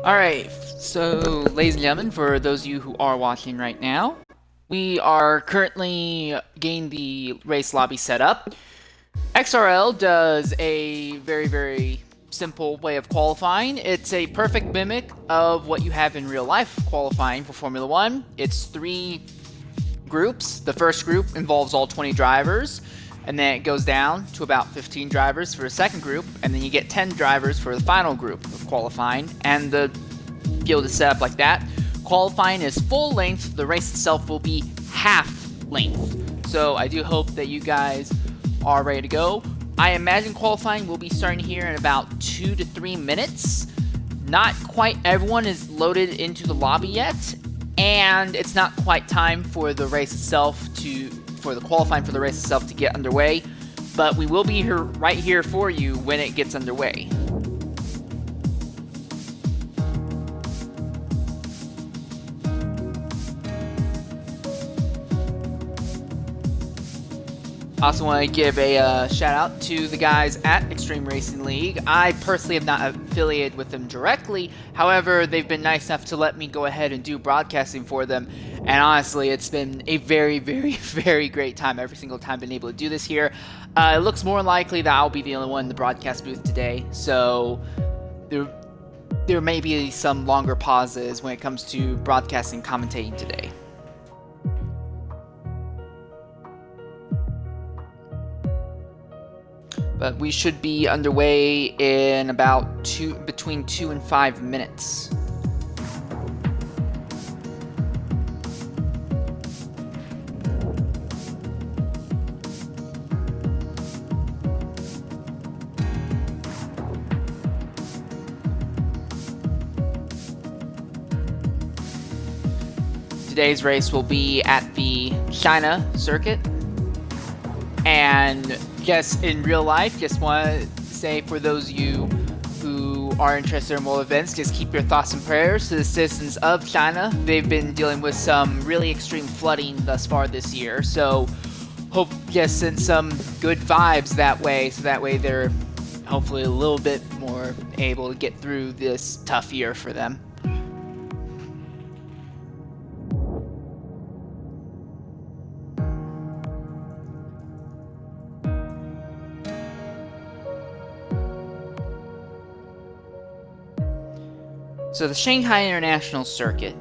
Alright, so ladies and gentlemen, for those of you who are watching right now, we are currently getting the race lobby set up. XRL does a very simple way of qualifying. It's a perfect mimic of what you have in real life qualifying for Formula One. It's 3 groups. The first group involves all 20 drivers. and then it goes down to about 15 drivers for the second group, and then you get 10 drivers for the final group of qualifying, and the field is set up like that. Qualifying is full length, the race itself will be half length. So I do hope that you guys are ready to go. I imagine qualifying will be starting here in about 2 to 3 minutes. Not quite everyone is loaded into the lobby yet, and it's not quite time for the race itself for the qualifying for the race itself to get underway, but we will be here right here for you when it gets underway. Also want to give a shout out to the guys at Extreme Racing League. I personally have not affiliated with them directly. However, they've been nice enough to let me go ahead and do broadcasting for them. And honestly, it's been a very, very, very great time every single time I've been able to do this here. It looks more likely that I'll be the only one in the broadcast booth today. So there may be some longer pauses when it comes to broadcasting commentating today. But we should be underway in about between 2 and 5 minutes. Today's race will be at the China circuit. And just in real life, just want to say for those of you who are interested in world events, just keep your thoughts and prayers to the citizens of China. They've been dealing with some really extreme flooding thus far this year, so hope just send some good vibes that way, so that way they're hopefully a little bit more able to get through this tough year for them. So the Shanghai International Circuit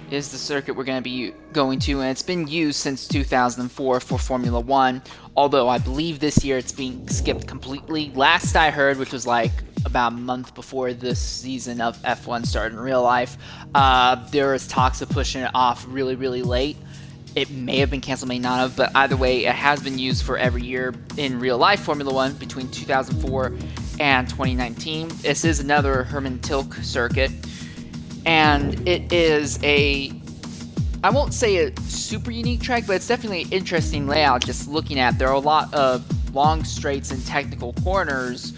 is the circuit we're going to be going to, and it's been used since 2004 for Formula 1, although I believe this year it's being skipped completely. Last I heard, which was like about a month before this season of F1 started in real life, there was talks of pushing it off really, really late. It may have been canceled, may not have, but either way, it has been used for every year in real life Formula 1 between 2004 and 2019. This is another Hermann Tilke circuit, and it is I won't say a super unique track, but it's definitely an interesting layout just looking at. There are a lot of long straights and technical corners,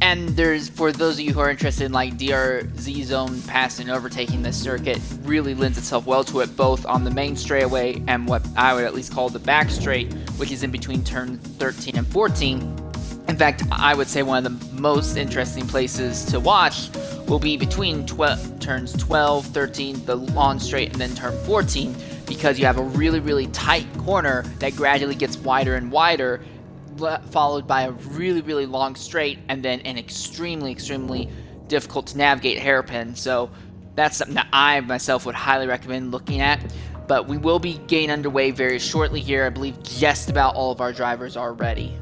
and there's, for those of you who are interested in like DRZ zone passing and overtaking, this circuit really lends itself well to it, both on the main straightaway and what I would at least call the back straight, which is in between turn 13 and 14. In fact, I would say one of the most interesting places to watch will be between turns 12, 13, the long straight, and then turn 14, because you have a really, really tight corner that gradually gets wider and wider, followed by a really, really long straight, and then an extremely, extremely difficult to navigate hairpin. So that's something that I myself would highly recommend looking at. But we will be getting underway very shortly here. I believe just about all of our drivers are ready.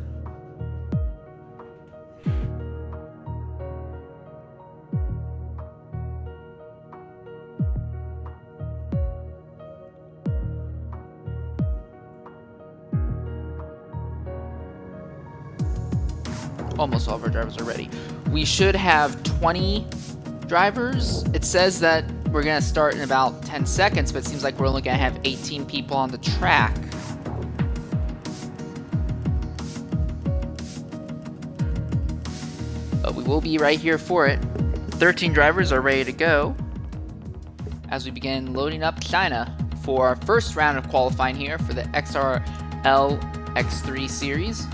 Almost all of our drivers are ready. We should have 20 drivers. It says that we're going to start in about 10 seconds, but it seems like we're only going to have 18 people on the track. But we will be right here for it. 13 drivers are ready to go as we begin loading up China for our first round of qualifying here for the XRL X3 series.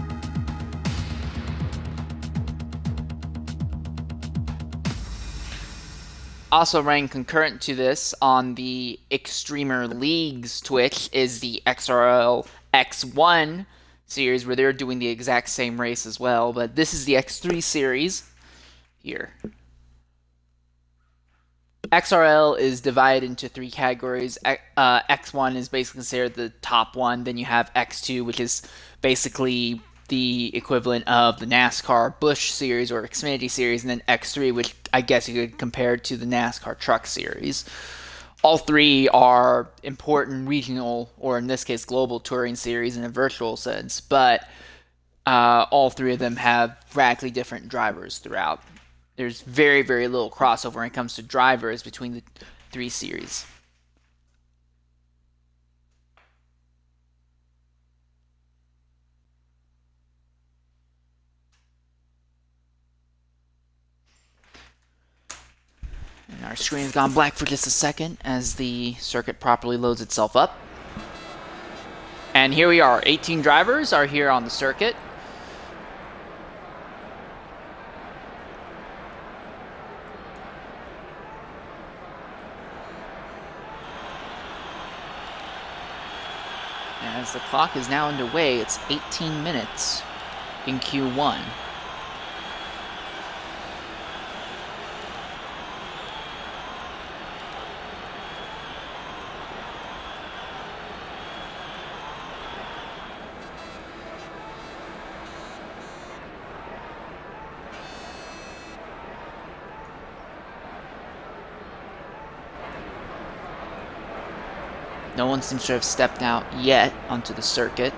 Also running concurrent to this on the Extremer League's Twitch is the XRL X1 series, where they're doing the exact same race as well, but this is the X3 series here. XRL is divided into 3 categories. X1 is basically considered the top one. Then you have X2, which is basically the equivalent of the NASCAR Busch Series or Xfinity Series, and then X3, which I guess you could compare to the NASCAR Truck Series. All 3 are important regional, or in this case, global touring series in a virtual sense, but all 3 of them have radically different drivers throughout. There's very, very little crossover when it comes to drivers between the 3 series. And our screen's gone black for just a second as the circuit properly loads itself up. And here we are. 18 drivers are here on the circuit. As the clock is now underway, it's 18 minutes in Q1. No one seems to have stepped out yet onto the circuit.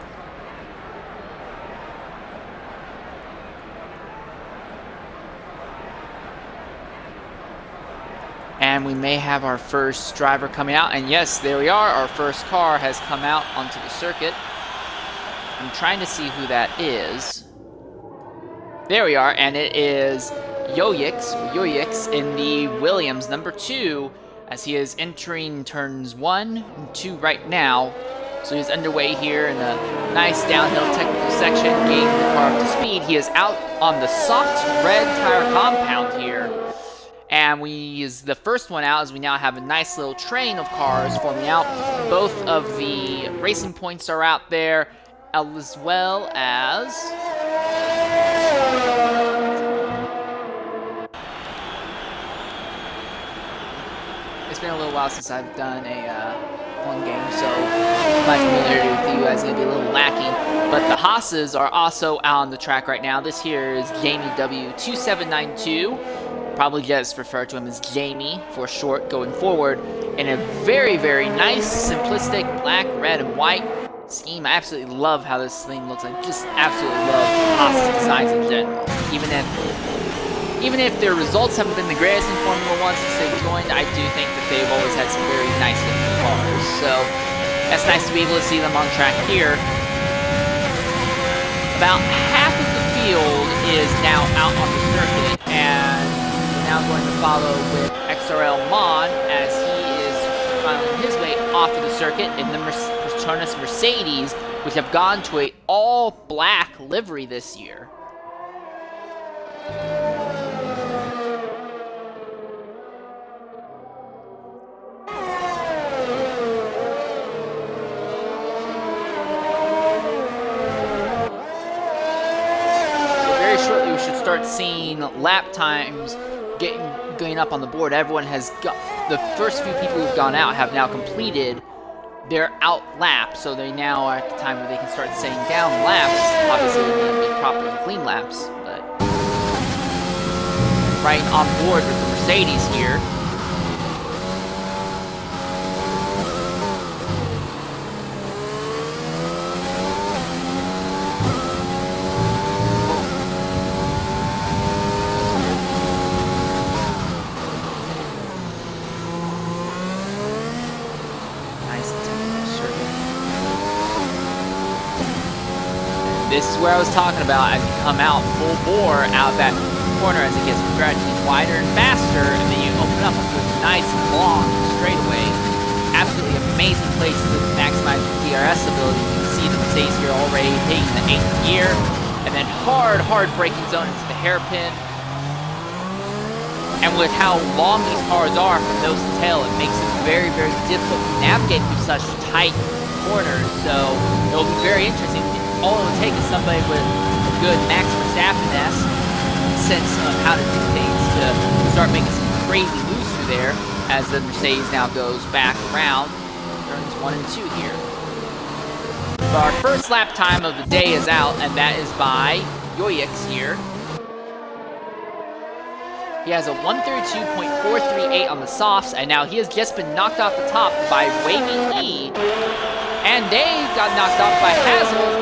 And we may have our first driver coming out. And yes, there we are. Our first car has come out onto the circuit. I'm trying to see who that is. There we are. And it is Yoyix in the Williams number 2. As he is entering turns 1 and 2 right now. So he's underway here in a nice downhill technical section, getting the car up to speed. He is out on the soft red tire compound here. And he is the first one out as we now have a nice little train of cars forming out. Both of the racing points are out there, as well as... It's been a little while since I've done a one game, so my familiarity with you guys is going to be a little lacking. But the Haas's are also out on the track right now. This here is Jamie W2792. Probably just refer to him as Jamie for short going forward. In a very, very nice, simplistic black, red, and white scheme. I absolutely love how this thing looks. I just absolutely love Haas's designs in general. Even if their results haven't been the greatest in Formula 1 since they've joined, I do think that they've always had some very nice looking cars. So that's nice to be able to see them on track here. About half of the field is now out on the circuit, and we're now going to follow with XRL Mon as he is filing his way off of the circuit in the Petronas Mercedes, which have gone to an all-black livery this year. Start seeing lap times going up on the board. Everyone has got the first few people who've gone out have now completed their out lap, so they now are at the time where they can start setting down laps. Obviously, they're going to be proper and clean laps, but right on board with the Mercedes here. This is where I was talking about as you come out full bore out of that corner as it gets gradually wider and faster, and then you open up with a nice long straightaway. Absolutely amazing place to maximize your DRS ability. You can see the Mercedes here already taking the 8th gear, and then hard braking zone into the hairpin. And with how long these cars are from nose to tail, it makes it very, very difficult to navigate through such tight corners. So it'll be very interesting. All it would take is somebody with a good Max Verstappen-esque sense of how to do things to start making some crazy moves through there. as the Mercedes now goes back around turns 1 and 2 here. So our first lap time of the day is out, and that is by Yoyix here. He has a 132.438 on the softs, and now he has just been knocked off the top by Wavy E. And they got knocked off by Hazel.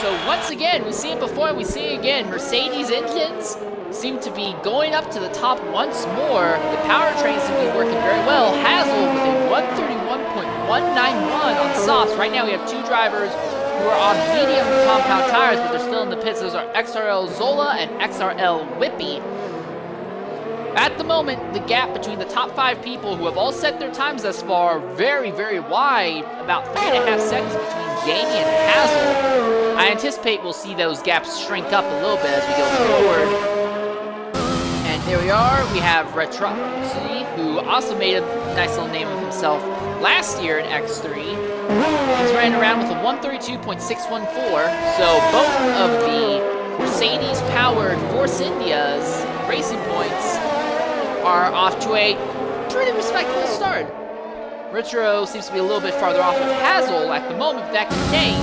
So once again, we see it before and we see it again. Mercedes engines seem to be going up to the top once more. The powertrain seem to be working very well. Hazel with a 131.191 on softs. Right now we have 2 drivers who are on medium compound tires, but they're still in the pits. Those are XRL Zola and XRL Whippy. At the moment, the gap between the top 5 people who have all set their times thus far very, very wide, about 3.5 seconds between Jamie and Hazel. I anticipate we'll see those gaps shrink up a little bit as we go forward. And there we are. We have Retroxy, who also made a nice little name of himself last year in X3. He's running around with a 132.614, so both of the Mercedes-powered Force India's racing points are off to a pretty respectable start. Retro seems to be a little bit farther off of Hazel at the moment, but that can change.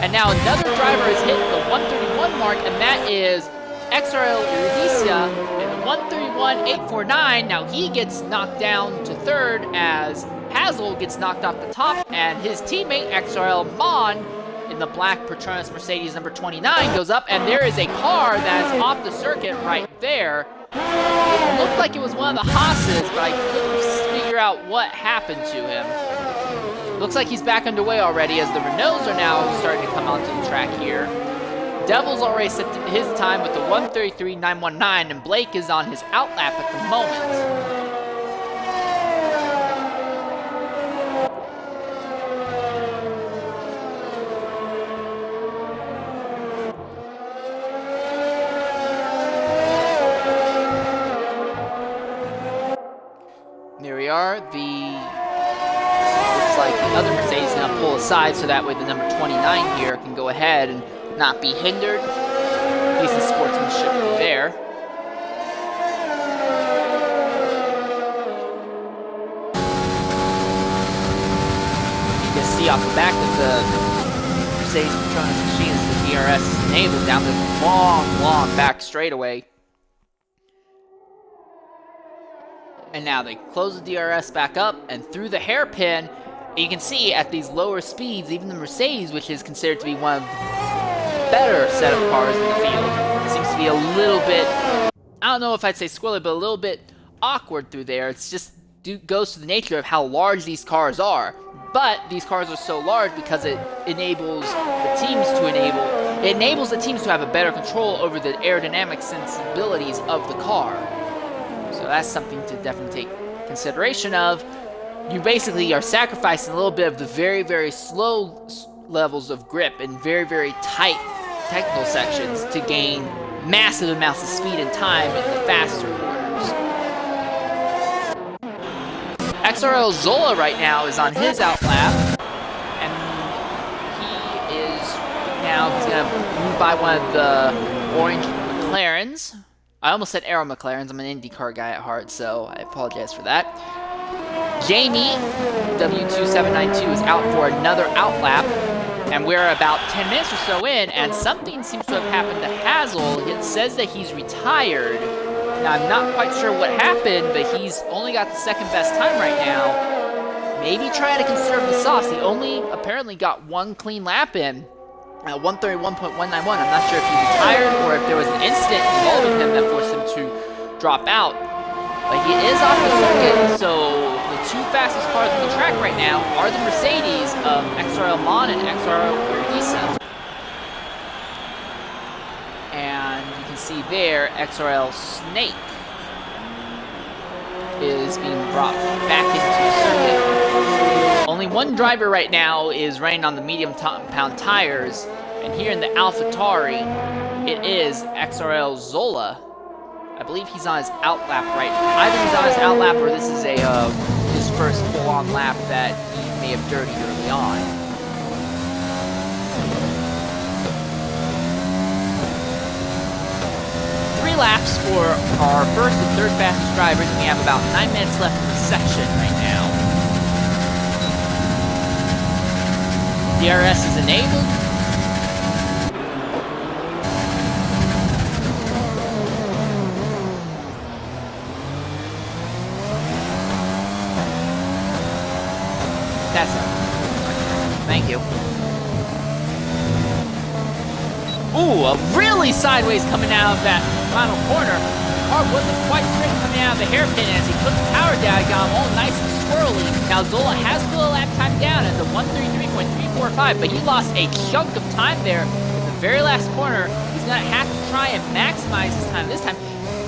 And now another driver has hit the 131 mark, and that is XRL Eurydicia in the 131.849. Now he gets knocked down to third as Hazel gets knocked off the top, and his teammate XRL Mon in the black Petronas Mercedes number 29 goes up, and there is a car that's off the circuit right there. It looked like it was one of the Haas's, but I couldn't figure out what happened to him. Looks like he's back underway already as the Renaults are now starting to come onto the track here. Devil's already set his time with the 133.919, and Blake is on his outlap at the moment. There we are. Looks like the other Mercedes is going to pull aside so that way the number 29 here can go ahead and not be hindered. Decent sportsmanship there. You can see off the back of the Mercedes Petronas machines, the DRS is enabled down this long back straightaway. And now they close the DRS back up, and through the hairpin, you can see at these lower speeds, even the Mercedes, which is considered to be one of the better set of cars in the field, seems to be a little bit, I don't know if I'd say squirrely, but a little bit awkward through there. It's just goes to the nature of how large these cars are. But these cars are so large because it enables the teams to have a better control over the aerodynamic sensibilities of the car. So that's something to definitely take consideration of. You basically are sacrificing a little bit of the very, very slow levels of grip in very, very tight technical sections to gain massive amounts of speed and time in the faster corners. XRL Zola right now is on his outlap, and he's going to move by one of the orange McLarens. I almost said Aero McLarens. I'm an IndyCar guy at heart, so I apologize for that. Jamie, W2792, is out for another outlap, and we're about 10 minutes or so in, and something seems to have happened to Hazel. It says that he's retired. Now, I'm not quite sure what happened, but he's only got the second best time right now. Maybe trying to conserve the sauce. He only apparently got one clean lap in. 131.191. I'm not sure if he retired or if there was an incident involving him that forced him to drop out. But he is off the circuit, so the 2 fastest cars on the track right now are the Mercedes of XRL Mon and XRL Eurydicia. And you can see there, XRL Snake is being brought back into the circuit. Only one driver right now is running on the medium compound tires, and here in the AlphaTauri, it is XRL Zola. I believe he's on his outlap right. Either he's on his outlap or this is his first full-on lap that he may have dirtied early on. laps for our first and third fastest drivers, and we have about 9 minutes left in the section right now. DRS is enabled. That's it. Thank you. Ooh, a really sideways coming out of that final corner. The car wasn't quite straight coming out of the hairpin as he put the power down, got him all nice and swirly. Now Zola has put a lap time down at the 133.345, but he lost a chunk of time there in the very last corner. He's going to have to try and maximize his time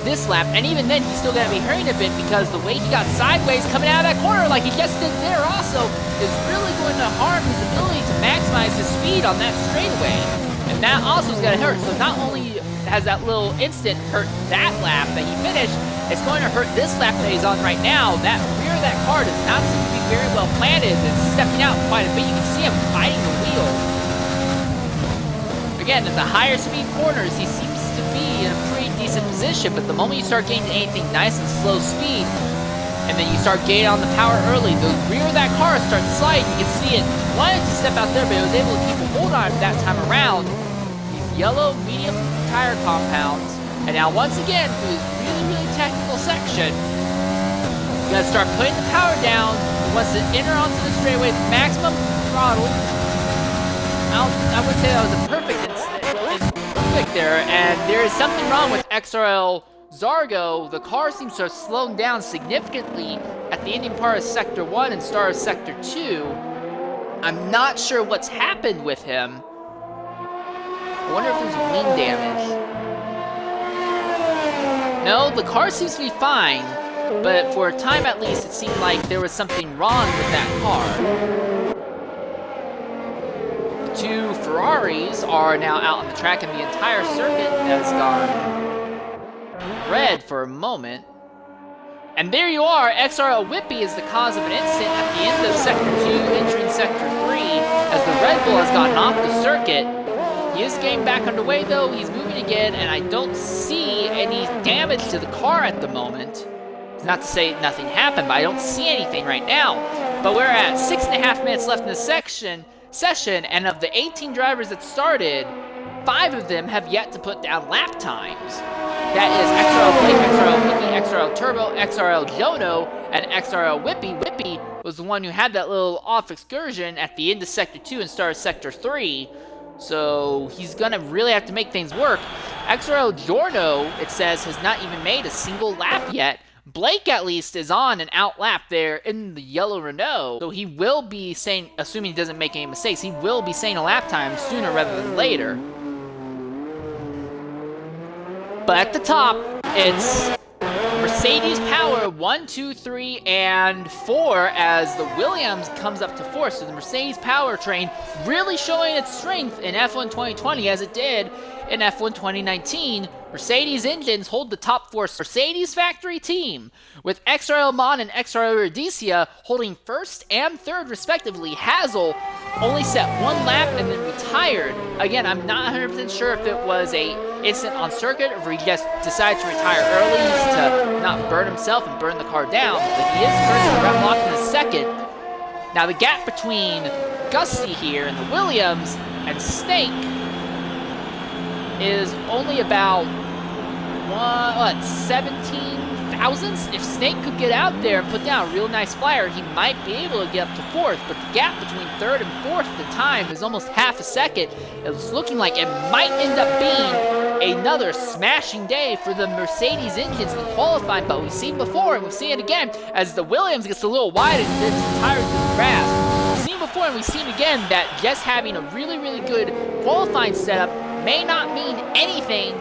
this lap, and even then he's still going to be hurrying a bit because the way he got sideways coming out of that corner like he just did there also is really going to harm his ability to maximize his speed on that straightaway. And that also is going to hurt. So not only has that little instant hurt that lap that he finished, it's going to hurt this lap that he's on right now. That rear of that car does not seem to be very well planted. It's stepping out quite a bit. You can see him fighting the wheel. Again, at the higher speed corners, he seems to be in a pretty decent position, but the moment you start getting to anything nice and slow speed, and then you start gaining on the power early, the rear of that car starts sliding. You can see it wanted to step out there, but it was able to keep a hold on it that time around. These yellow medium tire compounds, and now once again, through this really, really technical section, you gotta start putting the power down. He wants to enter onto the straightaway with maximum throttle. I would say that was a perfect there, and there is something wrong with XRL Zargo. The car seems to have slowed down significantly at the ending part of Sector 1 and start of Sector 2. I'm not sure what's happened with him. I wonder if there's wing damage. No, the car seems to be fine, but for a time at least it seemed like there was something wrong with that car. Two Ferraris are now out on the track, and the entire circuit has gone red for a moment. And there you are, XRL Whippy is the cause of an incident at the end of Sector 2, entering Sector 3, as the Red Bull has gotten off the circuit. He is getting back underway though, he's moving again, and I don't see any damage to the car at the moment. It's not to say nothing happened, but I don't see anything right now. But we're at 6.5 minutes left in the session, and of the 18 drivers that started, 5 of them have yet to put down lap times. That is XRL Blake, XRL Whippy, XRL Turbo, XRL Jono, and XRL Whippy. Whippy was the one who had that little off excursion at the end of Sector 2 and start of Sector 3. So he's gonna really have to make things work. XRL Giorno, it says, has not even made a single lap yet. Blake, at least, is on an out lap there in the yellow Renault. So he will be saying, assuming he doesn't make any mistakes, he will be saying a lap time sooner rather than later. But at the top, it's Mercedes Power 1, 2, 3, and 4 as the Williams comes up to 4. So the Mercedes powertrain really showing its strength in F1 2020 as it did in F1 2019. Mercedes engines hold the top 4 Mercedes factory team, with XRL Mon and XRL Rhodesia holding first and third respectively. Hazel only set 1 lap and then retired. Again, I'm not 100% sure if it was a incident on circuit or if he just decided to retire early to not burn himself and burn the car down, but he is first in rep lock in a second. Now the gap between Gusty here and the Williams and Snake is only about 17 thousandths. If Snake could get out there and put down a real nice flyer, he might be able to get up to 4th, but the gap between 3rd and 4th at the time is almost half a second. It's looking like it might end up being another smashing day for the Mercedes engines in qualifying, but we've seen before and we've seen it again as the Williams gets a little wide and dips the tires to the grass. We've seen before and we've seen again that just having a really, really good qualifying setup may not mean anything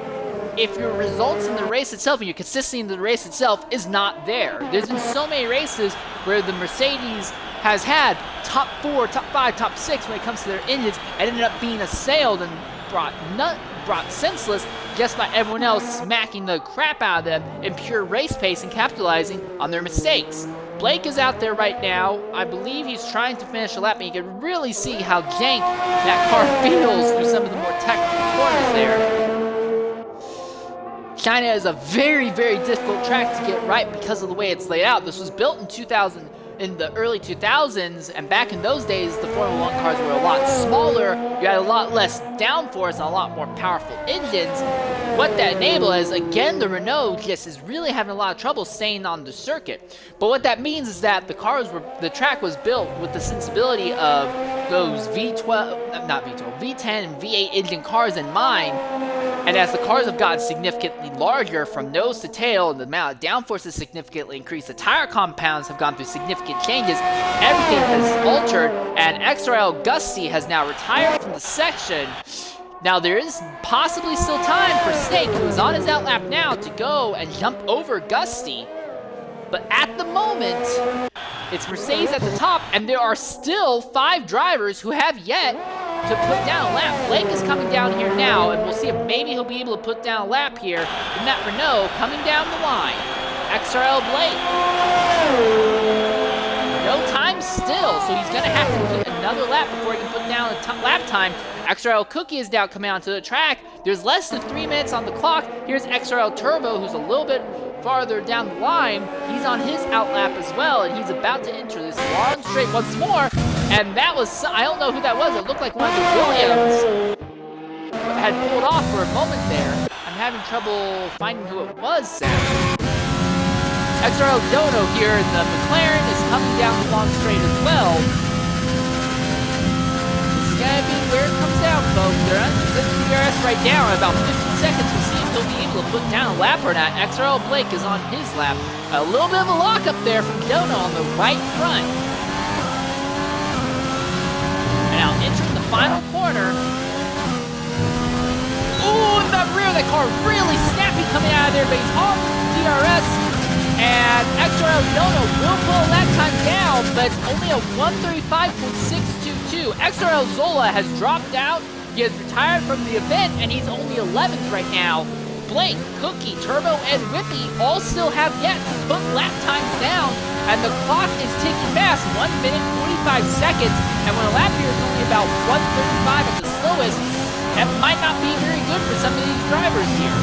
if your results in the race itself and your consistency in the race itself is not there. There's been so many races where the Mercedes has had top 4, top 5, top 6 when it comes to their engines and ended up being assailed and brought senseless just by everyone else smacking the crap out of them in pure race pace and capitalizing on their mistakes. Blake is out there right now. I believe he's trying to finish a lap, and you can really see how jank that car feels through some of the more technical corners there. China is a very, very difficult track to get right because of the way it's laid out. This was built in the early 2000s, and back in those days, the Formula 1 cars were a lot smaller. You had a lot less downforce and a lot more powerful engines. What that enabled is, again, the Renault just is really having a lot of trouble staying on the circuit. But what that means is that the track was built with the sensibility of those V10 and V8 engine cars in mind. And as the cars have gotten significantly larger from nose to tail, and the amount of downforce has significantly increased, the tire compounds have gone through significant changes, everything has altered, and XRL Gusty has now retired from the section. Now there is possibly still time for Snake, who is on his outlap now, to go and jump over Gusty. But at the moment, it's Mercedes at the top, and there are still 5 drivers who have yet to put down a lap. Blake is coming down here now, and we'll see if maybe he'll be able to put down a lap here in that Renault coming down the line. XRL Blake. No time still, so he's going to have to complete another lap before he can put down a lap time. XRL Cookie is now coming onto the track. There's less than 3 minutes on the clock. Here's XRL Turbo, who's a little bit farther down the line. He's on his outlap as well, and he's about to enter this long straight once more. And that was, I don't know who that was. It looked like one of the Williams had pulled off for a moment there. I'm having trouble finding who it was, Sam. XRL Dono here, and the McLaren is coming down the long straight as well. This is gonna be where it comes down, folks. They're under the DRS right now in about 15 seconds. We'll see if he'll be able to put down a lap or not. XRL Blake is on his lap. A little bit of a lockup there from Dono on the right front. Now entering the final corner. Ooh, in the rear of that car, really snappy coming out of there, but he's on the DRS. And XRL Dono will pull that time down, but it's only a 1:35.622. XRL Zola has dropped out. He has retired from the event, and he's only 11th right now. Blake, Cookie, Turbo, and Whippy all still have yet to put lap times down, and the clock is ticking fast, 1 minute 45 seconds, and when a lap here is only about 1:35 at the slowest, that might not be very good for some of these drivers here.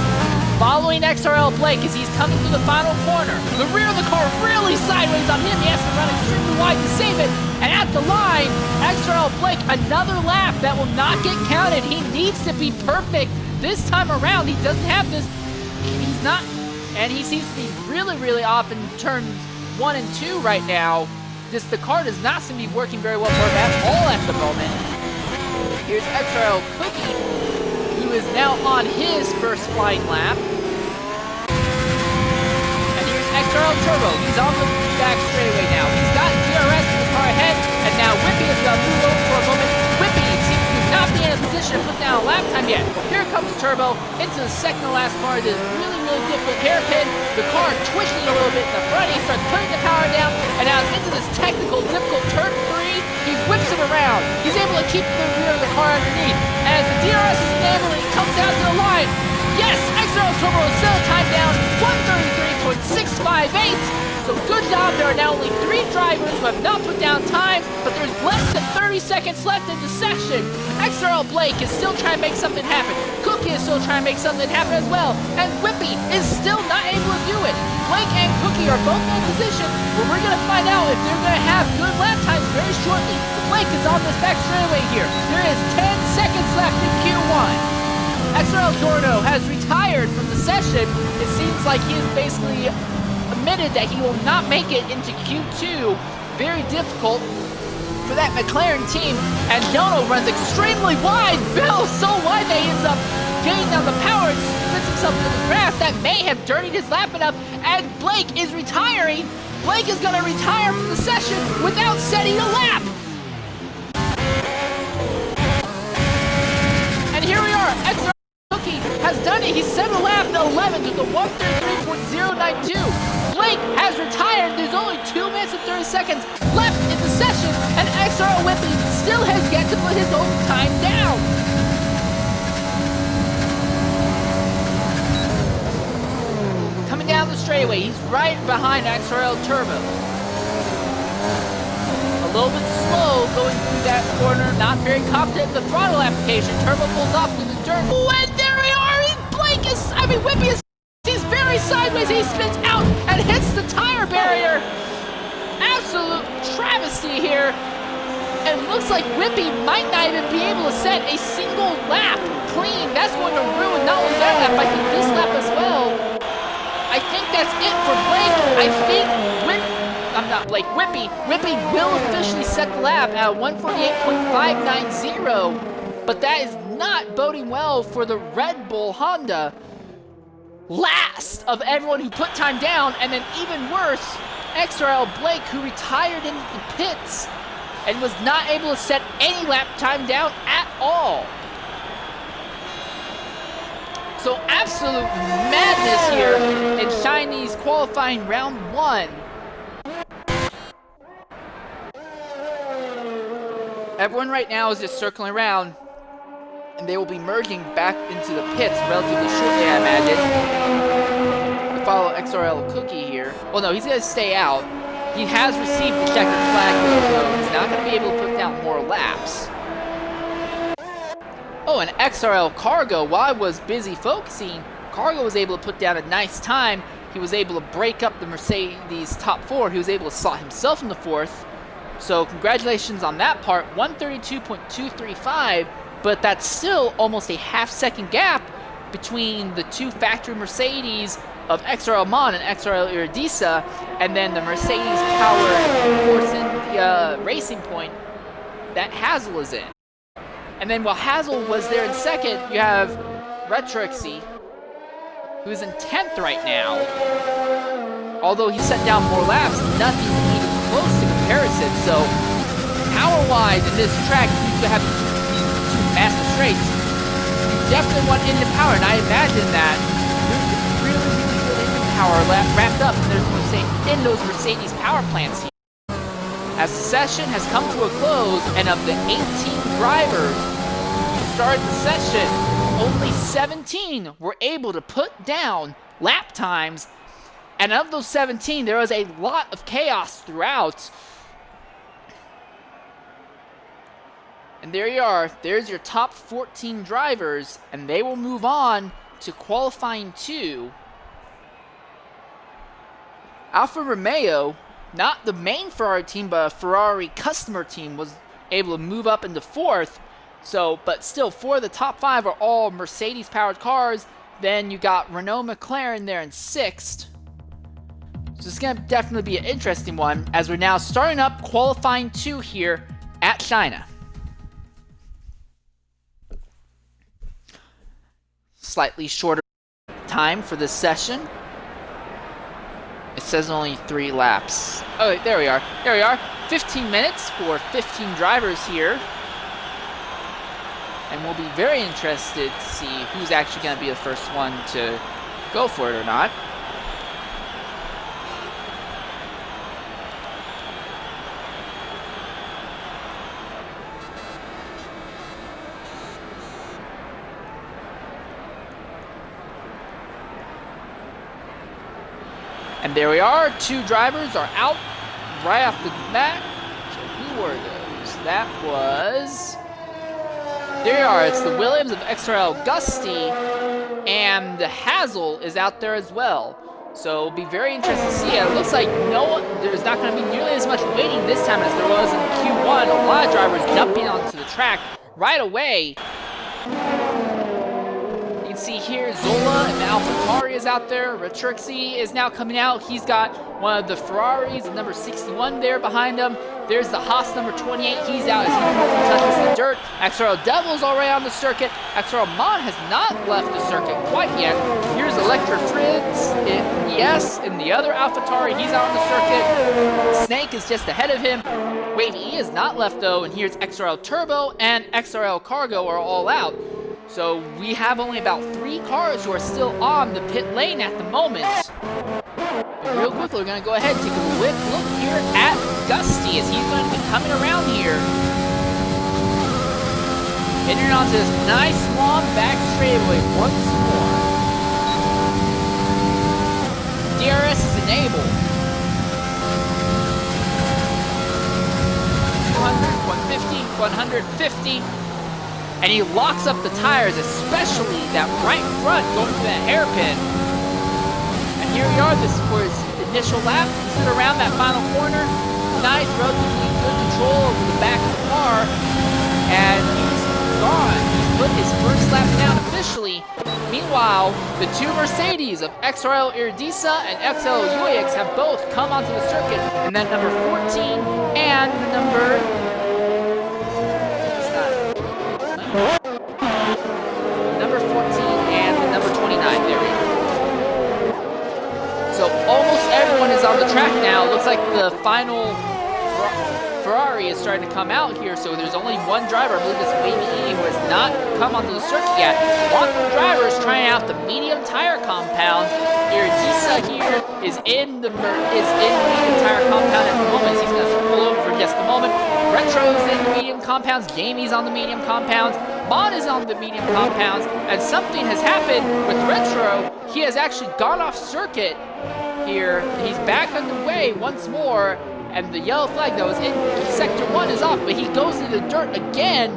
Following XRL Blake as he's coming to the final corner. The rear of the car really sideways on him. He has to run extremely wide to save it. And at the line, XRL Blake, another lap that will not get counted. He needs to be perfect this time around. He doesn't have this. He's not. And he seems to be really, really off in turns 1 and 2 right now. The car does not seem to be working very well for him at all at the moment. Here's XRL Cookie, who is now on his first flying lap. And here's XRL Turbo. He's on the back straightaway now. He's got DRS in the car ahead, and now Whippy is going to move over for a moment. Whippy seems to not be in a position to put down a lap time yet. Here comes Turbo into the second to last car. This really, really difficult hairpin. The car twitching a little bit in the front. He starts putting the power down, and now into this technical, difficult turn 3. He whips it around. He's able to keep the rear of the car underneath. And as the DRS is enabled, he comes out to the line. Yes, XRL Turbo is still timed down 1:33.658. So good job. There are now only 3 drivers who have not put down times, but there's less than 30 seconds left in the session. XRL Blake is still trying to make something happen. Cookie is still trying to make something happen as well. And Whippy is still not able to do it. Blake and Cookie are both in a position where we're going to find out if they're going to have good lap times very shortly. Blake is on this back straightaway here. There is 10 seconds left in Q1. XRL Dorno has retired from the session. It seems like he is basically admitted that he will not make it into Q2. Very difficult for that McLaren team. And Dono runs extremely wide. Bill so wide that he ends up getting down the power and spits himself into the grass. That may have dirtied his lap enough. And Blake is retiring. Blake is going to retire from the session without setting a lap. And here we are. XRL Cookie has done it. He's set a lap in 11th with the 1:33.092. Blake has retired. There's only 2 minutes and 30 seconds left in the session, and XRL Whippy still has yet to put his own time down. Coming down the straightaway, he's right behind XRL Turbo. A little bit slow going through that corner, not very confident in the throttle application. Turbo pulls off to the dirt. Oh, and there we are! Blake is, Whippy is looks like Whippy might not even be able to set a single lap clean. That's going to ruin not only that lap, I think this lap as well. I think that's it for Blake. I think Whippy will officially set the lap at 148.590, but that is not boding well for the Red Bull Honda. Last of everyone who put time down, and then even worse, XRL Blake, who retired into the pits and was not able to set any lap time down at all. So absolute madness here in Chinese qualifying round 1. Everyone right now is just circling around, and they will be merging back into the pits relatively shortly, I imagine, to follow XRL Cookie here. Well, no, he's going to stay out. He has received the checkered flag, though, so he's not going to be able to put down more laps. Oh, and XRL Cargo, while I was busy focusing, Cargo was able to put down a nice time. He was able to break up the Mercedes top 4. He was able to slot himself in the 4th. So congratulations on that part, 132.235, but that's still almost a half-second gap between the two factory Mercedes of XRL Mon and XRL Iridisa, and then the Mercedes-powered Forsen Racing Point that Hazel is in. And then while Hazel was there in second, you have Retroxy, who's in 10th right now. Although he set down more laps, nothing even close to comparison. So power-wise in this track, you have two massive straights. You definitely want engine power, and I imagine that there's really good engine power wrapped up in those Mercedes power plants here. As the session has come to a close, and of the 18 drivers who started the session, only 17 were able to put down lap times. And of those 17, there was a lot of chaos throughout. And there you are. There's your top 14 drivers, and they will move on to qualifying 2. Alfa Romeo, not the main Ferrari team, but a Ferrari customer team, was able to move up into 4th. So, but still, 4 of the top 5 are all Mercedes-powered cars. Then you got Renault McLaren there in 6th. So it's going to definitely be an interesting one, as we're now starting up qualifying 2 here at China. Slightly shorter time for this session. It says only 3 laps. Oh, there we are. There we are. 15 minutes for 15 drivers here. And we'll be very interested to see who's actually going to be the first one to go for it or not. And there we are, 2 drivers are out right off the bat. So who were those? That was... There you are, it's the Williams of XRL Gusty, and the Hazel is out there as well. So it'll be very interesting to see. It looks like there's not going to be nearly as much waiting this time as there was in Q1. A lot of drivers jumping onto the track right away. You can see here Zola and the AlphaTauri is out there. Retrixie is now coming out. He's got one of the Ferraris, number 61 there behind him. There's the Haas number 28. He's out as he touches the dirt. XRL Devil's already on the circuit. XRL Mon has not left the circuit quite yet. Here's Electra Fritz. Yes, and the other AlphaTauri, he's out on the circuit. Snake is just ahead of him. Wave E is not left though, and here's XRL Turbo and XRL Cargo are all out. So we have only about 3 cars who are still on the pit lane at the moment. But real quickly, we're going to go ahead and take a quick look here at Gusty as he's going to be coming around here. Entering onto this nice long back straightaway once more. DRS is enabled. 200, 150, 150. And he locks up the tires, especially that right front going to that hairpin. And here we are, this for his initial lap. He's around that final corner. Nice, relatively good control over the back of the car, and he's gone. He's put his first lap down officially. Meanwhile, the two Mercedes of XRL Iridisa and XRL UAX have both come onto the circuit, and then number 14 and number... Number 14 and the number 29, there we go. So almost everyone is on the track now. Looks like the final Ferrari is starting to come out here, so there's only one driver, I believe it's Wavy E, who has not come onto the circuit yet. One driver is trying out the medium tire compound. Iridisa here is in the medium tire compound at the moment. He's going to pull over for just a moment. Retro is in the medium compounds. Jamie's on the medium compounds. Mon is on the medium compounds, and something has happened with Retro. He has actually gone off circuit here. He's back on the way once more, and the yellow flag that was in Sector 1 is off, but he goes into the dirt again.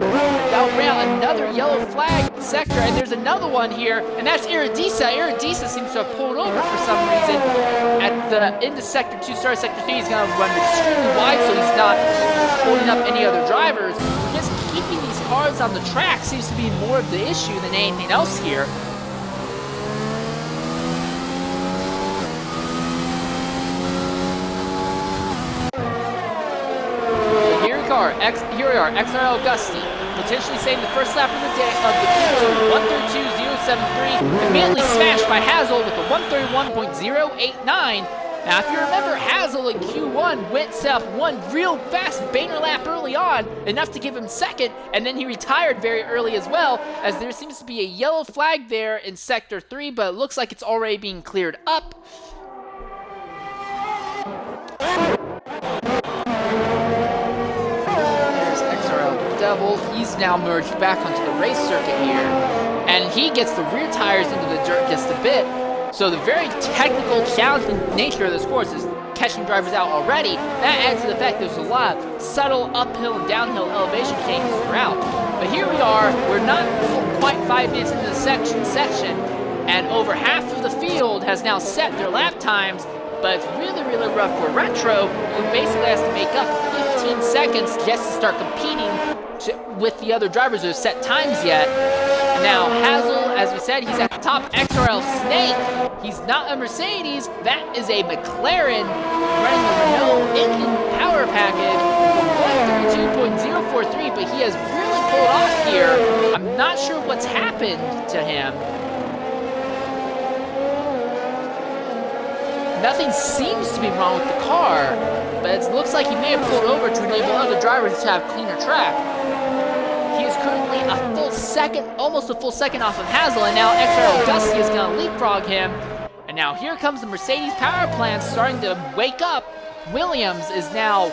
Around another yellow flag sector, and there's another one here, and that's Iridisa. Iridisa seems to have pulled over for some reason into Sector 2, start Sector 3. He's going to run extremely wide, so he's not holding up any other drivers. Just keeping these cars on the track seems to be more of the issue than anything else here. Here we are, XRL Augusti, potentially saving the first lap of the day of the Q2, 132.073, immediately smashed by Hazel with a 131.089. Now, if you remember, Hazel in Q1 went set up one real fast Boehner lap early on, enough to give him second, and then he retired very early as well, as there seems to be a yellow flag there in Sector 3, but it looks like it's already being cleared up. Devil, he's now merged back onto the race circuit here, and he gets the rear tires into the dirt just a bit. So the very technical, challenging nature of this course is catching drivers out already. That adds to the fact there's a lot of subtle uphill and downhill elevation changes throughout. But here we are, we're not quite 5 minutes into the section, and over half of the field has now set their lap times, but it's really, really rough for Retro, who basically has to make up 15 seconds just to start competing with the other drivers who have set times yet. Now, Hazel, as we said, he's at the top. XRL Snake, he's not a Mercedes, that is a McLaren running the Renault engine power package, 132.043, but he has really pulled off here. I'm not sure what's happened to him. Nothing seems to be wrong with the car, but it looks like he may have pulled over to enable other drivers to have cleaner track. He is currently a full second, almost a full second off of Hazel, and now XRL Augusti is going to leapfrog him. And now here comes the Mercedes power plant starting to wake up. Williams is now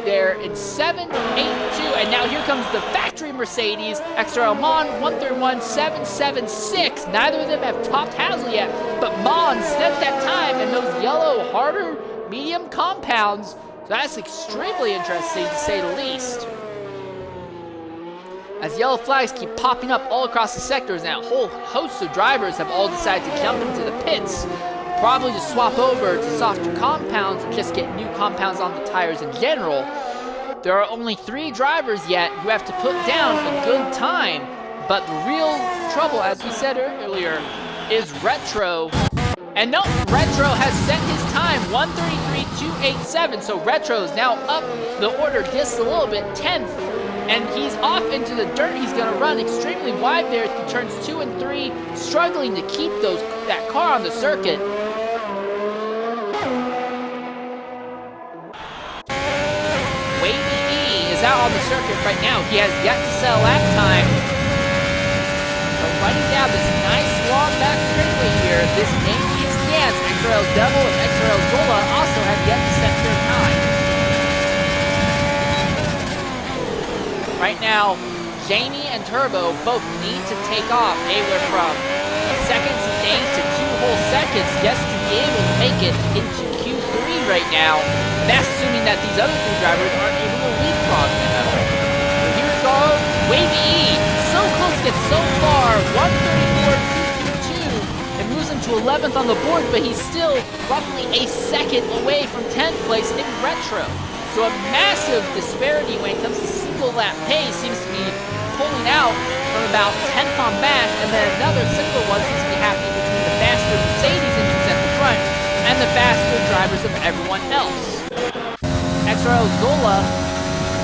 there in 7.82, and now here comes the factory Mercedes, XRL Mon 131.776. Neither of them have topped Hazel yet, but Mon set that time in those yellow, harder, medium compounds. So that's extremely interesting, to say the least. As yellow flags keep popping up all across the sectors, now a whole host of drivers have all decided to jump into the pits, probably to swap over to softer compounds or just get new compounds on the tires in general. There are only 3 drivers yet who have to put down a good time, but the real trouble, as we said earlier, is Retro. And no, Retro has set his time, 133.287, so Retro is now up the order just a little bit, 10th, and he's off into the dirt. He's going to run extremely wide there through turns 2 and 3, struggling to keep that car on the circuit. Wavy E is out on the circuit right now. He has yet to set a lap time. But running down this nice long back straightaway here, this Yankees Dance, XRL Devil and XRL Zola also have yet to set their time. Right now, Jamie and Turbo both need to take off anywhere from a second to 2 whole seconds just to be able to make it into Q3 right now. And that's assuming that these other 3 drivers aren't able to leapfrog them. So here we go, Wavy E, so close to get so far, 134.222, and moves into 11th on the board, but he's still roughly a second away from 10th place in Retro. So a massive disparity when it comes to single lap pace seems to be pulling out from about 10th on Mash, and then another similar one seems to be happening between the faster Mercedes engines at the front and the faster drivers of everyone else. XRL Zola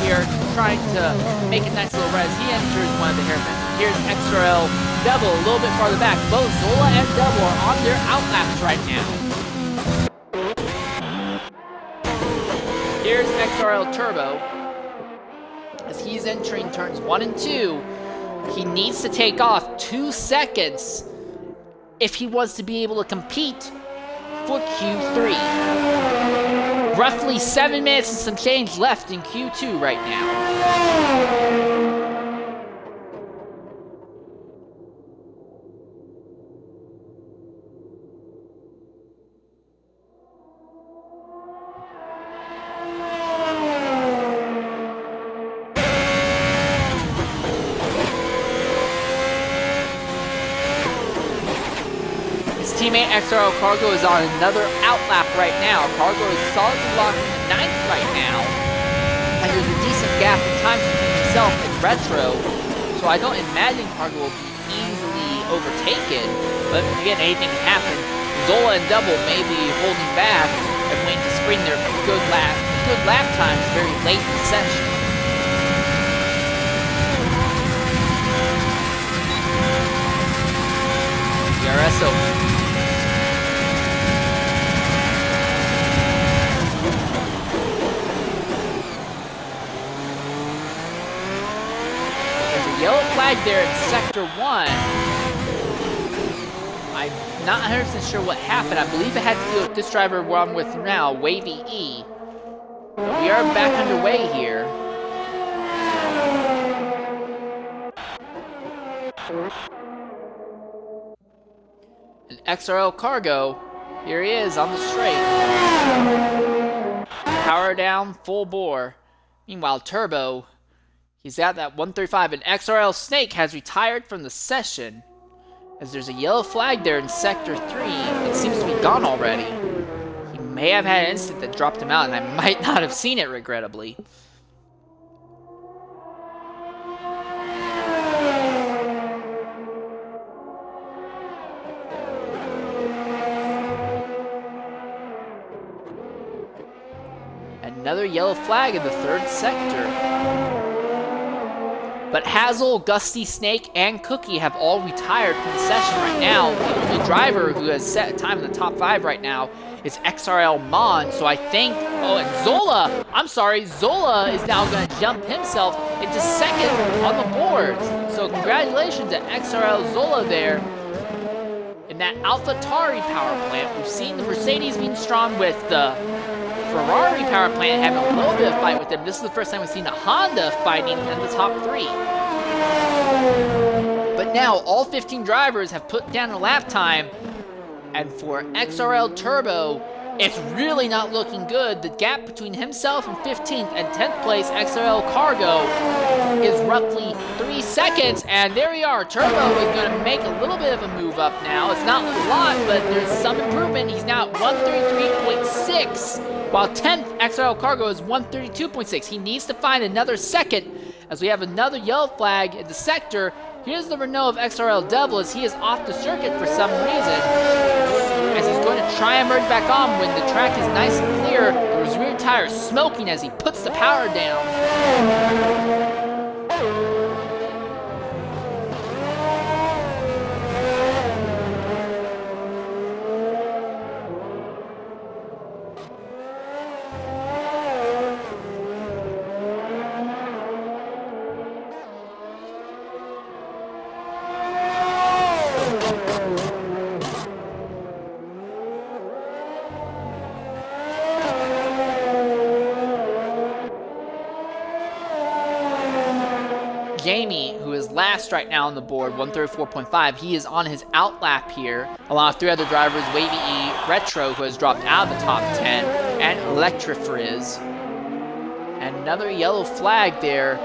here trying to make a nice little res. He enters one of the hairpins. Here's XRL Devil a little bit farther back. Both Zola and Devil are on their outlaps right now. Here's XRL Turbo. As he's entering turns 1 and 2, he needs to take off 2 seconds if he wants to be able to compete for Q3. Roughly 7 minutes and some change left in Q2 right now. Teammate XRL Cargo is on another outlap right now. Cargo is solidly locked in 9th right now. And there's a decent gap in time between himself and Retro. So I don't imagine Cargo will be easily overtaken. But again, anything can happen. Zola and Double may be holding back and waiting to spring their good lap times very late in the session. DRS open. Yellow flag there in Sector 1. I'm not 100% sure what happened. I believe it had to do with this driver we're on with now, Wavy E. But we are back underway here. And XRL Cargo, here he is on the straight. Power down, full bore. Meanwhile, Turbo, he's at that 135, and XRL Snake has retired from the session. As there's a yellow flag there in Sector 3, it seems to be gone already. He may have had an incident that dropped him out, and I might not have seen it, regrettably. Another yellow flag in the 3rd sector. But Hazel, Gusty, Snake, and Cookie have all retired from the session right now. The only driver who has set a time in the top 5 right now is XRL Mon. So I think, oh, and Zola, I'm sorry, Zola is now going to jump himself into 2nd on the boards. So congratulations to XRL Zola there in that AlphaTauri power plant. We've seen the Mercedes being strong with the Ferrari power plant having a little bit of fight with them. This is the first time we've seen a Honda fighting in the top 3. But now all 15 drivers have put down a lap time, and for XRL Turbo, it's really not looking good. The gap between himself and 15th and 10th place XRL Cargo is roughly 3 seconds, and there we are. Turbo is going to make a little bit of a move up now. It's not a lot, but there's some improvement. He's now at 133.6. While 10th XRL Cargo is 132.6. He needs to find another second as we have another yellow flag in the sector. Here's the Renault of XRL Devil as he is off the circuit for some reason. As he's going to try and merge back on when the track is nice and clear. His rear tire is smoking as he puts the power down. Jamie, who is last right now on the board, 134.5, he is on his outlap here, along with 3 other drivers, Wavy E, Retro, who has dropped out of the top 10, and Electrifrizz. And another yellow flag there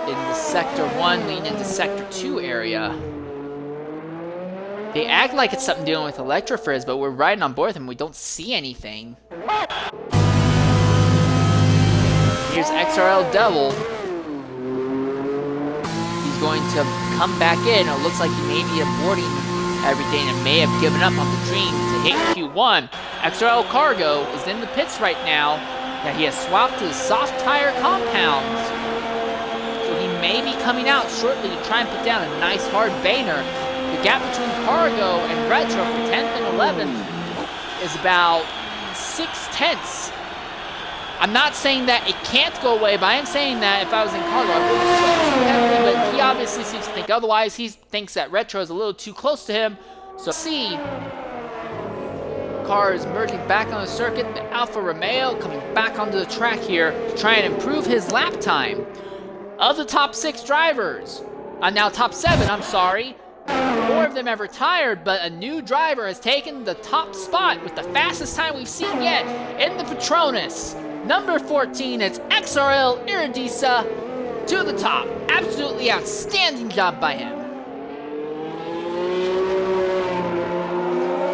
in the Sector 1 leading into Sector 2 area. They act like it's something dealing with Electrifrizz, but we're riding on board with them. We don't see anything. Here's XRL Devil. He's going to come back in. It looks like he may be aborting everything and may have given up on the dream to hit Q1. XRL Cargo is in the pits right now. That he has swapped his soft tire compounds. So he may be coming out shortly to try and put down a nice hard baner. The gap between Cargo and Retro for 10th and 11th is about 6/10. I'm not saying that it can't go away, but I am saying that if I was in Cargo, I wouldn't switch too heavily, but he obviously seems to think otherwise. He thinks that Retro is a little too close to him. So see, car is merging back on the circuit. The Alfa Romeo coming back onto the track here to try and improve his lap time. Of the top 6 drivers, now top 7, I'm sorry, 4 of them have retired, but a new driver has taken the top spot with the fastest time we've seen yet in the Petronas. Number 14, it's XRL Iridisa to the top. Absolutely outstanding job by him.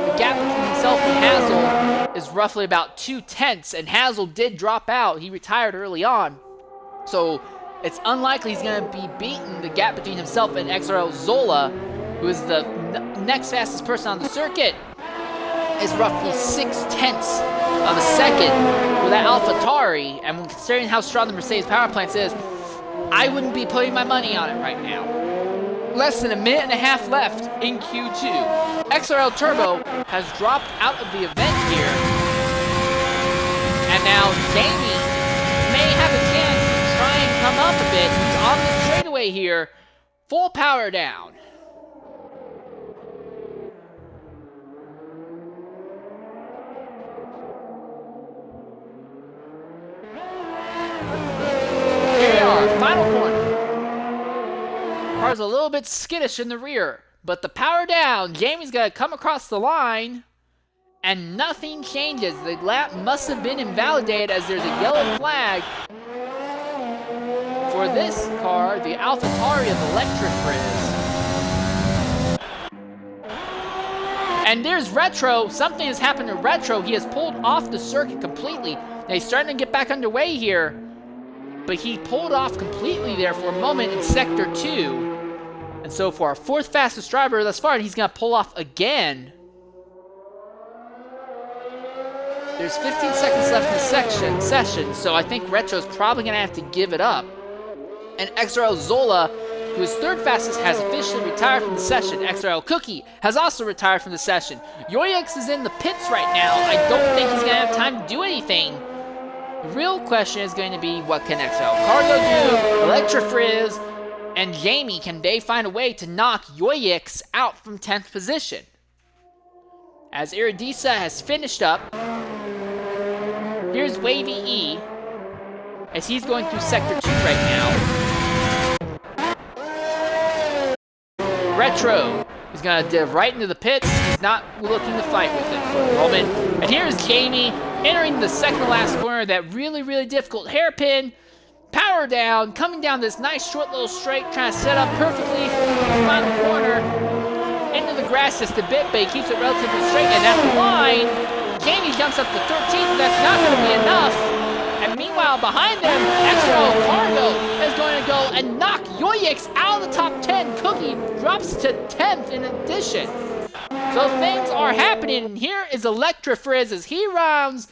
The gap between himself and Hazel is roughly about 2/10, and Hazel did drop out. He retired early on. So it's unlikely he's going to be beaten. The gap between himself and XRL Zola, who is the next fastest person on the circuit, is roughly 6/10 of a second for that AlphaTauri. And when considering how strong the Mercedes power plant is, I wouldn't be putting my money on it right now. Less than a minute and a half left in Q2. XRL Turbo has dropped out of the event here. And now Jamie may have a chance to try and come up a bit. He's on the straightaway here. Full power down. Final corner. Car's a little bit skittish in the rear, but the power down. Jamie's got to come across the line, and nothing changes. The lap must have been invalidated as there's a yellow flag for this car, the AlphaTauri of Electrofrizz. And there's Retro. Something has happened to Retro. He has pulled off the circuit completely. Now he's starting to get back underway here. But he pulled off completely there for a moment in Sector 2. And so for our 4th fastest driver thus far, he's going to pull off again. There's 15 seconds left in the session, so I think Retro's probably going to have to give it up. And XRL Zola, who is 3rd fastest, has officially retired from the session. XRL Cookie has also retired from the session. Yoyix is in the pits right now. I don't think he's going to have time to do anything. The real question is going to be, what can XRL Cargo do? Electrofrizz and Jamie, can they find a way to knock Yoyix out from 10th position? As Iridisa has finished up, here's Wavy E, as he's going through Sector 2 right now. Retro is going to dive right into the pits. He's not looking to fight with it for a moment. And here's Jamie entering the second to last corner, that really, really difficult hairpin. Power down, coming down this nice short little straight, trying to set up perfectly for the final corner. Into the grass just a bit, but he keeps it relatively straight. And at the line, Jamie jumps up to 13th. That's not going to be enough. And meanwhile, behind them, XRL Cargo is going to go and knock Yoyix out of the top 10. Cookie drops to 10th in addition. So things are happening, and here is Electrofrizz as he rounds,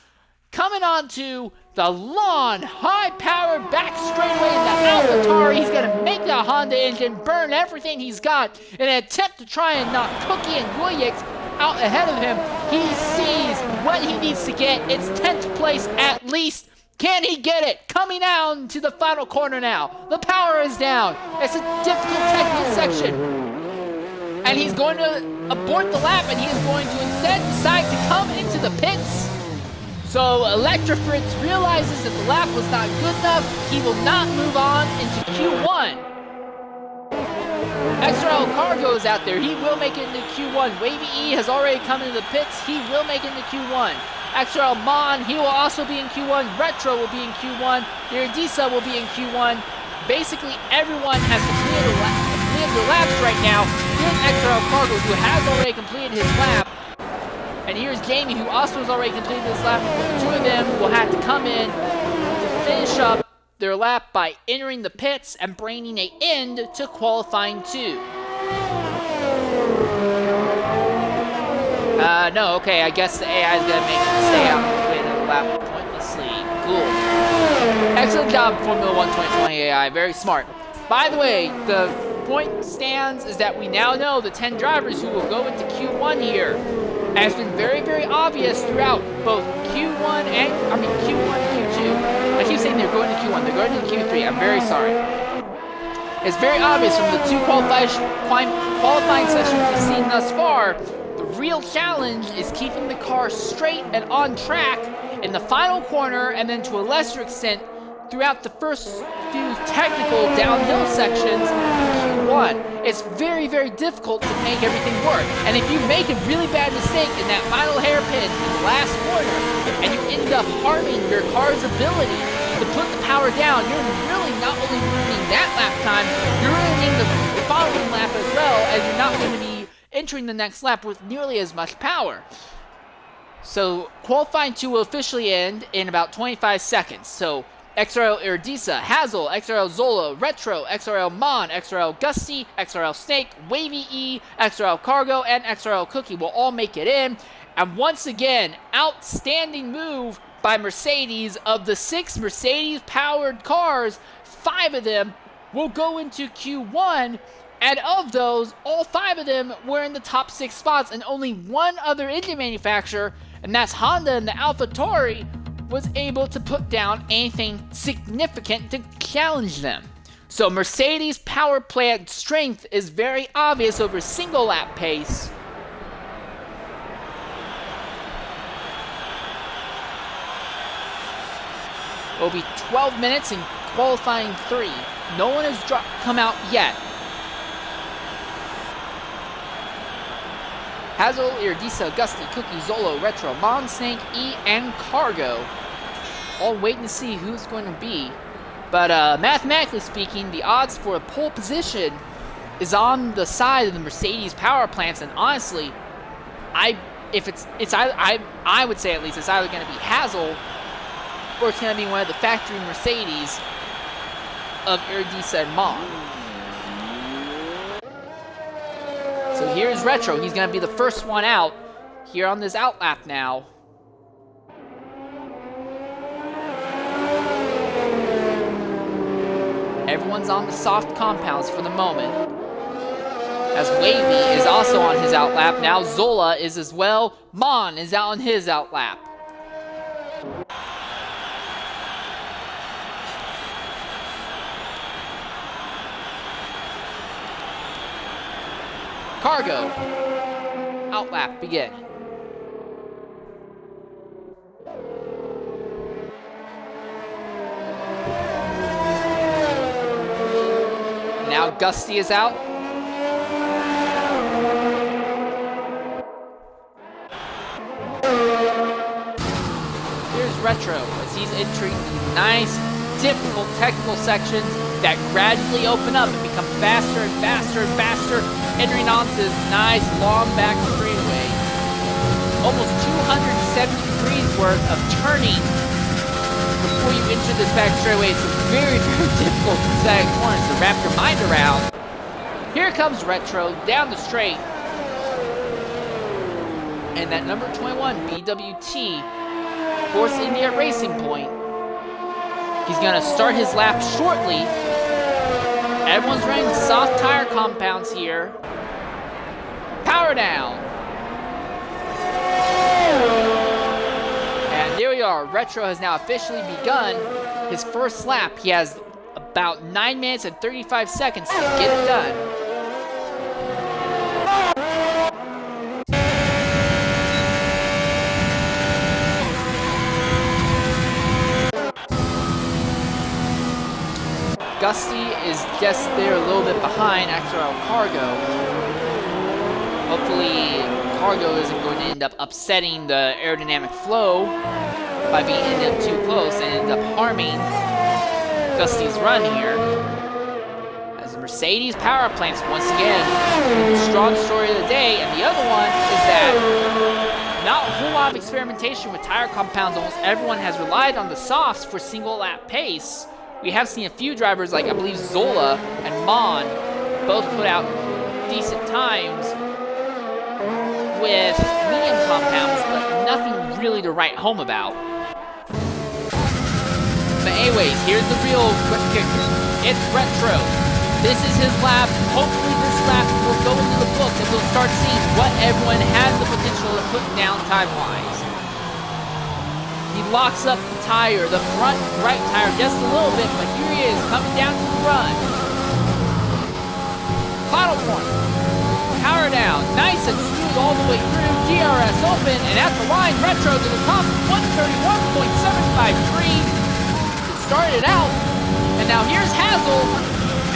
coming onto the long, high-powered back straightaway in the AlphaTauri. He's going to make the Honda engine burn everything he's got in an attempt to try and knock Cookie and Yoyix out ahead of him. He sees what he needs to get. It's 10th place at least. Can he get it? Coming down to the final corner now. The power is down. It's a difficult technical section. And he's going to abort the lap, and he is going to instead decide to come into the pits. So Electrofrizz realizes that the lap was not good enough. He will not move on into Q1. XRL Cargo is out there. He will make it into Q1. Wavy E has already come into the pits. He will make it into Q1. XRL Mon, he will also be in Q1. Retro will be in Q1. Iridisa will be in Q1. Basically, everyone has completed their laps right now. Here's XRL Cargo, who has already completed his lap. And here's Jamie, who also has already completed his lap. The two of them will have to come in to finish up their lap by entering the pits and bringing an end to qualifying 2. No, okay, I guess the AI is going to make it stay out and win a lap pointlessly. Cool. Excellent job, Formula 1 2020 AI. Very smart. By the way, the point stands is that we now know the 10 drivers who will go into Q1 here. And it's been very, very obvious throughout both Q1 and, Q1 and Q2. I keep saying they're going to Q1. They're going to Q3. I'm very sorry. It's very obvious from the 2 qualifying sessions we've seen thus far. The real challenge is keeping the car straight and on track in the final corner, and then to a lesser extent throughout the first few technical downhill sections in Q1. It's very, very difficult to make everything work. And if you make a really bad mistake in that final hairpin in the last corner, and you end up harming your car's ability to put the power down, you're really not only ruining that lap time, you're ruining the following lap as well, as you're not going to be entering the next lap with nearly as much power. So qualifying 2 will officially end in about 25 seconds. So XRL Iridisa, Hazel, XRL Zola, Retro, XRL Mon, XRL Gusty, XRL Snake, Wavy E, XRL Cargo, and XRL Cookie will all make it in. And once again, outstanding move by Mercedes. Of the 6 Mercedes-powered cars, 5 of them will go into Q1. And of those, all 5 of them were in the top 6 spots, and only one other engine manufacturer, and that's Honda and the AlphaTauri, was able to put down anything significant to challenge them. So Mercedes' power plant strength is very obvious over single lap pace. It'll be 12 minutes in qualifying 3. No one has come out yet. Hazel, Iridisa, Gusty, Cookie, Zolo, Retro, Mon, Snake, E, and Cargo. All waiting to see who's going to be. But mathematically speaking, the odds for a pole position is on the side of the Mercedes power plants. And honestly, I would say at least it's either going to be Hazel or it's going to be one of the factory Mercedes of Iridisa and Mon. So here's Retro. He's going to be the first one out here on this outlap now. Everyone's on the soft compounds for the moment. As Wavy is also on his outlap. Now Zola is as well. Mon is out on his outlap. Cargo. Outlap begin. Now Gusty is out. Here's Retro as he's entering the nice, difficult technical sections that gradually open up and become faster and faster and faster, entering onto this nice long back straightaway. Almost 270 degrees worth of turning before you enter this back straightaway. It's a very, very difficult set of corners to wrap your mind around. Here comes Retro down the straight. And that number 21 BWT Force India Racing Point. He's going to start his lap shortly. Everyone's running soft tire compounds here. Power down. And there we are. Retro has now officially begun his first lap. He has about 9 minutes and 35 seconds to get it done. Gusty is just there a little bit behind XRL Cargo. Hopefully Cargo isn't going to end up upsetting the aerodynamic flow by being ended up too close and end up harming Gusty's run here. As the Mercedes power plants once again, the strong story of the day, and the other one is that not a whole lot of experimentation with tire compounds. Almost everyone has relied on the softs for single lap pace, we have seen a few drivers, like I believe Zola and Mon, both put out decent times with medium compounds, but nothing really to write home about. But anyways, here's the real kicker. It's Retro. This is his lap. Hopefully this lap will go into the books and we'll start seeing what everyone has the potential to put down time-wise. He locks up the tire, the front right tire, just a little bit, but here he is coming down to the run. Final corner. Power down. Nice and smooth all the way through. DRS open, and at the line, Retro to the top, 131.753. Started out, and now here's Hazel,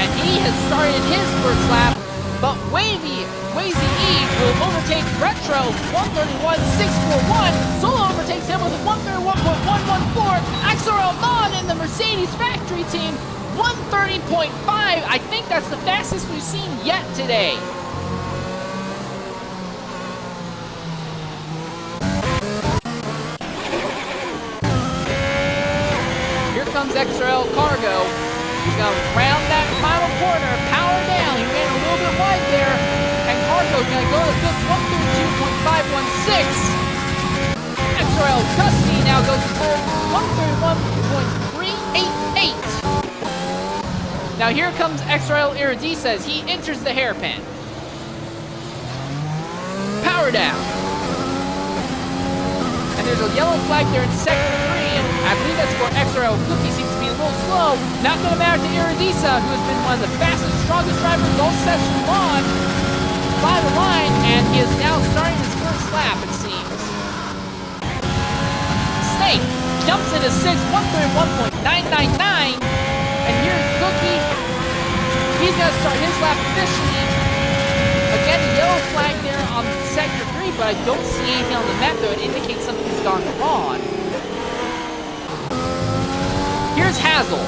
and he has started his first lap, but Wavy E will overtake Retro, 131.641. Solo overtakes him with a 131.114. XRL Mon in the Mercedes factory team, 130.5. I think that's the fastest we've seen yet today. Comes XRL Cargo. He's going to round that final corner, power down. He ran a little bit wide there, and Cargo's going to go to the fifth, 132.516. XRL Dusty now goes to third, 131.388. Now here comes XRL Iridisa as he enters the hairpin. Power down. And there's a yellow flag there in sector 3, and I believe that's for XRL Cookie. Seems to be a little slow. Not going to matter to Iridisa, who has been one of the fastest, strongest drivers all session long by the line, and he is now starting his first lap, it seems. Snake jumps into 6th, 131.999, and here's Cookie. He's going to start his lap officially. Again, the yellow flag there on sector 3, but I don't see anything on the map that would indicate something's gone wrong. Here's Hazel.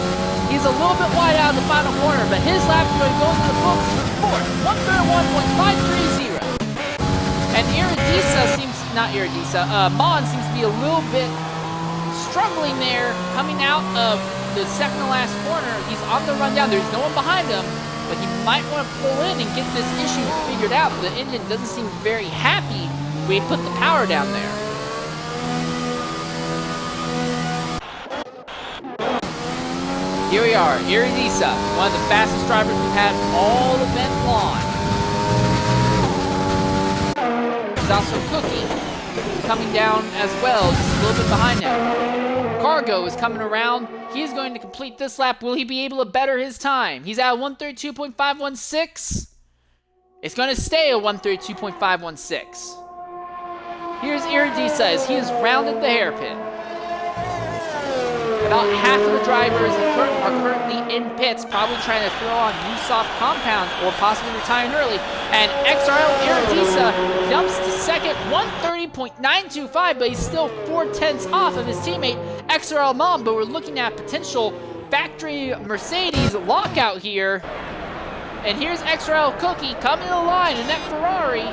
He's a little bit wide out of the final corner, but his lap is going to go into the books fourth, 131.530. And Mon seems to be a little bit struggling there, coming out of the second to last corner. He's on the run down. There's no one behind him, but he might want to pull in and get this issue figured out. The engine doesn't seem very happy when he put the power down there. Here we are, Iridisa, one of the fastest drivers we've had all event long. There's also Cookie, who's coming down as well, just a little bit behind him. Cargo is coming around. He is going to complete this lap. Will he be able to better his time? He's at 132.516. It's going to stay at 132.516. Here's Iridisa as he has rounded the hairpin. About half of the drivers are currently in pits, probably trying to throw on new soft compounds or possibly retiring early. And XRL Iridisa jumps to second, 130.925, but he's still 4/10 off of his teammate XRL Mom. But we're looking at potential factory Mercedes lockout here. And here's XRL Cookie coming to the line in that Ferrari.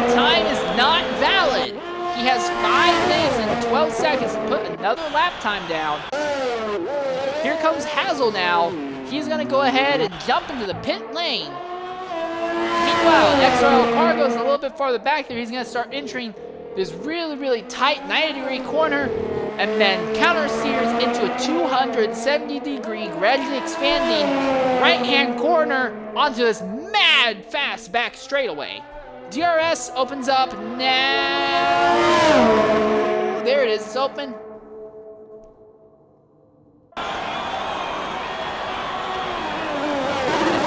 The time is not valid. He has 5 minutes and 12 seconds to put another lap time down. Here comes Hazel now. He's going to go ahead and jump into the pit lane. Meanwhile, XRL Cargo's a little bit farther back there. He's going to start entering this really, really tight 90-degree corner and then counter steers into a 270-degree, gradually expanding right-hand corner onto this mad fast back straightaway. DRS opens up now. There it is, it's open.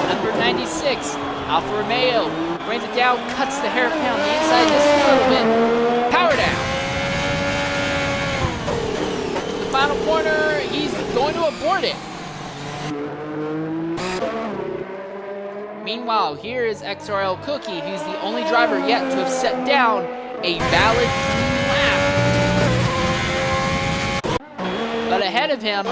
Number 96, Alfa Romeo, brings it down, cuts the hairpin on the inside just a little bit. Power down. The final corner, he's going to abort it. Meanwhile, here is XRL Cookie, who's the only driver yet to have set down a valid lap. But ahead of him,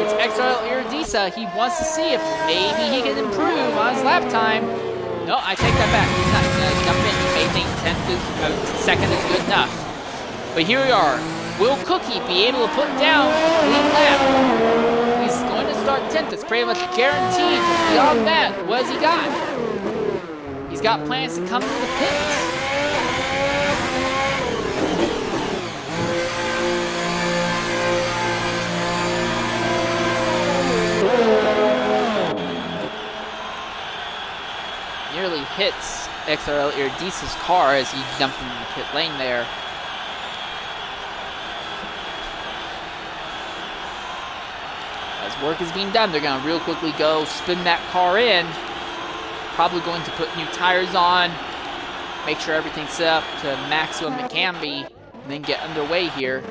it's XRL Iridisa. He wants to see if maybe he can improve on his lap time. No, I take that back. He's not going to jump in. He may think 10th is, second is good enough. But here we are. Will Cookie be able to put down a clean lap? He's going to start 10th. It's pretty much guaranteed. But beyond that, what has he got? He's got plans to come to the pits. Nearly hits XRL Iridisa's car as he jumped into the pit lane there. As work is being done, they're going to real quickly go spin that car in. Probably going to put new tires on, make sure everything's set up to maximum it can be, and then get underway here.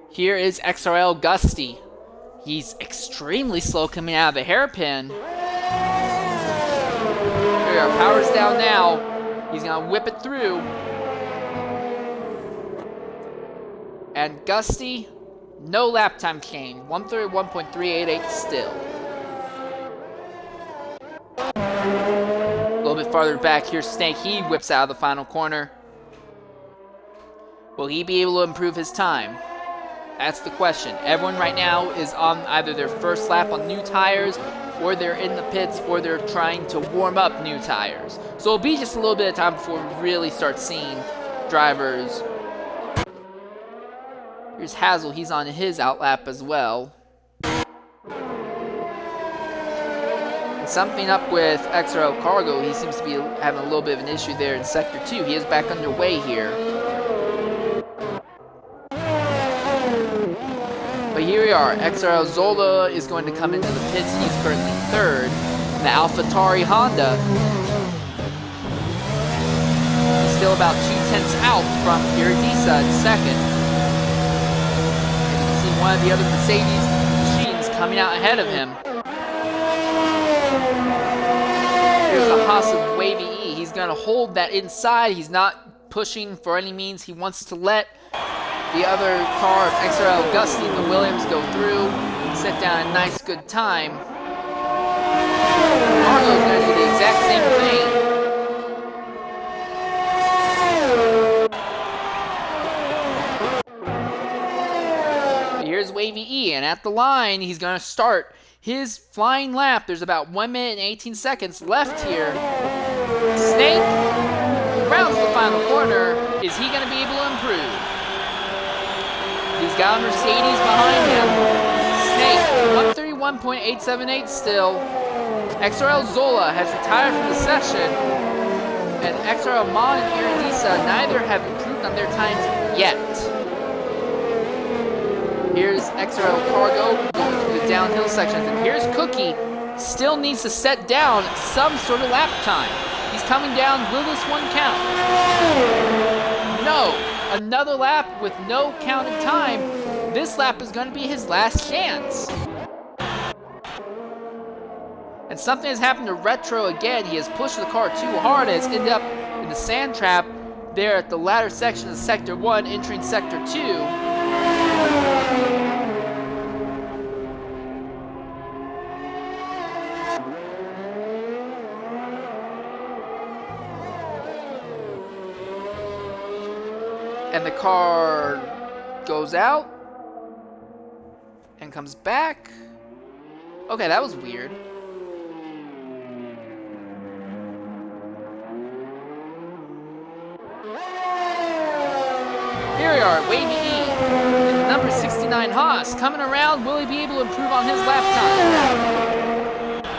Here is XRL Gusty. He's extremely slow coming out of the hairpin. Here, our power's down now. He's gonna whip it through. And Gusty, no lap time change. 131.388 still. A little bit farther back, here's Snake. He whips out of the final corner. Will he be able to improve his time? That's the question. Everyone right now is on either their first lap on new tires, or they're in the pits, or they're trying to warm up new tires. So it'll be just a little bit of time before we really start seeing drivers. Here's Hazel. He's on his outlap as well. And something up with XRL Cargo. He seems to be having a little bit of an issue there in Sector 2. He is back underway here. But here we are. XRL Zola is going to come into the pits. He's currently third. And the AlphaTauri Honda is still about 2/10 out from Iridisa in second. As you can see, one of the other Mercedes machines coming out ahead of him. Here's the Haas of Wavy E. He's going to hold that inside. He's not pushing for any means. He wants to let the other car of XRL Gusty and the Williams go through, set down a nice good time. Cargo's going to do the exact same thing. Here's Wavy E, and at the line, he's going to start his flying lap. There's about 1 minute and 18 seconds left here. Snake rounds the final corner. Is he going to be able to improve? He's got a Mercedes behind him. Snake, 131.878 still. XRL Zola has retired from the session. And XRL Mon and Iridisa neither have improved on their times yet. Here's XRL Cargo going through the downhill sections. And here's Cookie. Still needs to set down some sort of lap time. He's coming down. Will this one count? No. Another lap with no counted time. This lap is going to be his last chance. And something has happened to Retro again. He has pushed the car too hard and has ended up in the sand trap there at the latter section of Sector 1, entering Sector 2. And the car goes out and comes back. Okay, that was weird. Here we are, Wavy E, and number 69 Haas coming around. Will he be able to improve on his lap time?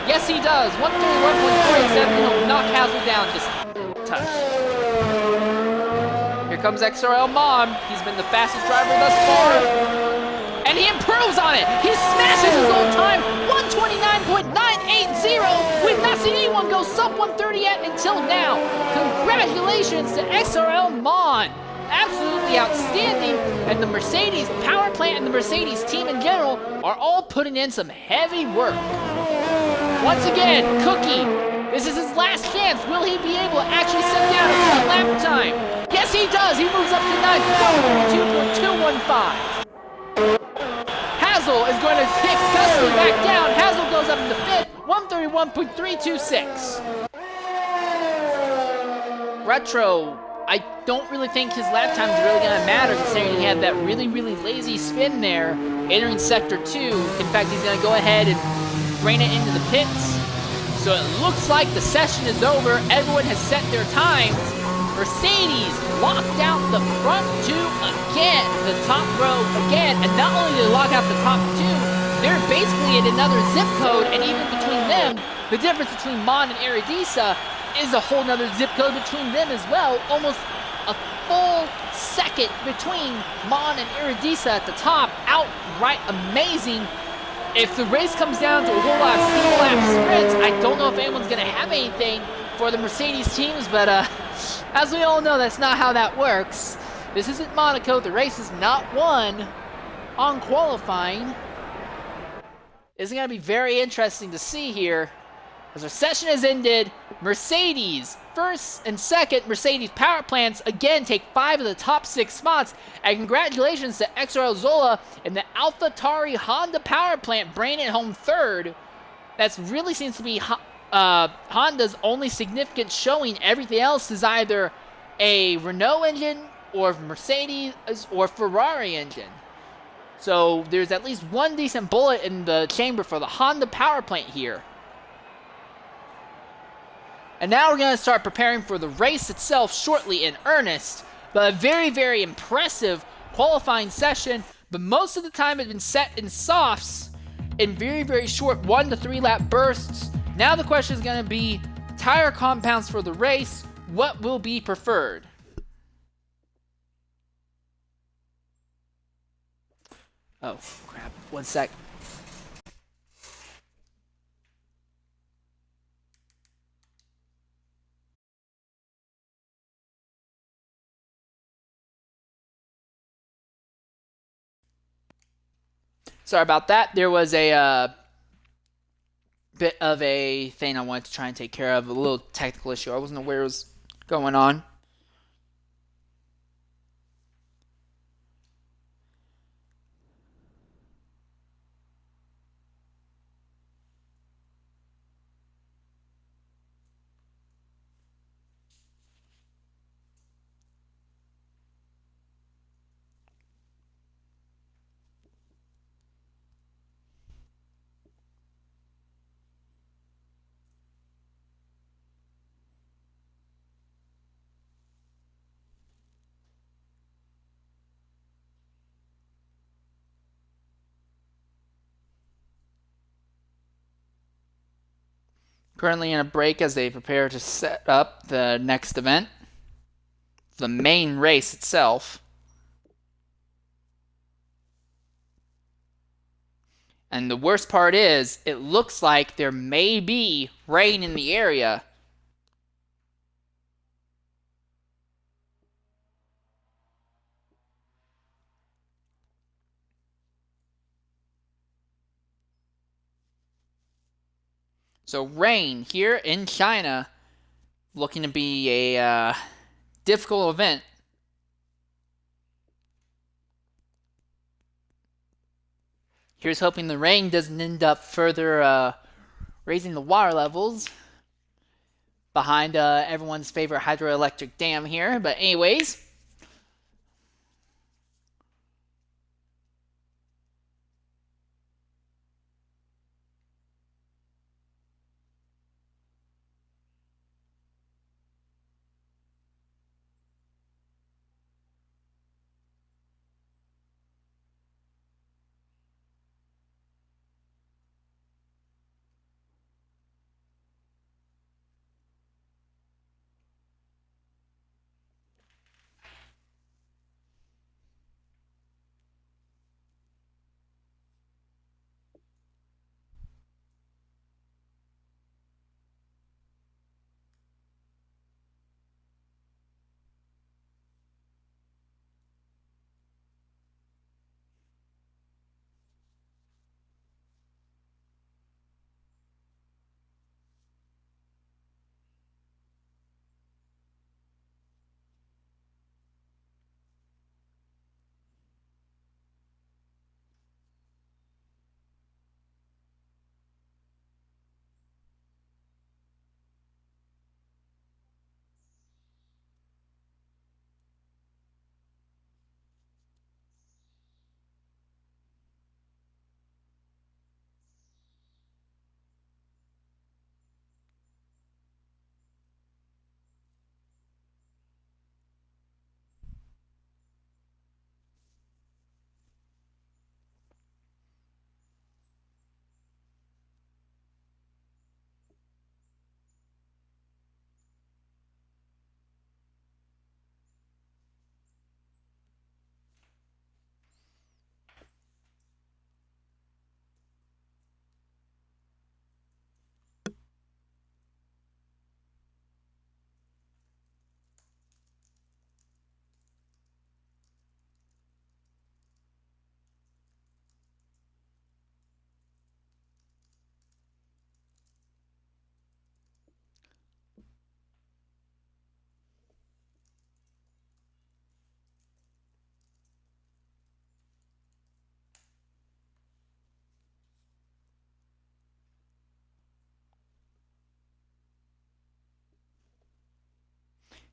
Yes, he does. 131.47. He'll knock Hazel down just a touch. Here comes XRL Mom. He's been the fastest driver thus far. And he improves on it. He smashes his old time. 129.980. We've not seen anyone go sub 130 yet until now. Congratulations to XRL Mon. Absolutely outstanding. And the Mercedes power plant and the Mercedes team in general are all putting in some heavy work. Once again, Cookie. This is his last chance. Will he be able to actually set down a full lap time? Yes, he does. He moves up to 9.215. Hazel is going to kick Gusty back down. Hazel goes up into fifth, 131.326. Retro I don't really think his lap time is really going to matter, considering he had that really, really lazy spin there entering Sector 2. In fact, he's going to go ahead and bring it into the pits. So it looks like the session is over. Everyone has set their times. Mercedes locked out the front two again, the top row again. And not only did they lock out the top two, they're basically in another zip code. And even between them, the difference between Mon and Eridisa is a whole nother zip code between them as well. Almost a full second between Mon and Eridisa at the top. Outright amazing. If the race comes down to a whole lot of single lap sprints, I don't know if anyone's going to have anything for the Mercedes teams, but as we all know, that's not how that works. This isn't Monaco. The race is not won on qualifying. It's going to be very interesting to see here. As our session has ended, Mercedes, first and second, Mercedes power plants again take 5 of the top 6 spots. And congratulations to XRL Zola and the AlphaTauri Honda power plant bringing it home third. That really seems to be Honda's only significant showing. Everything else is either a Renault engine or Mercedes or Ferrari engine. So there's at least one decent bullet in the chamber for the Honda power plant here. And now we're going to start preparing for the race itself shortly in earnest. But a very, very impressive qualifying session. But most of the time it's been set in softs in very, very short 1 to 3 lap bursts. Now the question is going to be tire compounds for the race. What will be preferred? Oh, crap. 1 sec. Sorry about that. There was a bit of a thing I wanted to try and take care of, a little technical issue. I wasn't aware it was going on. Currently in a break as they prepare to set up the next event, the main race itself. And the worst part is, it looks like there may be rain in the area. So rain here in China, looking to be a difficult event. Here's hoping the rain doesn't end up further raising the water levels behind everyone's favorite hydroelectric dam here. But anyways,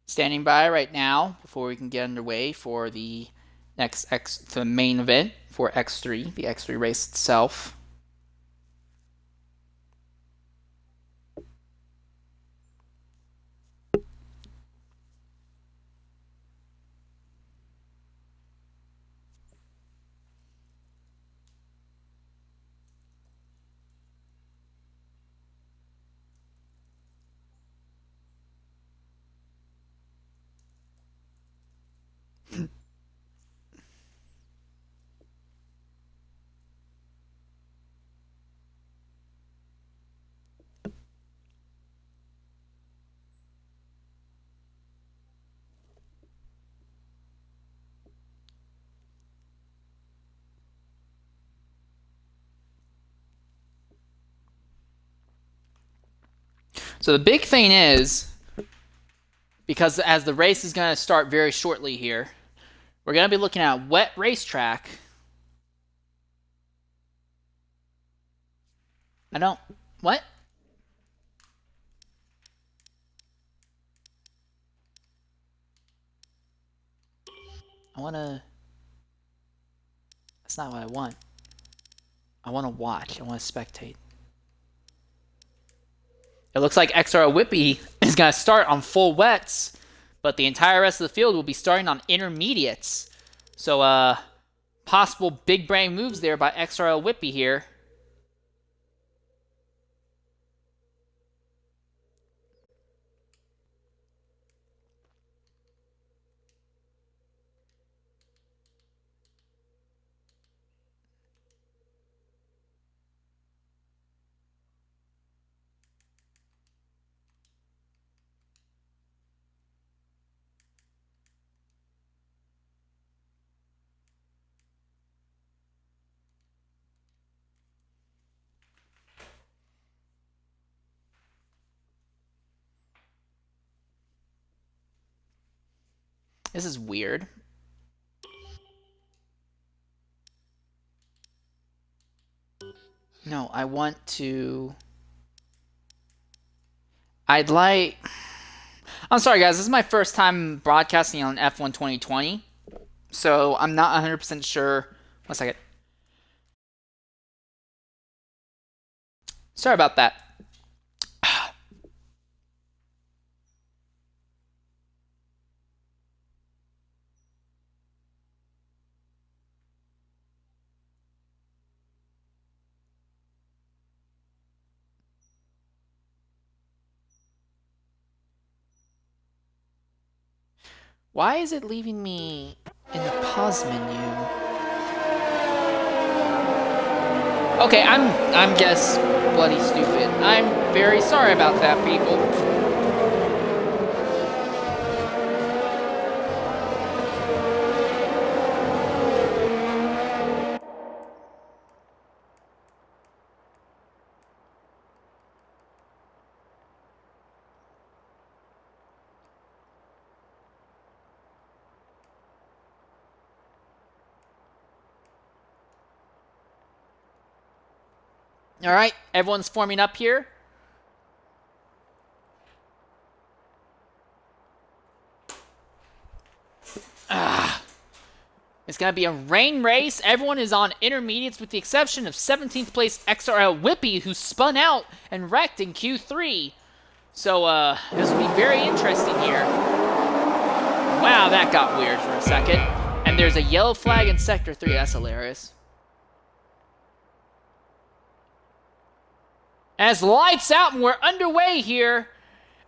Standing by right now before we can get underway for the the main event for X3, the X3 race itself. So the big thing is, because as the race is going to start very shortly here, we're going to be looking at a wet racetrack. What? That's not what I want. I want to watch. I want to spectate. It looks like XRL Whippy is going to start on full wets, but the entire rest of the field will be starting on intermediates. So, possible big brain moves there by XRL Whippy here. This is weird. No, I want to... I'm sorry, guys. This is my first time broadcasting on F1 2020, so I'm not 100% sure. 1 second. Sorry about that. Why is it leaving me in the pause menu? Okay, I'm just bloody stupid. I'm very sorry about that, people. All right, everyone's forming up here. It's going to be a rain race. Everyone is on intermediates with the exception of 17th place XRL Whippy, who spun out and wrecked in Q3. So, this will be very interesting here. Wow, that got weird for a second. And there's a yellow flag in Sector 3. That's hilarious. As lights out, and we're underway here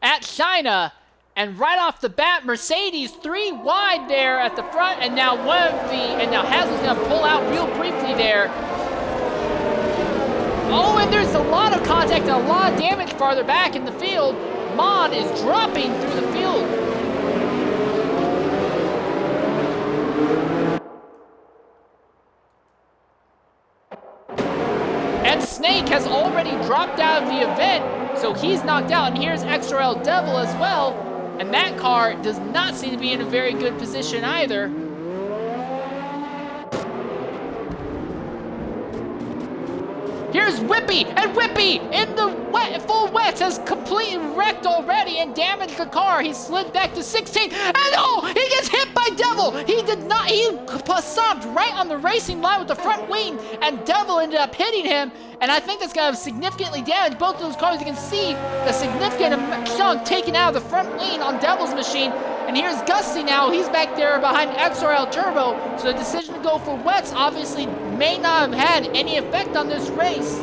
at China. And right off the bat, Mercedes 3 wide there at the front, and now Hasl's gonna pull out real briefly there. Oh, and there's a lot of contact and a lot of damage farther back in the field. Mon is dropping through the field. And Snake has already dropped out of the event, so he's knocked out. And here's XRL Devil as well. And that car does not seem to be in a very good position either. here's Whippy, and Whippy in the full wets has completely wrecked already and damaged the car. He slid back to 16, and oh, he gets hit by Devil. He stopped right on the racing line with the front wing, and Devil ended up hitting him, and I think that's gonna significantly damage both of those cars. You can see the significant chunk taken out of the front wing on Devil's machine. And here's Gusty now. He's back there behind XRL Turbo. So the decision to go for wets obviously may not have had any effect on this race.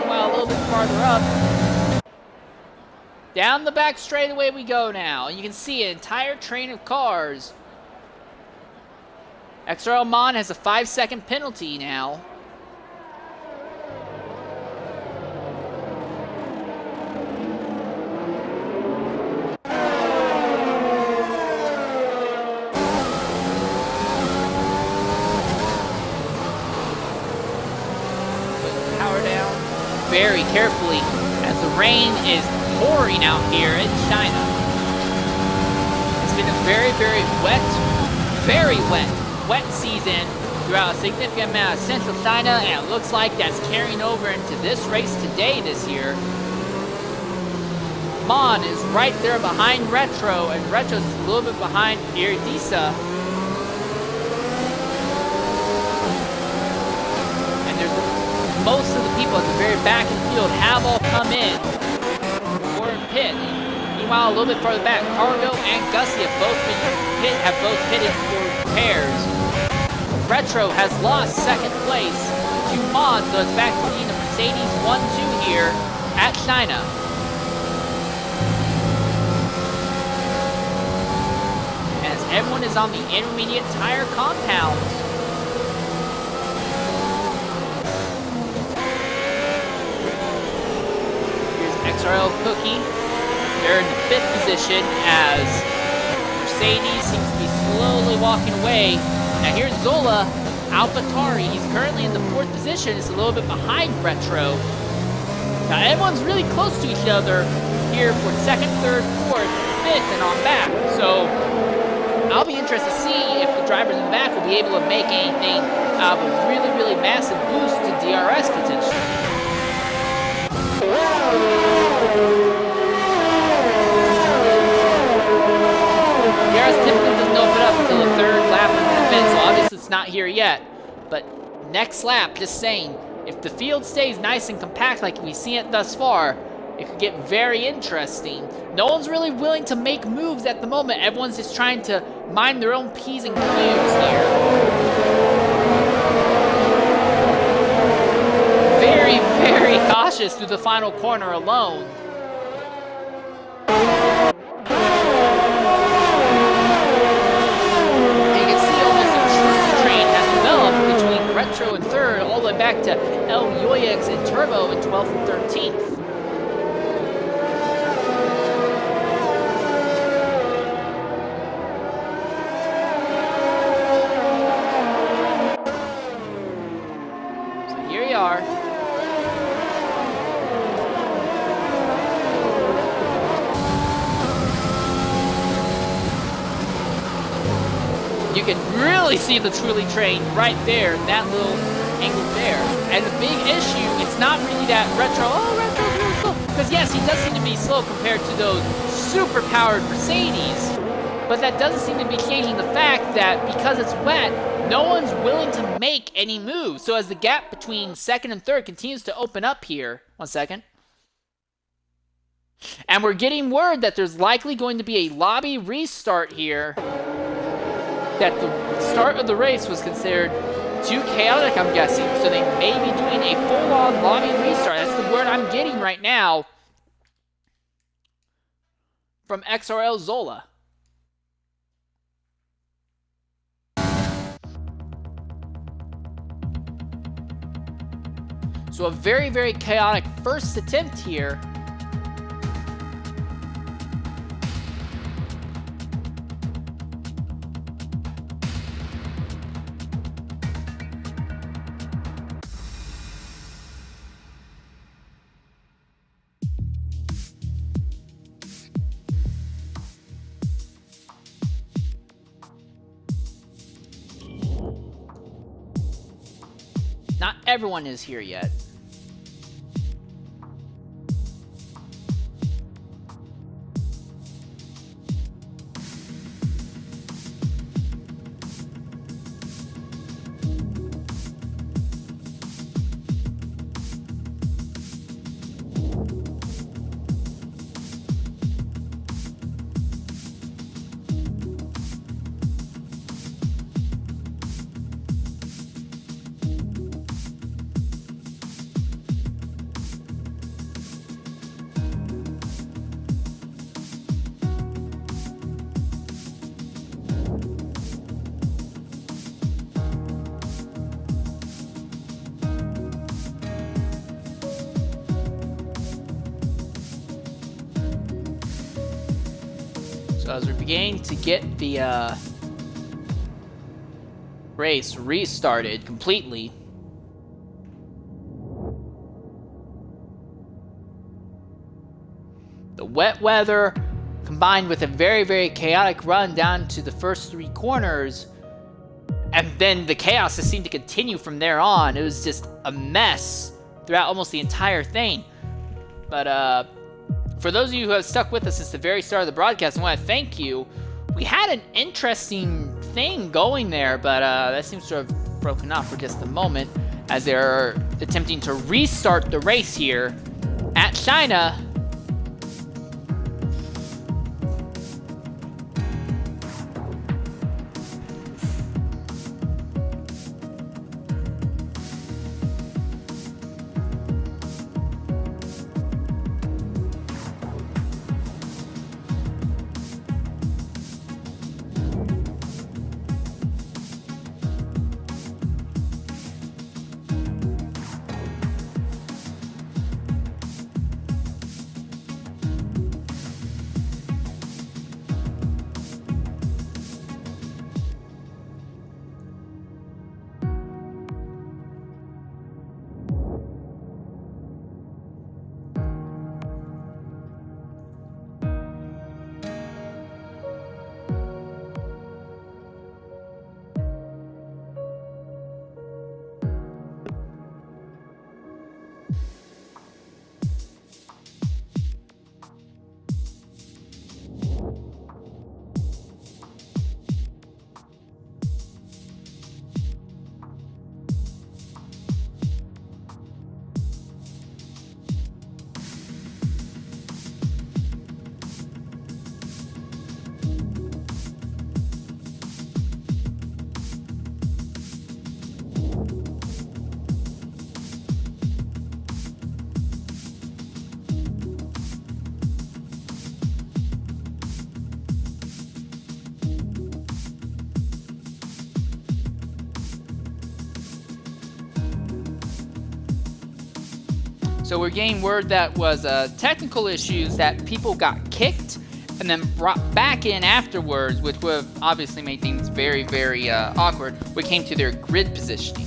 Well, a little bit farther up. Down the back straightaway we go now. You can see an entire train of cars. XRL Mon has a 5-second penalty now. Very carefully as the rain is pouring out here in China. It's been a very, very wet season throughout a significant amount of central China, and it looks like that's carrying over into this race today this year. Mon is right there behind Retro, and Retro's a little bit behind Iridisa. Most of the people at the very back of the field have all come in for a pit. Meanwhile, a little bit farther back, Cargo and Gussie have both pitted for repairs. Retro has lost second place to Mon, so it's back to being the Mercedes 1-2 here at China. As everyone is on the intermediate tire compound. XRL Cookie, they're in the 5th position as Mercedes seems to be slowly walking away. Now here's Zola AlphaTauri. He's currently in the 4th position. It's a little bit behind Retro. Now everyone's really close to each other here for 2nd, 3rd, 4th, 5th, and on back. So I'll be interested to see if the drivers in the back will be able to make anything out of a really, really massive boost to DRS potentially. DRS typically doesn't open up until the 3rd lap of the event, so obviously it's not here yet. But next lap, just saying, if the field stays nice and compact like we've seen it thus far, it could get very interesting. No one's really willing to make moves at the moment. Everyone's just trying to mind their own P's and Q's here. Very, very cautious through the final corner alone. You can see almost a true train has developed between Retro and 3rd, all the way back to El Yoyex and Turbo in 12th and 13th. So here we are. You can really see the Truly train right there, that little angle there. And the big issue, it's not really that Retro's really slow. Because yes, he does seem to be slow compared to those super-powered Mercedes. But that doesn't seem to be changing the fact that because it's wet, no one's willing to make any moves. So as the gap between 2nd and 3rd continues to open up here. 1 second. And we're getting word that there's likely going to be a lobby restart here. That the start of the race was considered too chaotic, I'm guessing, so they may be doing a full-on lobby restart. That's the word I'm getting right now from XRL Zola. So a very, very chaotic first attempt here. not everyone is here yet. So as we're beginning to get the race restarted completely, the wet weather combined with a very, very chaotic run down to the first 3 corners, and then the chaos has seemed to continue from there on. It was just a mess throughout almost the entire thing. But for those of you who have stuck with us since the very start of the broadcast, I want to thank you. We had an interesting thing going there, but that seems to have broken off for just a moment as they're attempting to restart the race here at China. So we're getting word that was technical issues, that people got kicked and then brought back in afterwards, which would have obviously made things very, very awkward when it came to their grid positioning.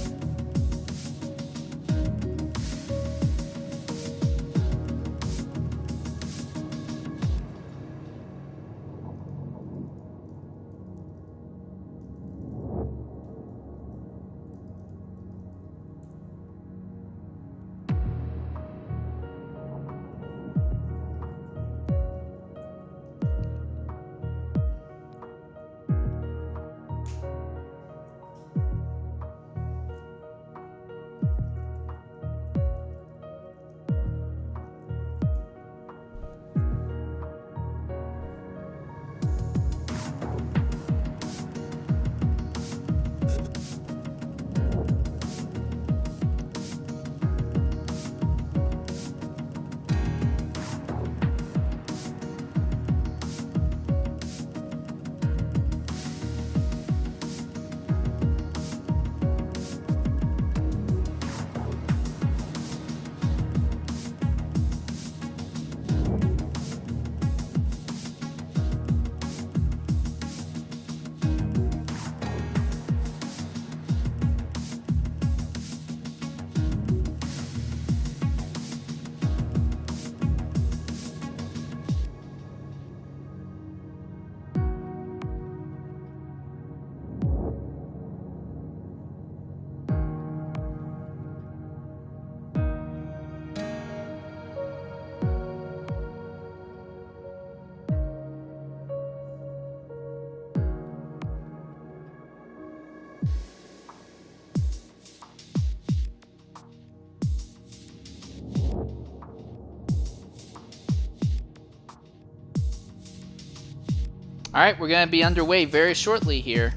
Alright, we're going to be underway very shortly here.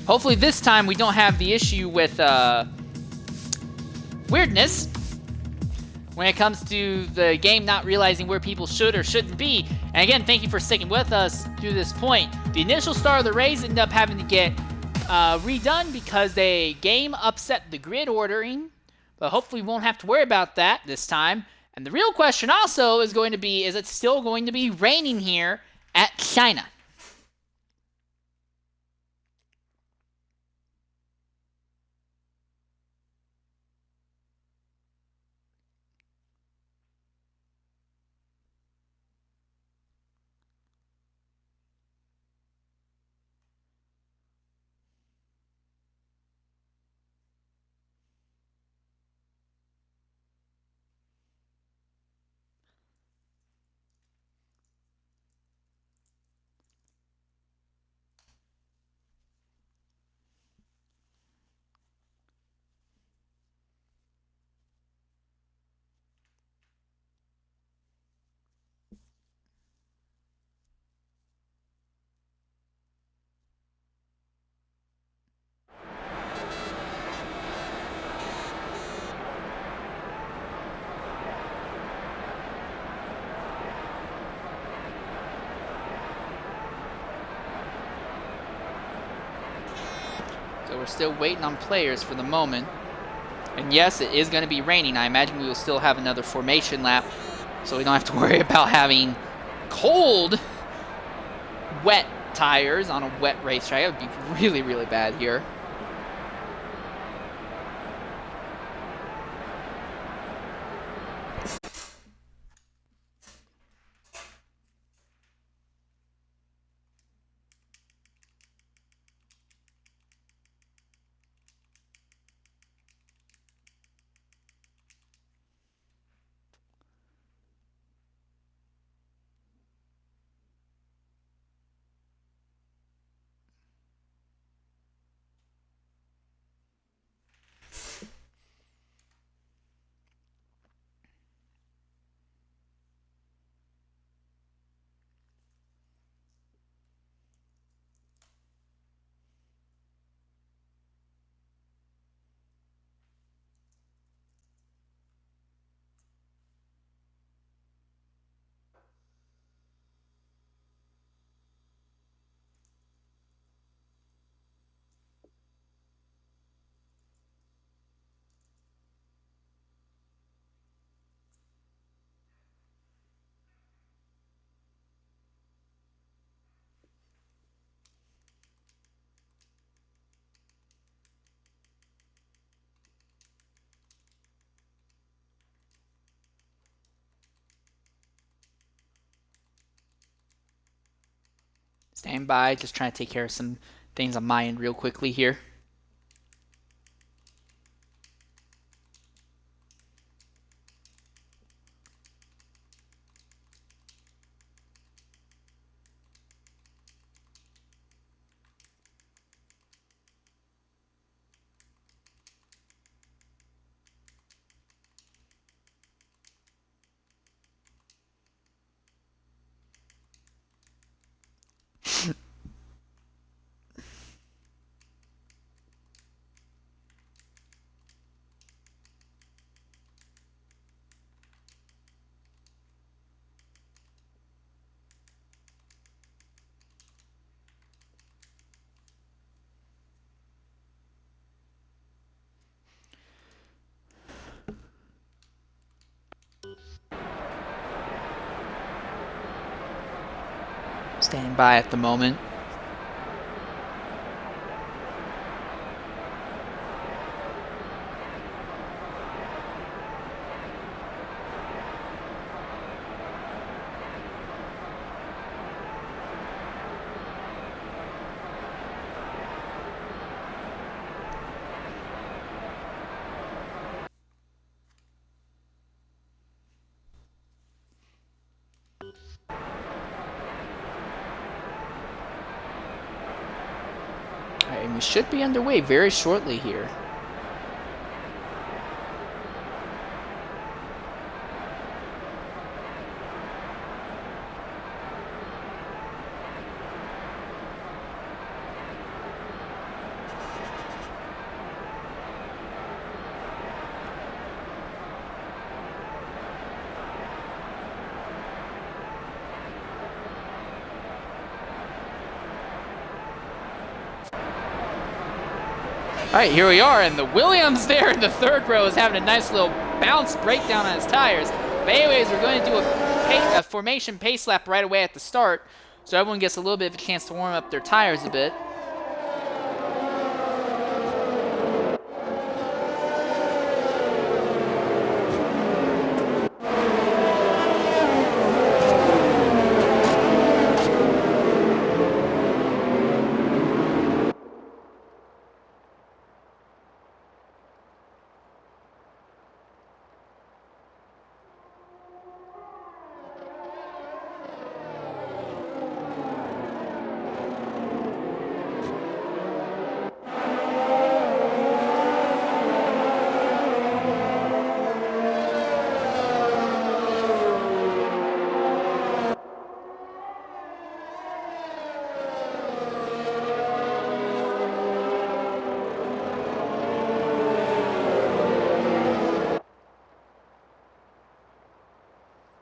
Hopefully this time we don't have the issue with weirdness when it comes to the game not realizing where people should or shouldn't be. And again, thank you for sticking with us through this point. The initial start of the race ended up having to get redone because the game upset the grid ordering, but hopefully we won't have to worry about that this time. And the real question also is going to be, is it still going to be raining here at China? So we're still waiting on players for the moment. And yes, it is going to be raining. I imagine we will still have another formation lap, so we don't have to worry about having cold, wet tires on a wet racetrack. It would be really, really bad here. Stand by, just trying to take care of some things on my end real quickly here. Standing by at the moment. And we should be underway very shortly here. All right, here we are, and the Williams there in the third row is having a nice little bounce breakdown on his tires. But anyways, we're going to do a formation pace lap right away at the start, so everyone gets a little bit of a chance to warm up their tires a bit.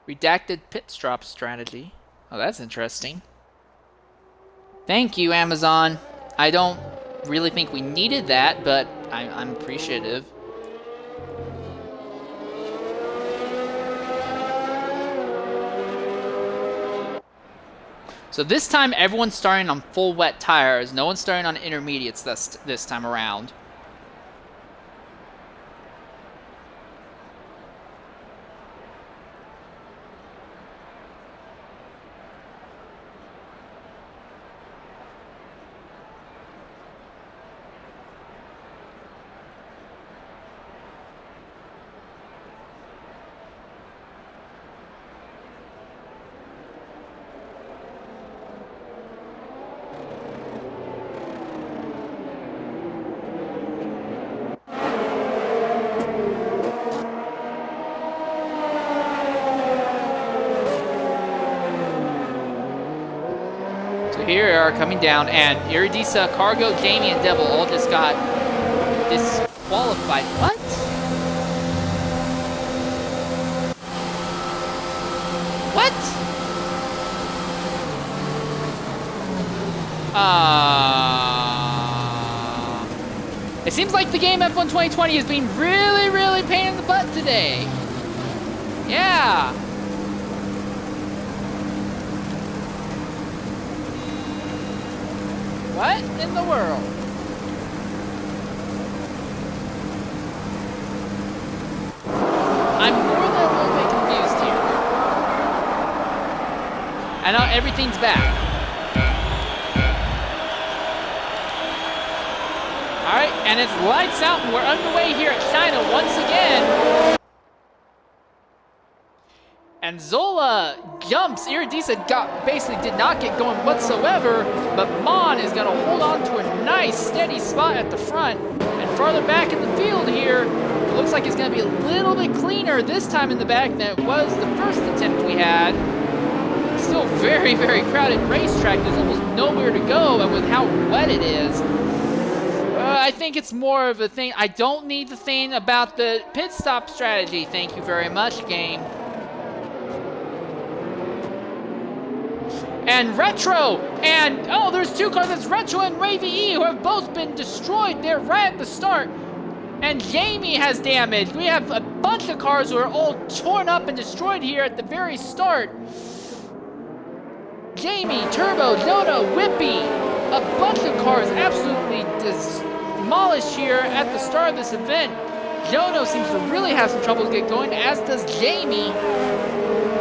Redacted pit stop strategy. Oh, that's interesting. Thank you, Amazon. I don't really think we needed that, but I'm appreciative. So this time, everyone's starting on full wet tires. No one's starting on intermediates this time around. Here we are coming down, and Iridisa, Cargo, Jamie, and Devil all just got disqualified. What? What? It seems like the game F1 2020 is being really, really pain in the butt today. Yeah. What in the world? I'm more than a little bit confused here. And now everything's back. Alright, and it's lights out, and we're underway here at China once again. And Zola jumps. Iridisa basically did not get going whatsoever, but Mon is going to hold on to a nice steady spot at the front. And farther back in the field here, it looks like it's going to be a little bit cleaner this time in the back than it was the first attempt we had. Still very, very crowded racetrack. There's almost nowhere to go, and with how wet it is, I think it's more of a thing. I don't need the thing about the pit stop strategy. Thank you very much, game. And Retro, and oh, there's two cars. It's Retro and Wavy E, who have both been destroyed there right at the start. And Jamie has damage. We have a bunch of cars who are all torn up and destroyed here at the very start. Jamie, Turbo, Zoda, Whippy, a bunch of cars absolutely demolished here at the start of this event. Jono seems to really have some trouble to get going, as does Jamie.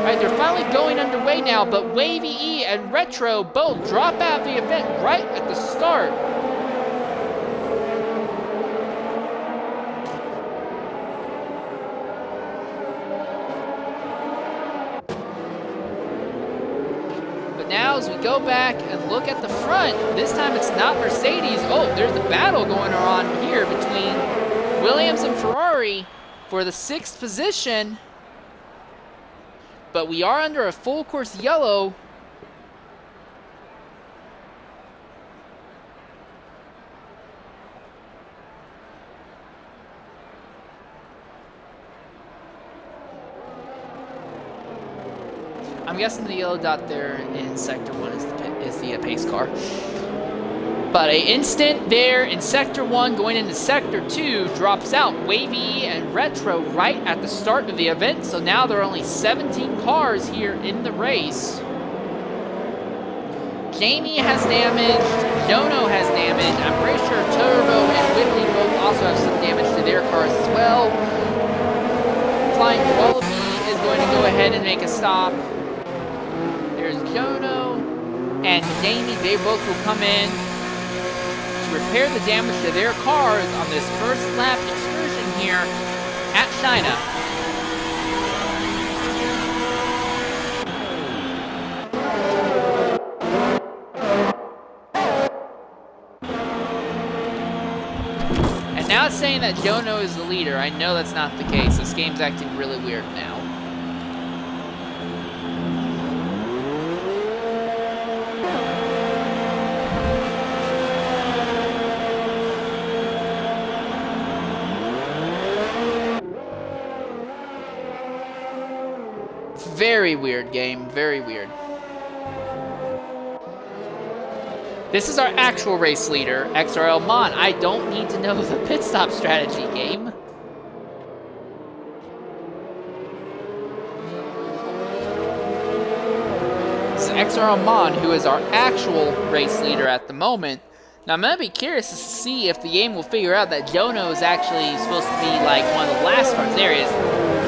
Right, they're finally going underway now, but Wavy E and Retro both drop out of the event right at the start. But now as we go back and look at the front, this time it's not Mercedes. Oh, there's a battle going on here between Williams and Ferrari for the 6th position. But we are under a full course yellow. I'm guessing the yellow dot there in sector 1 is the pace car. But an instant there in Sector 1 going into Sector 2 drops out Wavy and Retro right at the start of the event. So now there are only 17 cars here in the race. Jamie has damage, Jono has damage, I'm pretty sure Turbo and Whitley both also have some damage to their cars as well. Flying Wallaby is going to go ahead and make a stop. There's Jono and Jamie, they both will come in to repair the damage to their cars on this first lap excursion here at China. Now it's saying that Jono is the leader. I know that's not the case. This game's acting really weird now. Very weird game. Very weird. This is our actual race leader, XRL Mon. I don't need to know the pit stop strategy game. This is XRL Mon, who is our actual race leader at the moment. Now, I'm going to be curious to see if the game will figure out that Jono is actually supposed to be like one of the last cars. There he is.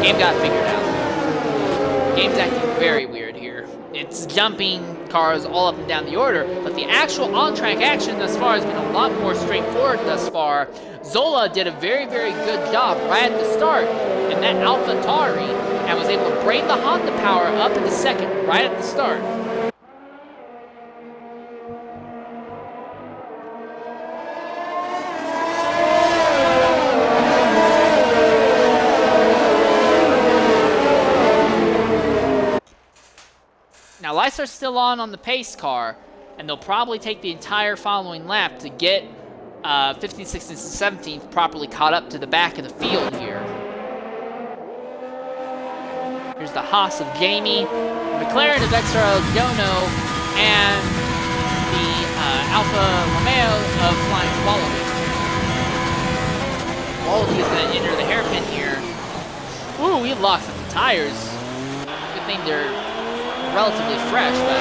Game got figured out. Game's acting very weird here. It's jumping cars all up and down the order, but the actual on-track action thus far has been a lot more straightforward thus far. Zola did a very, very good job right at the start in that AlphaTauri and was able to bring the Honda power up into second right at the start. Now, lights are still on the pace car, and they'll probably take the entire following lap to get 15th, 16th, and 17th properly caught up to the back of the field here. Here's the Haas of Jamie, McLaren of XRL Jono, and the Alfa Romeo of Flying Wallaby. Wallaby is going to enter the hairpin here. Ooh, he locks up the tires. Good thing they're relatively fresh, but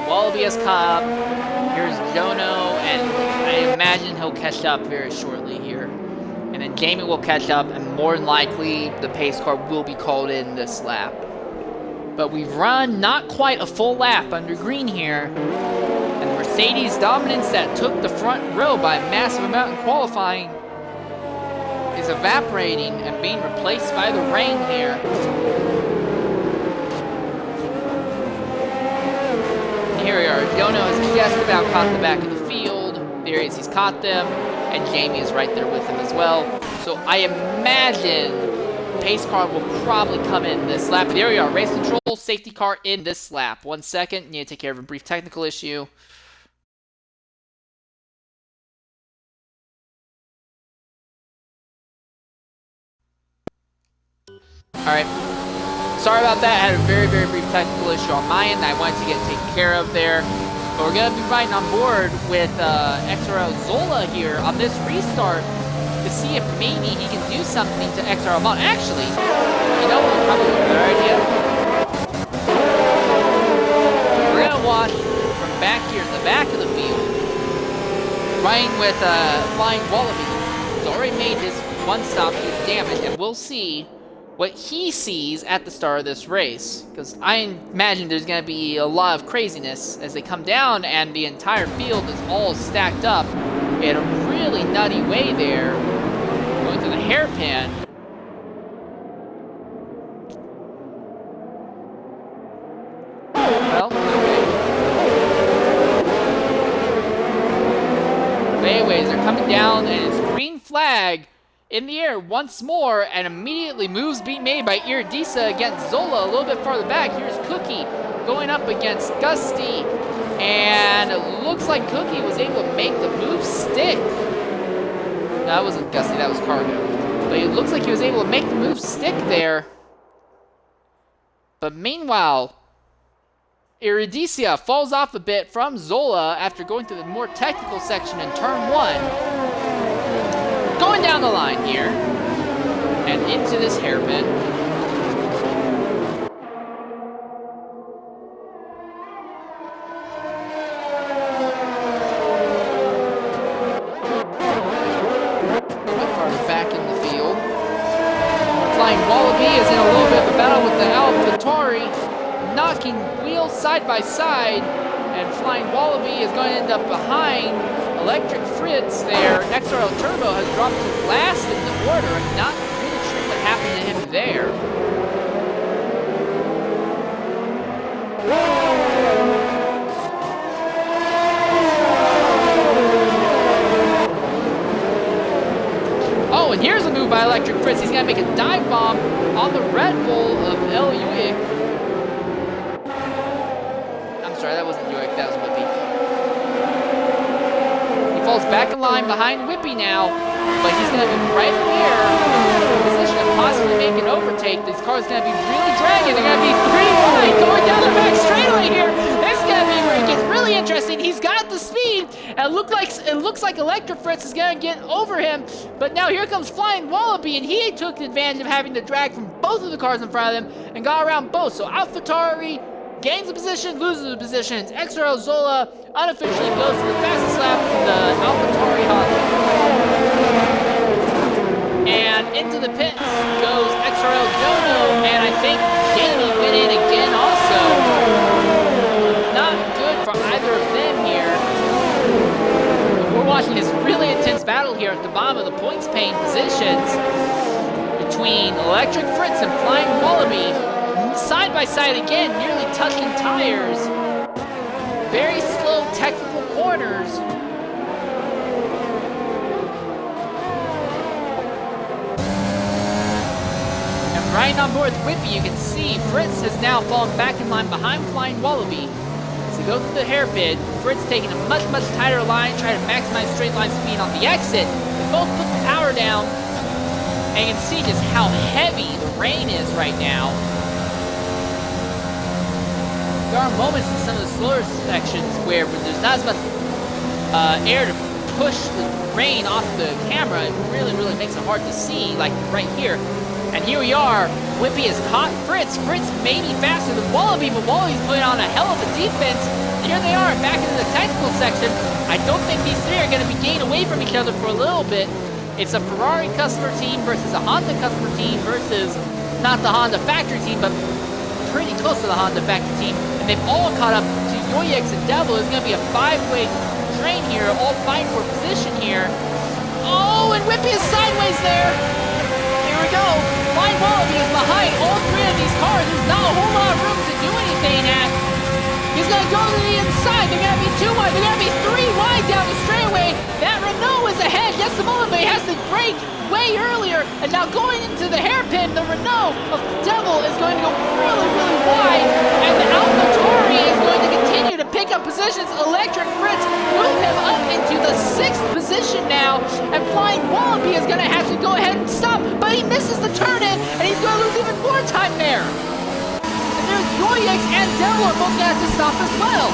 Wallaby has caught up. Here's Jono, and I imagine he'll catch up very shortly here. And then Jamie will catch up, and more than likely, the pace car will be called in this lap. But we've run not quite a full lap under green here, and the Mercedes dominance that took the front row by a massive amount in qualifying is evaporating and being replaced by the rain here. Here we are. Jono has just about caught the back of the field. There he is. He's caught them. And Jamie is right there with him as well. So I imagine pace car will probably come in this lap. There we are. Race control, safety car in this lap. 1 second. Need to take care of a brief technical issue. Alright. Sorry about that. I had a very, very brief technical issue on my end that I wanted to get taken care of there. But we're going to be riding on board with XRL Zola here on this restart to see if maybe he can do something to XRL Mon. Actually, you know what? Probably a better idea. We're going to watch from back here in the back of the field, riding with Flying Wallaby. He's already made his one stop to damage, and we'll see what he sees at the start of this race. Because I imagine there's going to be a lot of craziness as they come down and the entire field is all stacked up in a really really nutty way there. Going through the hairpin. Well, okay. Anyways, they're coming down, and it's green flag in the air once more, and immediately moves being made by Iridisa against Zola a little bit farther back. Here's Cookie going up against Gusty, and it looks like Cookie was able to make the move stick. No, that wasn't Gusty, that was Cargo. But it looks like he was able to make the move stick there. But meanwhile, Iridicia falls off a bit from Zola after going through the more technical section in turn 1. Going down the line here, and into this hairpin. A bit farther back in the field. Flying Wallaby is in a little bit of a battle with the AlphaTauri, knocking wheels side by side, and Flying Wallaby is going to end up behind Electric Fritz there. XRL Turbo has dropped to last in the order. I'm not really sure what happened to him there. Oh, and here's a move by Electric Fritz. He's going to make a dive bomb on the Red Bull of El Uick. I'm sorry, that wasn't Uick, that was Whippy. He falls back in line behind Whippy now, but he's going to be right here in a position to possibly make an overtake. This car is going to be really dragging. They're going to be 3 wide going down the back straightaway here. This is going to be where it gets really interesting. He's got the speed. And it looks like Electric Fritz is going to get over him, but now here comes Flying Wallaby, and he took advantage of having the drag from both of the cars in front of him and got around both. So AlphaTauri gains a position, loses a position. It's XRL Zola unofficially goes to the fastest lap in the AlphaTauri Honda. And into the pits goes XRL Jono, and I think Jamie went in again also. Not good for either of them here. We're watching this really intense battle here at the bottom of the points paying positions between Electric Fritz and Flying Wallaby. Side by side again, nearly touching tires. Very slow technical corners. And right on board with Whippy, you can see Fritz has now fallen back in line behind Flying Wallaby. To go through the hairpin, Fritz taking a much tighter line, trying to maximize straight line speed on the exit. They both put the power down, and you can see just how heavy the rain is right now. There are moments in some of the slower sections where there's not as much air to push the rain off the camera. It really makes it hard to see, like right here. And here we are. Whippy has caught Fritz. Fritz may be faster than Wallaby, but Wallaby's putting on a hell of a defense. Here they are, back into the technical section. I don't think these three are going to be gained away from each other for a little bit. It's a Ferrari customer team versus a Honda customer team versus not the Honda factory team, but pretty close to the Honda factory team. And they've all caught up to Yoyix and Devil. It's going to be a 5-way train here, all fighting for position here. Oh, and Whippy is sideways there. Here we go. Flying Wallaby is behind all three of these cars. There's not a whole lot of room to do anything at. He's going to go to the inside. They're going to be 2 wide. They're going to be 3 wide down the straightaway. That Renault is ahead. Yes, the moment, but he has to brake way earlier. And now going into the hairpin, the Renault of Devil is going to go really wide. And the AlphaTauri is going to continue to pick up positions. Electric Fritz moved him up into the 6th position now. And Flying Wallaby is going to have to go ahead and stop. But he misses the turn in, and he's going to lose even more time there. And there's Yoyix and Devil are both going to have to stop as well.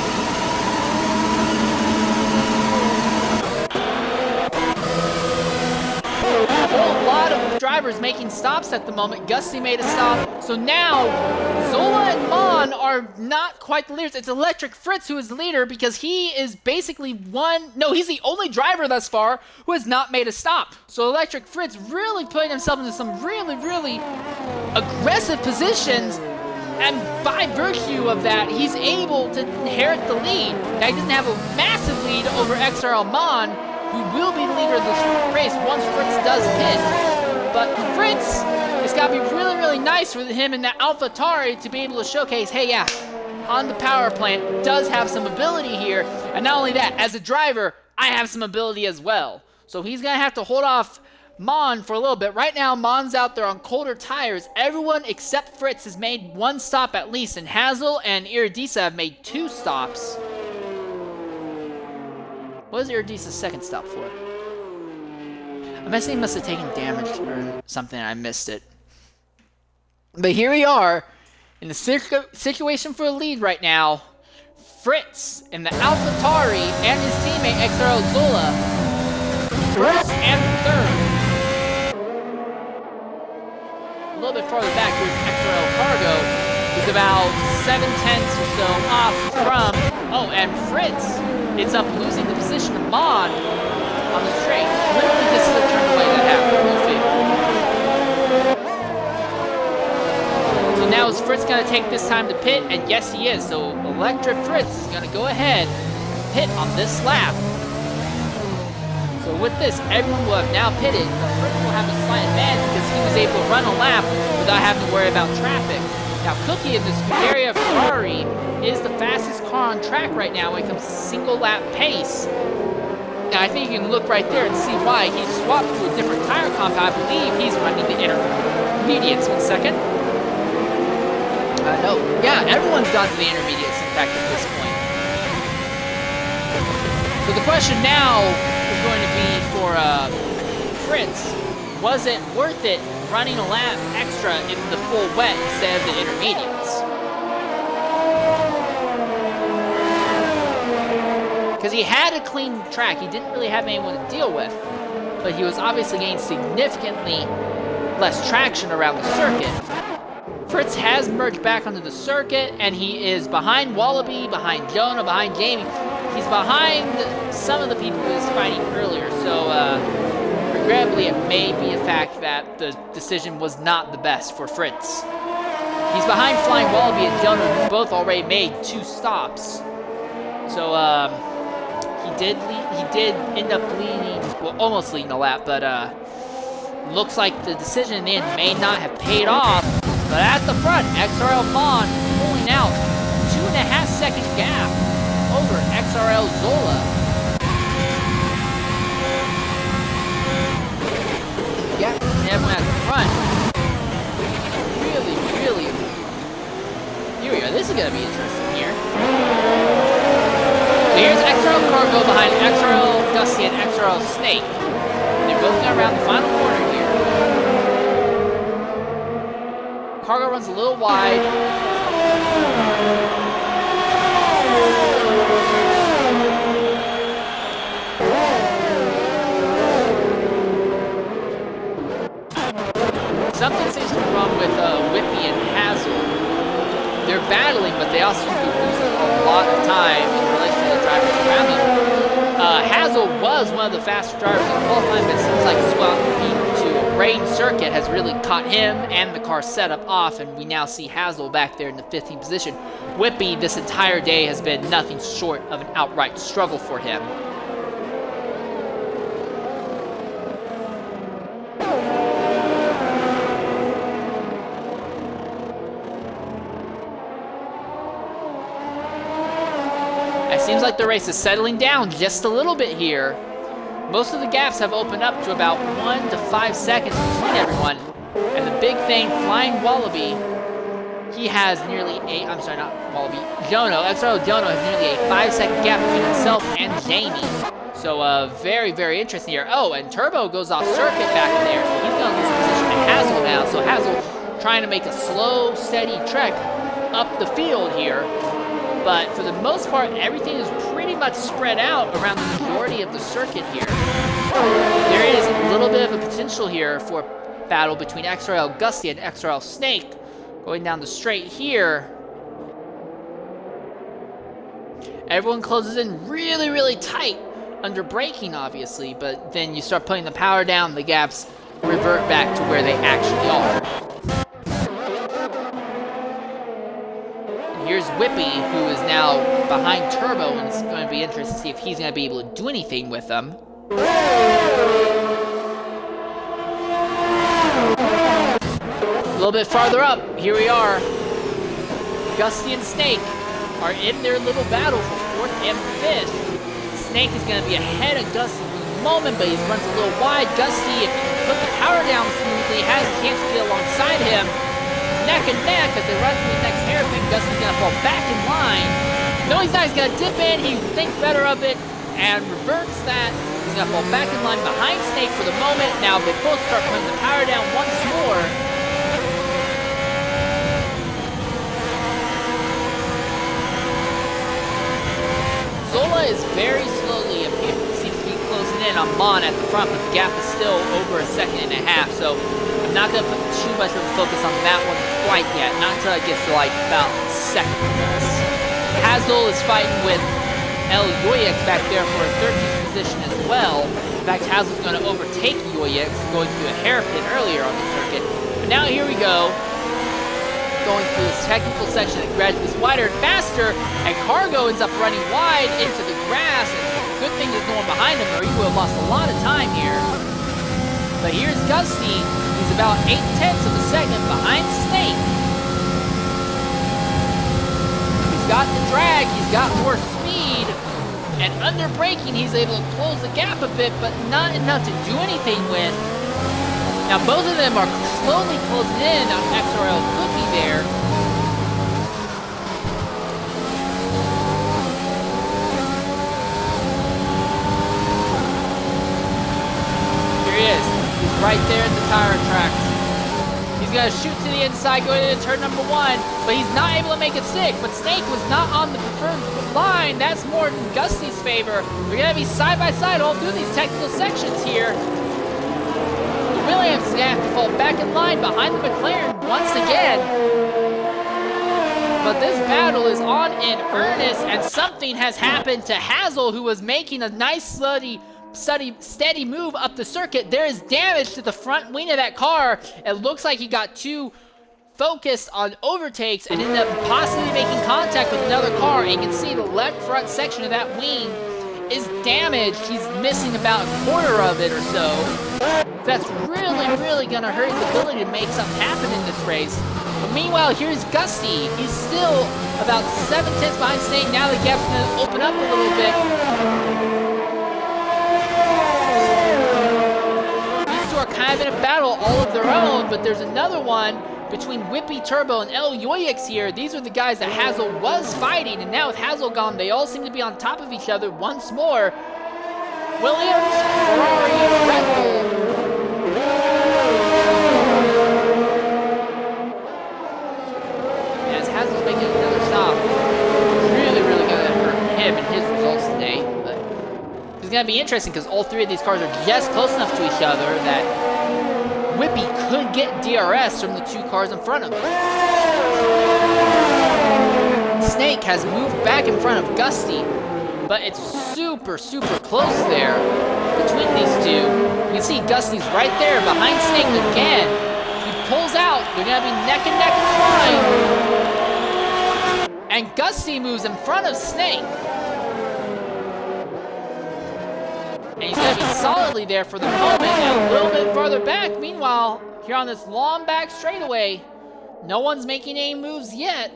A whole lot of drivers making stops at the moment. Gusty made a stop. So now, Zola and Mon are not quite the leaders. It's Electric Fritz who is the leader because he is basically he's the only driver thus far who has not made a stop. So Electric Fritz really putting himself into some really aggressive positions. And by virtue of that, he's able to inherit the lead. Now, he doesn't have a massive lead over XRL Mon, who will be the leader of this race once Fritz does pit. But Fritz, it's got to be really, really nice for him in that AlphaTauri to be able to showcase, hey, yeah, Honda Power Plant does have some ability here. And not only that, as a driver, I have some ability as well. So he's going to have to hold off Mon for a little bit. Right now, Mon's out there on colder tires. Everyone except Fritz has made one stop at least, and Hazel and Iridisa have made 2 stops. What was Iridisa's second stop for? I'm guessing he must have taken damage or something and I missed it. But here we are in the situation for the lead right now. Fritz in the AlphaTauri and his teammate XRL Zola, first and third. A little bit farther back, here's XRL Cargo, who's about 7/10 or so off from, oh, and Fritz ends up losing the position of Mon on the straight. Literally just the turn away that happened. So now is Fritz going to take this time to pit? And yes, he is. So Electra Fritz is going to go ahead and pit on this lap. So with this, everyone will have now pitted, but Fritz will have a slight advantage because he was able to run a lap without having to worry about traffic. Now Cookie in the Scuderia Ferrari is the fastest car on track right now when it comes to single lap pace. Now I think you can look right there and see why. He's swapped to a different tire compound. I believe he's running the intermediates. 1 second. No, yeah, everyone's gone to the intermediates, in fact, at this point. So the question now is going to be for Fritz, was it worth it running a lap extra in the full wet instead of the intermediates? Because he had a clean track, he didn't really have anyone to deal with, but he was obviously getting significantly less traction around the circuit. Fritz has merged back onto the circuit, and he is behind Wallaby, behind Jonah, behind Jamie. He's behind some of the people he was fighting earlier, so regrettably it may be a fact that the decision was not the best for Fritz. He's behind Flying Wallaby and Jonah, who both already made 2 stops. So he did end up leading, well, almost leading a lap, but looks like the decision in the end may not have paid off. But at the front, XRL Mon pulling out 2.5 second gap over XRL Zola. Yeah, and everyone at the front. Really, really. Here we go. This is going to be interesting here. So here's XRL Cargo behind XRL Gussie and XRL Snake. And they're both going around the final corner here. Cargo runs a little wide. Something seems to be wrong with Whippy and Hazel. They're battling, but they also seem to be losing a lot of time in relation to the drivers around them. Hazel was one of the fastest drivers in qualifying, but it seems like swapping to a rain circuit has really caught him and the car setup off, and we now see Hazel back there in the 15th position. Whippy this entire day has been nothing short of an outright struggle for him. It seems like the race is settling down just a little bit here. Most of the gaps have opened up to about 1 to 5 seconds between everyone. And the big thing, Flying Wallaby, he has nearly a, I'm sorry, not Wallaby, Jono, XRL Jono has nearly a 5-second gap between himself and Jamie. So very, very interesting here. Oh, and Turbo goes off circuit back there, so he's going to lose position to Hazel now. So Hazel trying to make a slow, steady trek up the field here. But for the most part, everything is pretty much spread out around the majority of the circuit here. There is a little bit of a potential here for a battle between XRL Gussie and XRL Snake. Going down the straight here. Everyone closes in really, really tight under braking, obviously. But then you start putting the power down, the gaps revert back to where they actually are. Here's Whippy, who is now behind Turbo, and it's going to be interesting to see if he's going to be able to do anything with them. A little bit farther up, here we are. Gusty and Snake are in their little battle for 4th and 5th. Snake is going to be ahead of Gusty for the moment, but he runs a little wide. Gusty, if he can put the power down smoothly, has a chance to get alongside him. Neck and neck as they run to the next hairpin. Gusty's going to fall back in line. No, he's not. He's going to dip in. He thinks better of it and reverts that. He's going to fall back in line behind Snake for the moment. Now they both start putting the power down once more. Zola is very slowly, seems to be closing in on Mon at the front, but the gap is still over a second and a half, so I'm not going to put too much of a focus on that one quite yet, not until it gets to like about second of this. Hazel is fighting with El Yoyex back there for a 13th position as well. In fact, Hazel's going to overtake Yoyex, going through a hairpin earlier on the circuit. But now here we go. Going through this technical section that gradually gets wider and faster, and Cargo ends up running wide into the grass, and good thing there's no one behind him, or he would have lost a lot of time here. But here's Gusty, who's about 8/10 of a second behind Snake. He's got the drag, he's got more speed, and under braking he's able to close the gap a bit, but not enough to do anything with. Now both of them are slowly closing in on XRL Cookie there. Here he is. He's right there at the tire tracks. He's going to shoot to the inside going into turn number 1, but he's not able to make it stick. But Snake was not on the preferred line. That's more in Gusty's favor. We're going to be side by side all through these technical sections here. Williams is going to have to fall back in line behind the McLaren once again. But this battle is on in earnest, and something has happened to Hazel, who was making a nice, steady move up the circuit. There is damage to the front wing of that car. It looks like he got too focused on overtakes and ended up possibly making contact with another car. And you can see the left front section of that wing is damaged. He's missing about a quarter of it or so. That's really gonna hurt his ability to make something happen in this race. But meanwhile, here's Gusty. He's still about 7/10 behind Snake. Now the gap's gonna open up a little bit. These two are kind of in a battle all of their own, but there's another one between Whippy Turbo and El Yoyex here. These are the guys that Hazel was fighting, and now with Hazel gone, they all seem to be on top of each other once more. Williams, Ferrari, Red Bull. As Hazel's making another stop, really gonna hurt him and his results today. But it's gonna be interesting because all three of these cars are just close enough to each other that Whippy could get DRS from the two cars in front of him. Snake has moved back in front of Gusty, but it's super close there between these two. You can see Gusty's right there behind Snake again. He pulls out, they're gonna be neck and neck in line. And Gusty moves in front of Snake. And he's gonna be solidly there for the moment, and a little bit farther back. Meanwhile, here on this long back straightaway, no one's making any moves yet.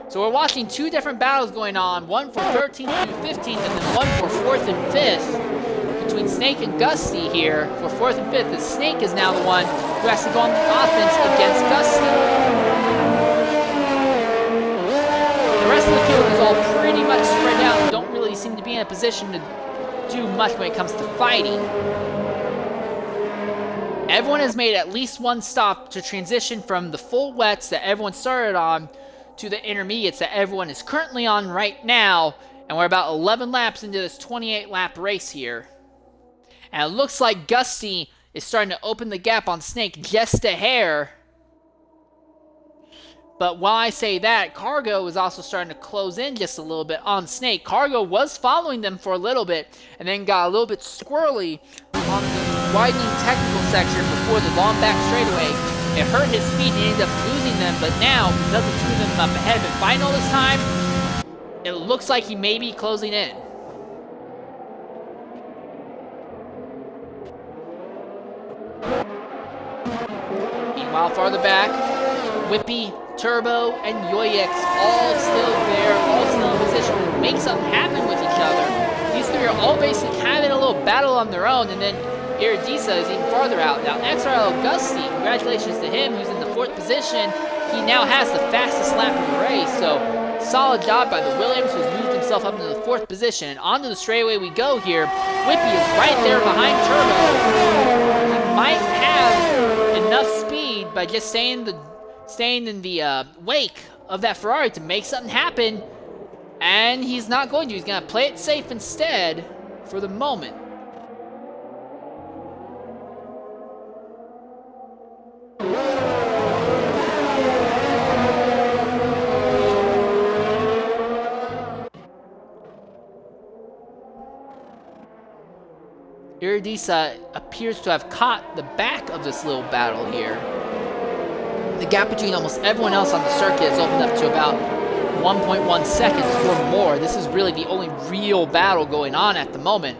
So we're watching two different battles going on, one for 13th through 15th, and then one for 4th and 5th. Between Snake and Gusty here for 4th and 5th, the Snake is now the one who has to go on offense against Gusty. The rest of the field is all pretty much spread out and don't really seem to be in a position to do much when it comes to fighting. Everyone has made at least one stop to transition from the full wets that everyone started on to the intermediates that everyone is currently on right now, and we're about 11 laps into this 28-lap race here. And it looks like Gusty is starting to open the gap on Snake just a hair. But while I say that, Cargo is also starting to close in just a little bit on Snake. Cargo was following them for a little bit, and then got a little bit squirrely on the widening technical section before the long back straightaway. It hurt his speed and he ended up losing them, but now, because the two of them up ahead have been fighting all this time, it looks like he may be closing in. Meanwhile, farther back, Whippy, Turbo, and Yoyix all still there, all still in position to make something happen with each other. These three are all basically kind of in a little battle on their own, and then Iridisa is even farther out. Now, XRL Gusty, congratulations to him, who's in the 4th position. He now has the fastest lap of the race, so solid job by the Williams, who's moved himself up into the 4th position. And onto the straightaway we go here. Whippy is right there behind Turbo. He might have enough speed by just staying in the wake of that Ferrari to make something happen, and he's not going to. He's going to play it safe instead for the moment. Iridisa appears to have caught the back of this little battle here. The gap between almost everyone else on the circuit has opened up to about 1.1 seconds or more. This is really the only real battle going on at the moment.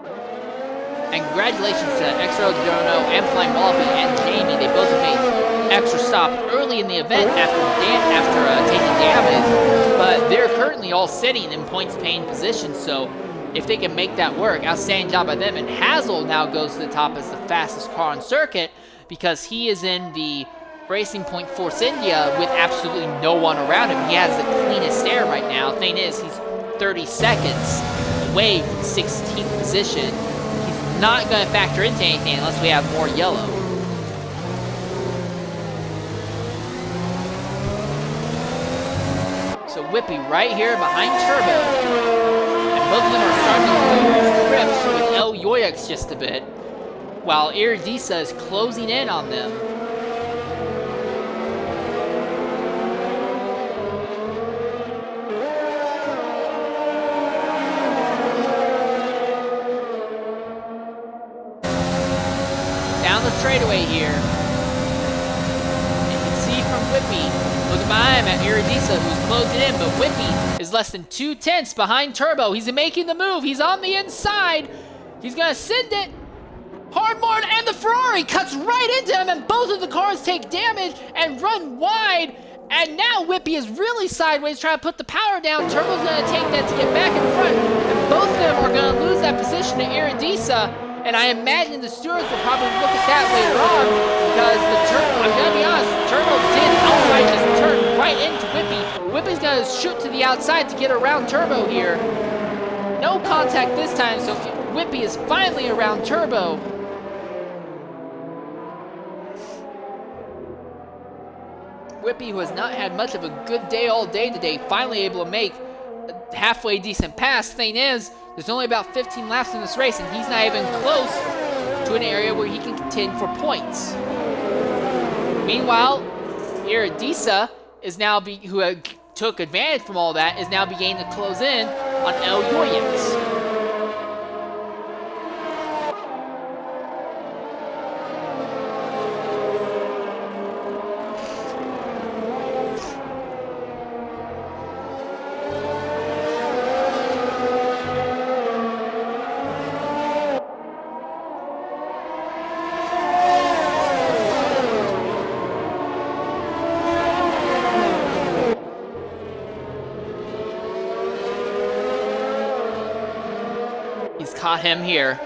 And congratulations to XRL Jono and Flying Wallaby and Jamie. They both have made extra stop early in the event after taking damage, but they're currently all sitting in points paying positions, so if they can make that work, outstanding job by them. And Hazel now goes to the top as the fastest car on circuit because he is in the Racing Point Force India with absolutely no one around him. He has the cleanest air right now. Thing is, he's 30 seconds away from 16th position. He's not going to factor into anything unless we have more yellow. So Whippy right here behind Turbo. Both of them are starting to lose grips with El Yoyix just a bit, while Iridisa is closing in on them. Down the straightaway here. And you can see from Whippy, looking behind him at Iridisa, who's closing in, but Whippy is less than 2/10 behind Turbo. He's making the move. He's on the inside. He's going to send it. Hardmore, and the Ferrari cuts right into him, and both of the cars take damage and run wide. And now Whippy is really sideways, trying to put the power down. Turbo's going to take that to get back in front, and both of them are going to lose that position to Iridisa. And I imagine the stewards will probably look at that later on, because I'm going to be honest, Turbo did outright just turn right into Whippy. Whippy's going to shoot to the outside to get around Turbo here. No contact this time, so Whippy is finally around Turbo. Whippy, who has not had much of a good day all day today, finally able to make a halfway decent pass. Thing is, there's only about 15 laps in this race, and he's not even close to an area where he can contend for points. Meanwhile, Iridisa is now who took advantage from all that, is now beginning to close in on El Yoyix. Caught him here.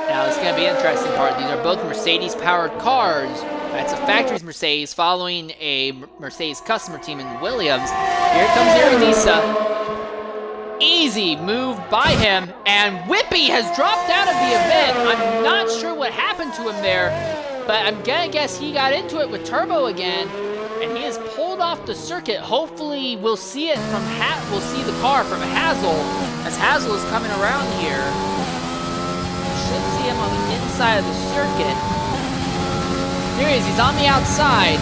Now it's going to be an interesting part. These are both Mercedes-powered cars. That's a factory's Mercedes following a Mercedes customer team in Williams. Here comes Iridisa. Easy move by him, and Whippy has dropped out of the event. I'm not sure what happened to him there, but I'm going to guess he got into it with Turbo again, and he is pulled off the circuit. Hopefully we'll see it from we'll see the car from Hazel, as Hazel is coming around here. Should see him on the inside of the circuit. Here he is, he's on the outside.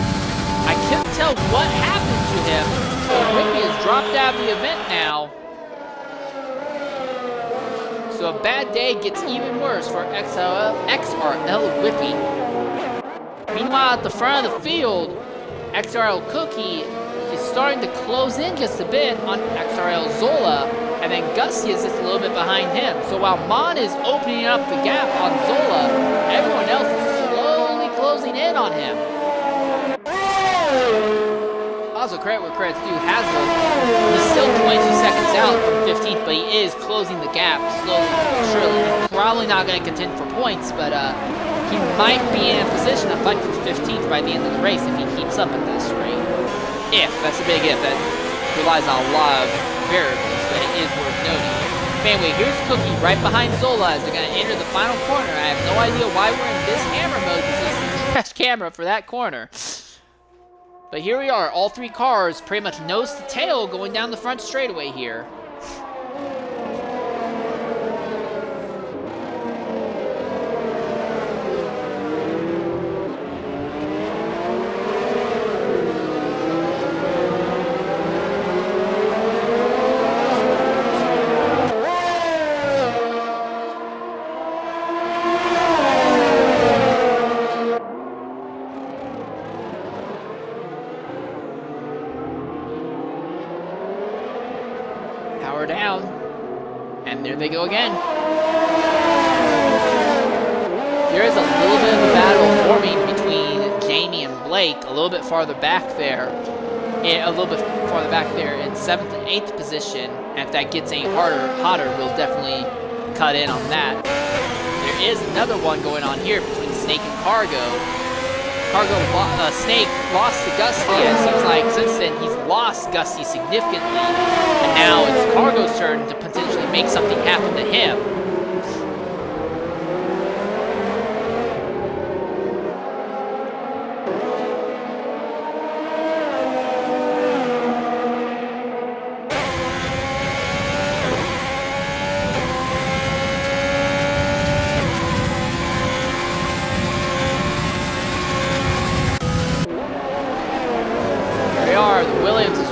I couldn't tell what happened to him, but Whippy has dropped out of the event now. So a bad day gets even worse for XRL Whippy. Meanwhile, at the front of the field, XRL Cookie is starting to close in just a bit on XRL Zola, and then Gusty is just a little bit behind him. So while Mon is opening up the gap on Zola, everyone else is slowly closing in on him. Also, credit where credit's due, Hazel, he's still 22 seconds out from 15th, but he is closing the gap slowly but surely. He's probably not going to contend for points, but he might be in a position to fight for 15th by the end of the race if he keeps up at this rate. If, that's a big if, that relies on a lot of variables, but it is worth noting. But anyway, here's Cookie right behind Zola as they're going to enter the final corner. I have no idea why we're in this hammer mode, because it's the trash camera for that corner. But here we are, all three cars pretty much nose to tail going down the front straightaway here. Power down, and there they go again. There is a little bit of a battle forming between Jamie and Blake, a little bit farther back there, in 7th and 8th position. And if that gets any hotter, we'll definitely cut in on that. There is another one going on here between Snake and Cargo. Snake lost to Gusty, and it seems like since then he's lost Gusty significantly, and now it's Cargo's turn to potentially make something happen to him.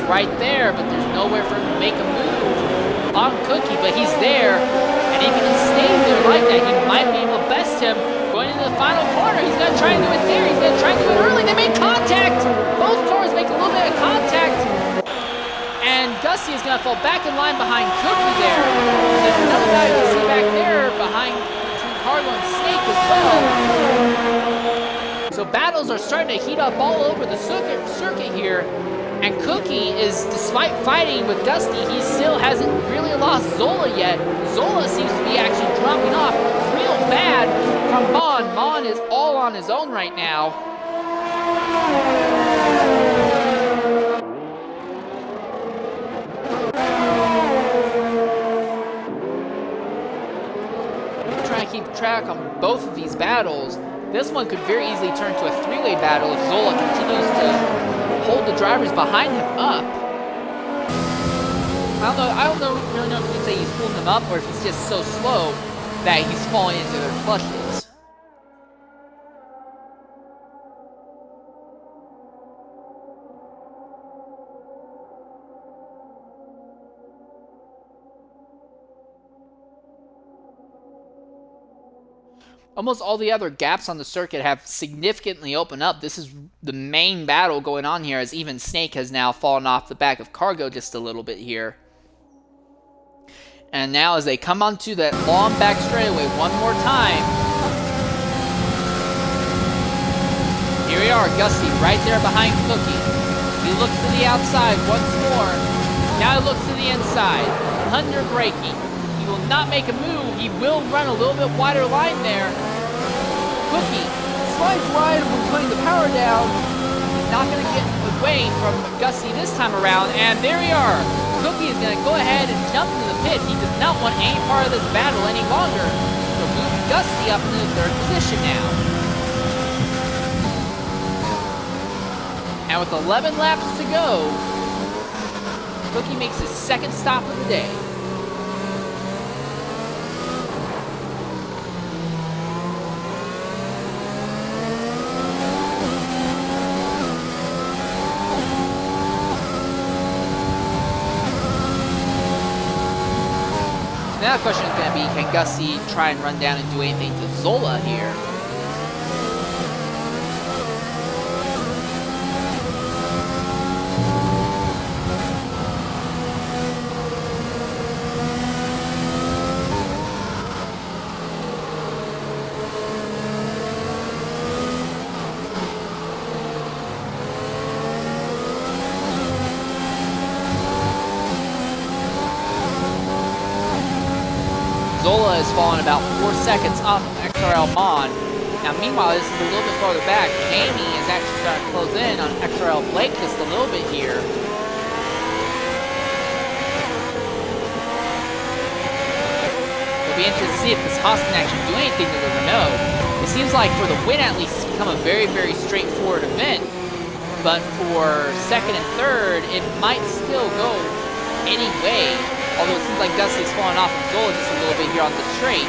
Right there, but there's nowhere for him to make a move on Cookie, but he's there, and if he can stay there like that, he might be able to best him going into the final corner. He's going to try and do it there. He's going to try and do it early. They made contact. Both cars make a little bit of contact, and Gusty is going to fall back in line behind Cookie there. There's another guy you can see back there behind between Cargo and Snake as well. So battles are starting to heat up all over the circuit here. And Cookie is, despite fighting with Gusty, he still hasn't really lost Zola yet. Zola seems to be actually dropping off real bad from Mon. Mon is all on his own right now. Trying to keep track on both of these battles. This one could very easily turn to a three-way battle if Zola continues to hold the drivers behind him up. I don't really know if you can say he's pulling them up or if he's just so slow that he's falling into their clutches. Almost all the other gaps on the circuit have significantly opened up. This is the main battle going on here, as even Snake has now fallen off the back of Cargo just a little bit here. And now as they come onto that long back straightaway one more time. Here we are, Gusty right there behind Cookie. He looks to the outside once more. Now he looks to the inside. Under braking. He will not make a move. He will run a little bit wider line there. Cookie slides wide when putting the power down. He's not going to get away from Gusty this time around. And there we are. Cookie is going to go ahead and jump into the pit. He does not want any part of this battle any longer. So move Gusty up into the third position now. And with 11 laps to go, Cookie makes his second stop of the day. Now the question is going to be, can Gusty try and run down and do anything to Zola here? Zola is falling about 4 seconds off of XRL Mon. Now, meanwhile, this is a little bit farther back. Jamie is actually starting to close in on XRL Blake just a little bit here. It'll be interesting to see if this Haas can actually do anything to the Renault. It seems like for the win, at least, it's become a very, very straightforward event. But for second and third, it might still go any way. Although it seems like Dusty's falling off of Zola just a little bit here on the straight.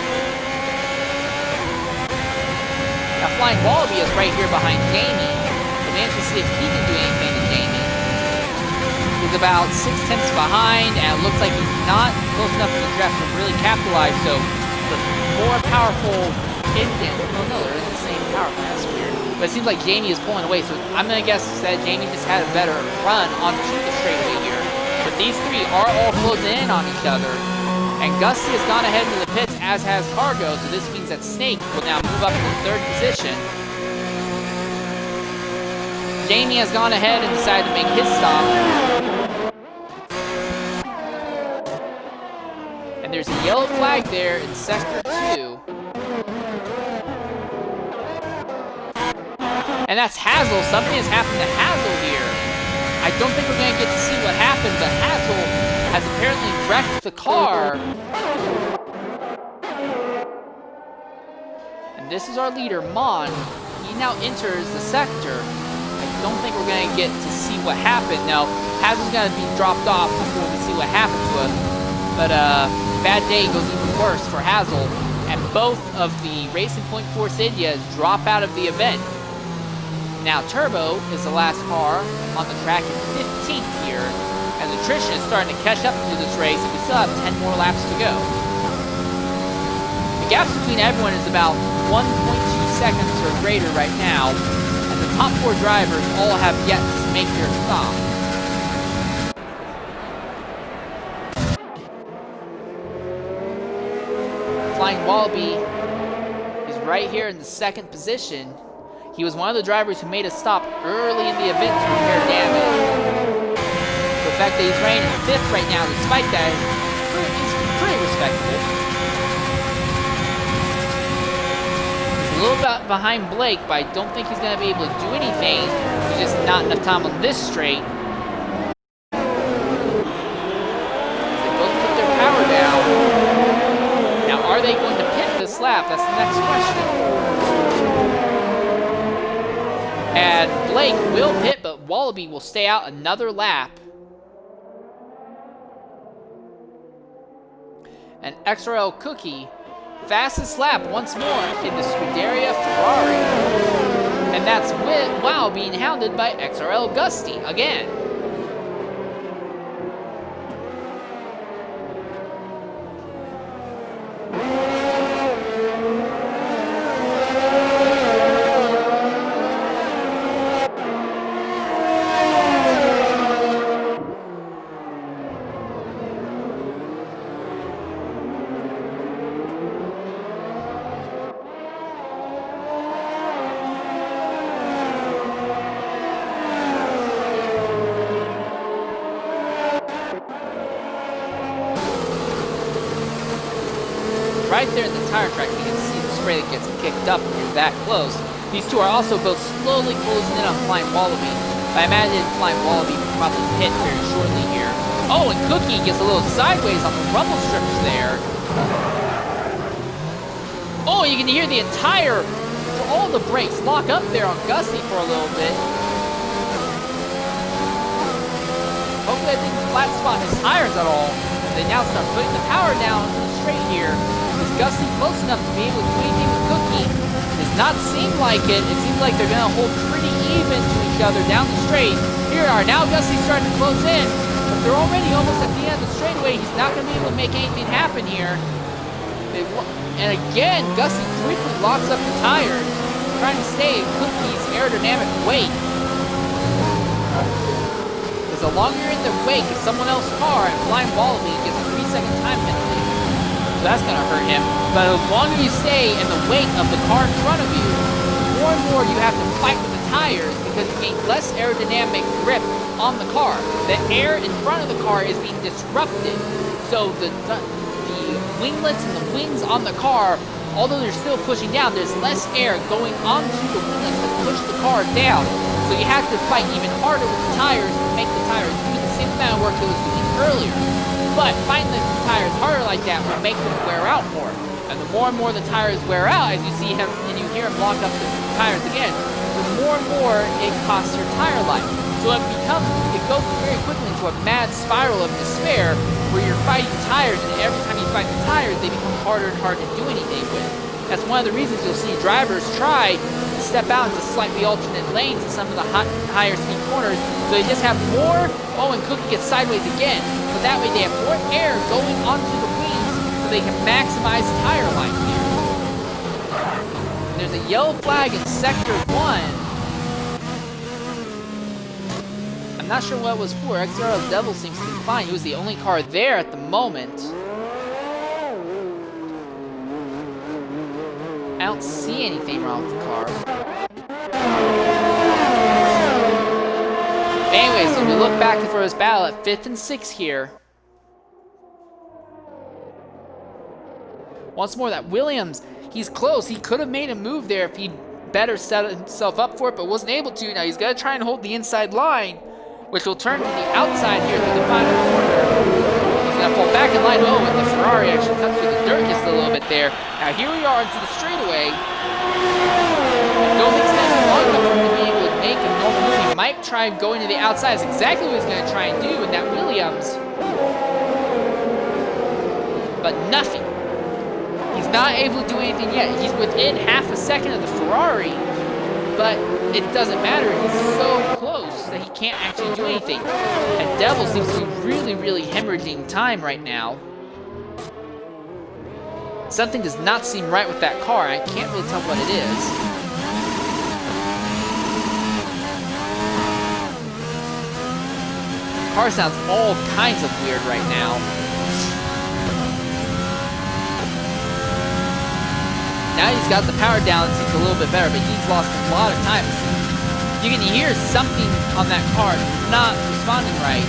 Now Flying Wallaby is right here behind Jamie. So man to see if he can do anything to Jamie. He's about 6/10 behind, and it looks like he's not close enough to the draft to really capitalize. So the more powerful engine, oh no, they're in the same power class, weird. But it seems like Jamie is pulling away, so I'm gonna guess that Jamie just had a better run onto the straightaway here. But these three are all closing in on each other. And Gusty has gone ahead into the pits, as has Cargo, so this means that Snake will now move up to the third position. Jamie has gone ahead and decided to make his stop. And there's a yellow flag there in Sector 2. And that's Hazel. Something has happened to Hazel here. I don't think we're going to get to see what happened, but Hazel has apparently wrecked the car. And this is our leader, Mon. He now enters the sector. I don't think we're going to get to see what happened. Now, Hazel's going to be dropped off before we see what happened to us. But bad day goes even worse for Hazel. And both of the Racing Point Force Indias drop out of the event. Now Turbo is the last car on the track at 15th here, as attrition is starting to catch up to this race, and we still have 10 more laps to go. The gaps between everyone is about 1.2 seconds or greater right now, and the top 4 drivers all have yet to make their stop. Flying Wallaby is right here in the second position. He was one of the drivers who made a stop early in the event to repair damage. The fact that he's reigning in 5th right now, despite that, is pretty respectable. He's a little bit behind Blake, but I don't think he's going to be able to do anything. There's just not enough time on this straight. They both put their power down. Now, are they going to pit this lap? That's the next question. And Blake will pit, but Wallaby will stay out another lap. And XRL Cookie, fastest lap once more in the Scuderia Ferrari. And that's with Wow being hounded by XRL Gusty again. Right there at the tire track, you can see the spray that gets kicked up when you're that close. These two are also both slowly closing in on Flying Wallaby. I imagine Flying Wallaby will probably hit very shortly here. Oh, and Cookie gets a little sideways on the rumble strips there. Oh, you can hear the entire, all the brakes lock up there on Gusty for a little bit. Hopefully that didn't flat spot his tires at all. They now start putting the power down to the straight here. Is Gusty close enough to be able to do anything with Cookie? Does not seem like it. It seems like they're going to hold pretty even to each other down the straight. Here are now Gusty's starting to close in, but they're already almost at the end of the straightaway. He's not going to be able to make anything happen here. And again, Gusty briefly locks up the tires, trying to save Cookie's aerodynamic weight. Because the longer you're in the wake of someone else's car, and Flying Wallaby gets a 3-second time penalty. So that's going to hurt him. But the longer you stay in the wake of the car in front of you, more and more you have to fight with the tires because you gain less aerodynamic grip on the car. The air in front of the car is being disrupted. So the winglets and the wings on the car, although they're still pushing down, there's less air going onto the winglets to push the car down. So you have to fight even harder with the tires to make the tires do the same amount of work that was doing earlier. But fighting the tires harder like that will make them wear out more. And the more and more the tires wear out, as you see him and you hear him lock up the tires again, the more and more it costs your tire life. So it goes very quickly into a mad spiral of despair where you're fighting tires, and every time you fight the tires, they become harder and harder to do anything with. That's one of the reasons you'll see drivers try to step out into slightly alternate lanes in some of the higher speed corners, so they just have more. Oh, and Cookie gets sideways again. But that way they have more air going onto the wings so they can maximize tire life here. And there's a yellow flag in Sector 1. I'm not sure what it was for. XRL Devil seems to be fine. He was the only car there at the moment. I don't see anything wrong with the car. Anyways, so we look back for his battle at 5th and 6 here. Once more, that Williams, he's close. He could have made a move there if he'd better set himself up for it, but wasn't able to. Now he's got to try and hold the inside line, which will turn to the outside here through the final corner. He's going to fall back in line. Oh, and the Ferrari actually comes through the dirt just a little bit there. Now here we are into the straightaway. I don't think it's going to be long enough for him to be able to make a normal move. He might try going to the outside. That's exactly what he's going to try and do in that Williams. But nothing. He's not able to do anything yet. He's within half a second of the Ferrari. But it doesn't matter. He's so close that he can't actually do anything. And Devil seems to be really, really hemorrhaging time right now. Something does not seem right with that car. I can't really tell what it is. The car sounds all kinds of weird right now. Now he's got the power down, it seems a little bit better, but he's lost a lot of time. You can hear something on that car not responding right.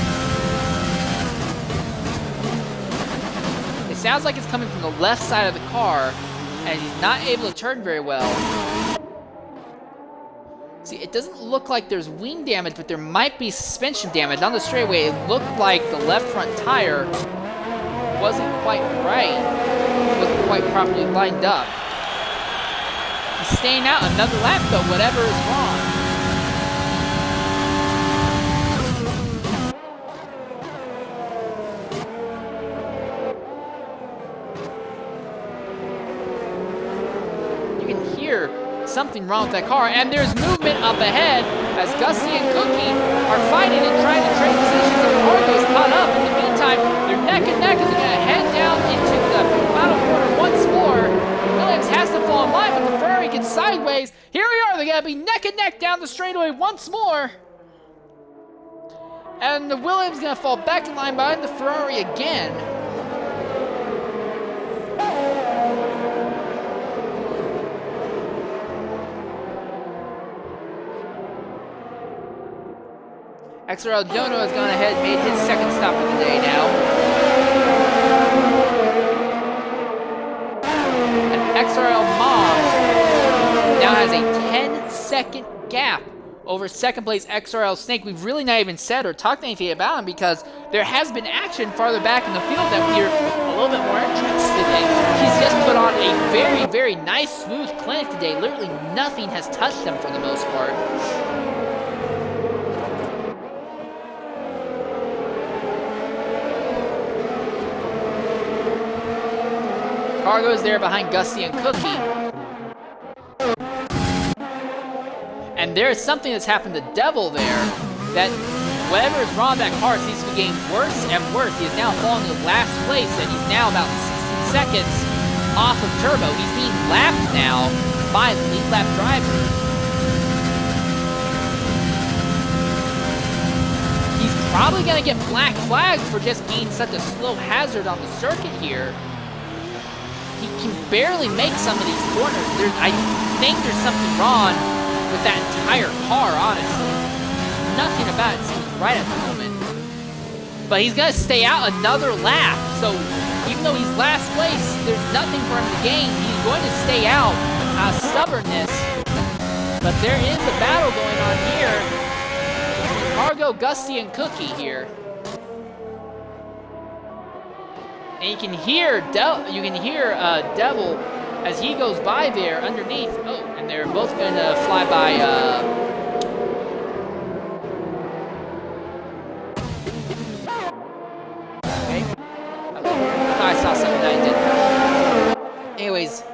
It sounds like it's coming from the left side of the car, and he's not able to turn very well. See, it doesn't look like there's wing damage, but there might be suspension damage. On the straightaway, it looked like the left front tire wasn't quite right. It wasn't quite properly lined up. He's staying out another lap though, whatever is wrong. You can hear something wrong with that car, and there's movement up ahead as Gusty and Cookie are fighting and trying to trade positions, and Cargo's caught up. In the meantime, they're neck and neck as they're going to head down into the final corner once more. Williams has to fall in line, but the Ferrari gets sideways. Here we are, they're going to be neck and neck down the straightaway once more. And the Williams is going to fall back in line behind the Ferrari again. XRL Dono has gone ahead and made his second stop of the day now. XRL Mom now has a 10-second gap over second place XRL Snake. We've really not even said or talked anything about him because there has been action farther back in the field that we're a little bit more interested in. He's just put on a very, very nice, smooth clinic today. Literally nothing has touched him for the most part. Cargo is there behind Gusty and Cookie. And there's something that's happened to Devil there, that whatever is wrong with that car seems to be getting worse and worse. He is now falling to last place, and he's now about 16 seconds off of Turbo. He's being lapped now by the lead lap drivers. He's probably going to get black flags for just being such a slow hazard on the circuit here. He can barely make some of these corners. I think there's something wrong with that entire car, honestly. Nothing about it seems right at the moment. But he's going to stay out another lap. So he even though he's last place, there's nothing for him to gain. He's going to stay out out of stubbornness. But there is a battle going on here between Cargo, Gusty, and Cookie here. And you can hear Devil as he goes by there underneath. Oh, and they're both going to fly by. Okay. I thought I saw something that I didn't. Anyways,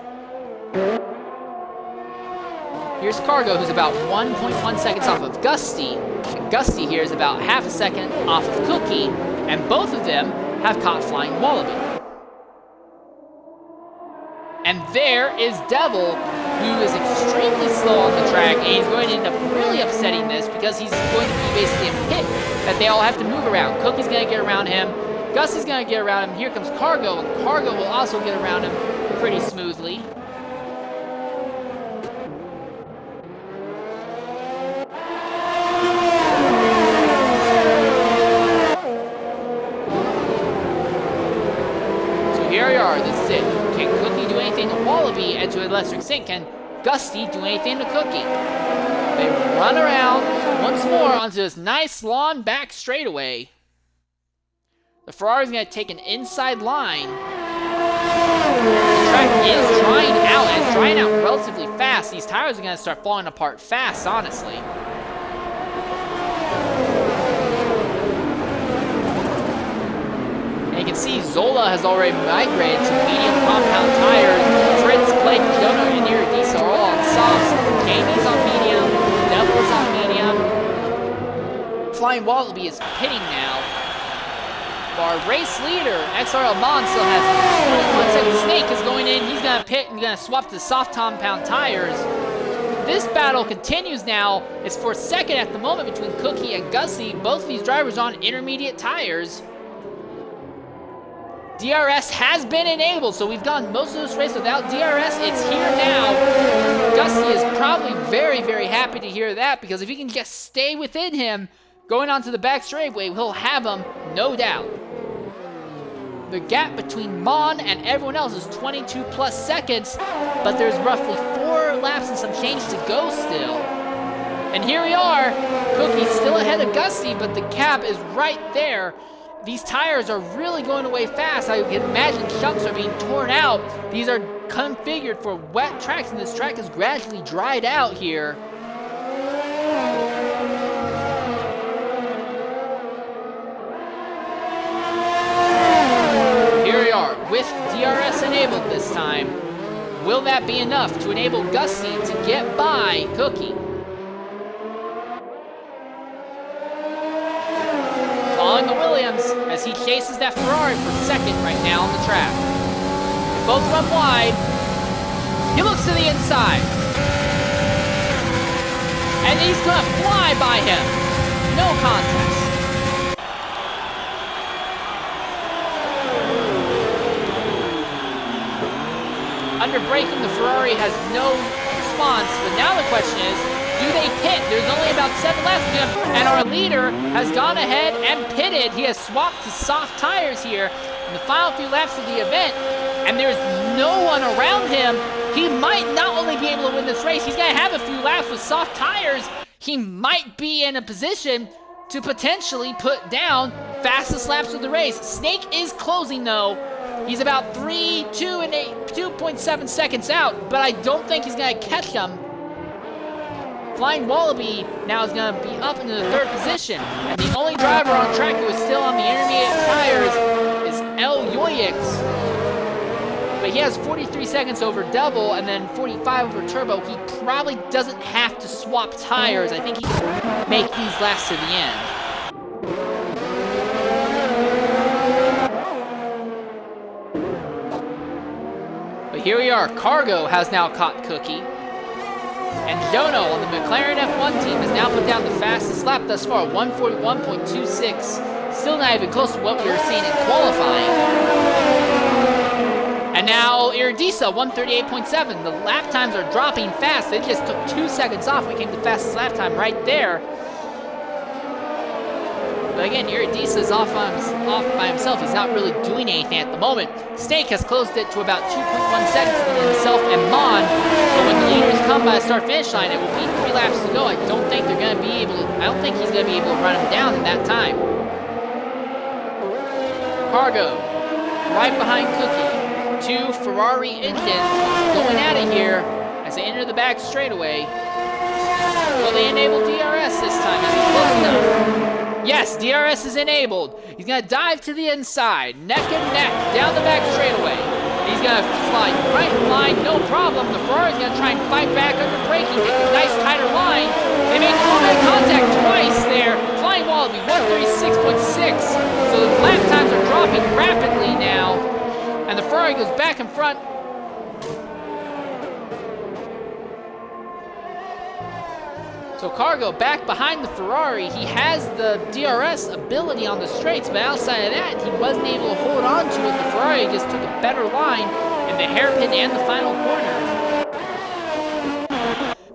here's Cargo, who's about 1.1 seconds off of Gusty. And Gusty here is about half a second off of Cookie, and both of them have caught Flying Wallaby. And there is Devil, who is extremely slow on the track, and he's going to end up really upsetting this because he's going to be basically a pit that they all have to move around. Cookie's going to get around him. Gusty's going to get around him. Here comes Cargo, and Cargo will also get around him pretty smoothly. Here we are, this is it. Can Cookie do anything to Wallaby, and to a lesser extent, can Gusty do anything to Cookie? They run around once more onto this nice lawn back straightaway. The Ferrari's going to take an inside line. The track is drying out, and it's drying out relatively fast. These tires are going to start falling apart fast, honestly. You can see Zola has already migrated to medium compound tires. Fritz, Blake, Jono, and Iridisa are all on softs. Jamie's on medium. Devil's on medium. Flying Wallaby is pitting now. Our race leader, XRL Mon, still has 21 seconds. Snake is going in. He's going to pit and going to swap to soft compound tires. This battle continues now. It's for second at the moment between Cookie and Gusty. Both of these drivers on intermediate tires. DRS has been enabled, so we've gone most of this race without DRS. It's here now. Gusty is probably very, very happy to hear that, because if he can just stay within him going onto the back straightaway, he'll have him, no doubt. The gap between Mon and everyone else is 22 plus seconds, but there's roughly 4 laps and some change to go still. And here we are. Cookie's still ahead of Gusty, but the gap is right there. These tires are really going away fast. I can imagine chunks are being torn out. These are configured for wet tracks, and this track is gradually dried out here. Here we are, with DRS enabled this time. Will that be enough to enable Gusty to get by Cookie? Following the Williams as he chases that Ferrari for second right now on the track. They both run wide. He looks to the inside. And he's going to fly by him. No contest. Under braking, the Ferrari has no response, but now the question is, do they pit? There's only about 7 laps to go, and our leader has gone ahead and pitted. He has swapped to soft tires here in the final few laps of the event, and there's no one around him. He might not only be able to win this race, he's going to have a few laps with soft tires. He might be in a position to potentially put down fastest laps of the race. Snake is closing, though. He's about 2.7 seconds out, but I don't think he's going to catch him. Flying Wallaby now is going to be up into the 3rd position, and the only driver on track who is still on the intermediate tires is El Yoyix. But he has 43 seconds over Devil and then 45 over Turbo. He probably doesn't have to swap tires. I think he can make these last to the end. But here we are. Cargo has now caught Cookie. And Jono on the McLaren F1 team has now put down the fastest lap thus far, 141.26. Still not even close to what we were seeing in qualifying. And now Iridisa, 138.7. The lap times are dropping fast. They just took 2 seconds off. We came to fastest lap time right there. But again, Iridisa's off by himself. He's not really doing anything at the moment. Snake has closed it to about 2.1 seconds between himself and Mon. But when the leaders come by the start-finish line, it will be 3 laps to go. I don't think they're going to be able to. I don't think he's going to be able to run him down in that time. Cargo, right behind Cookie. 2 Ferrari engines going at it here as they enter the back straightaway. Will they enable DRS this time? Is he close enough? Yes, DRS is enabled. He's going to dive to the inside, neck and neck, down the back straightaway. He's going to slide right in line, no problem. The Ferrari's going to try and fight back under braking, take a nice tighter line. They make a little bit of contact twice there. Flying wall will be 136.6. So the lap times are dropping rapidly now. And the Ferrari goes back in front. So Cargo back behind the Ferrari. He has the DRS ability on the straights, but outside of that, he wasn't able to hold on to it. The Ferrari just took a better line in the hairpin and the final corner.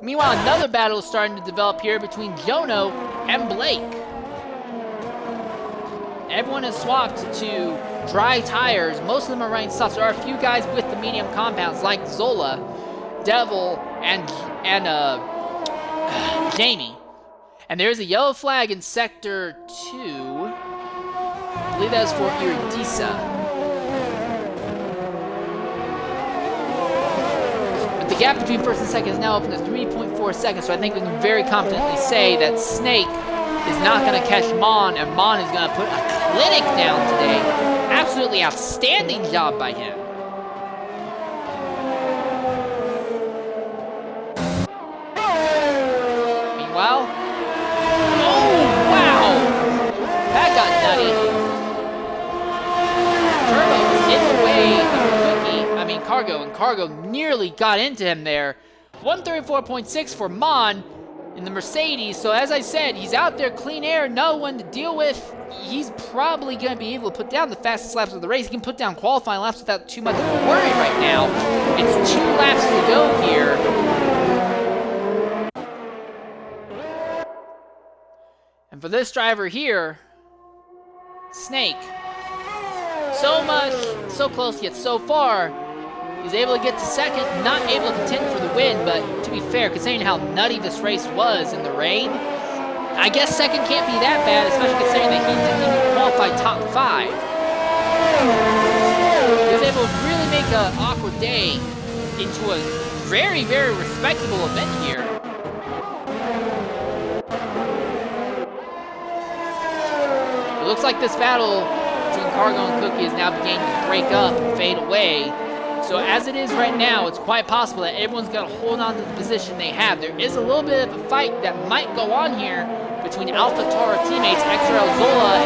Meanwhile, another battle is starting to develop here between Jono and Blake. Everyone has swapped to dry tires. Most of them are running softs. There are a few guys with the medium compounds like Zola, Devil, and Jamie. And there's a yellow flag in Sector 2. I believe that was for Iridisa. But the gap between first and second is now open to 3.4 seconds, so I think we can very confidently say that Snake is not going to catch Mon, and Mon is going to put a clinic down today. Absolutely outstanding job by him. Well, oh, wow! That got nutty. Turbo was in the way of Cargo, and Cargo nearly got into him there. 134.6 for Mon in the Mercedes. So as I said, he's out there, clean air, no one to deal with. He's probably going to be able to put down the fastest laps of the race. He can put down qualifying laps without too much of a worry right now. It's 2 laps to go here. And for this driver here, Snake, so close yet so far. He's able to get to second, not able to contend for the win, but to be fair, considering how nutty this race was in the rain, I guess second can't be that bad, especially considering that he didn't even qualify top 5. He was able to really make an awkward day into a very, very respectable event here. It looks like this battle between Cargo and Cookie is now beginning to break up and fade away. So as it is right now, it's quite possible that everyone's going to hold on to the position they have. There is a little bit of a fight that might go on here between Alpha Tara teammates XRL Zola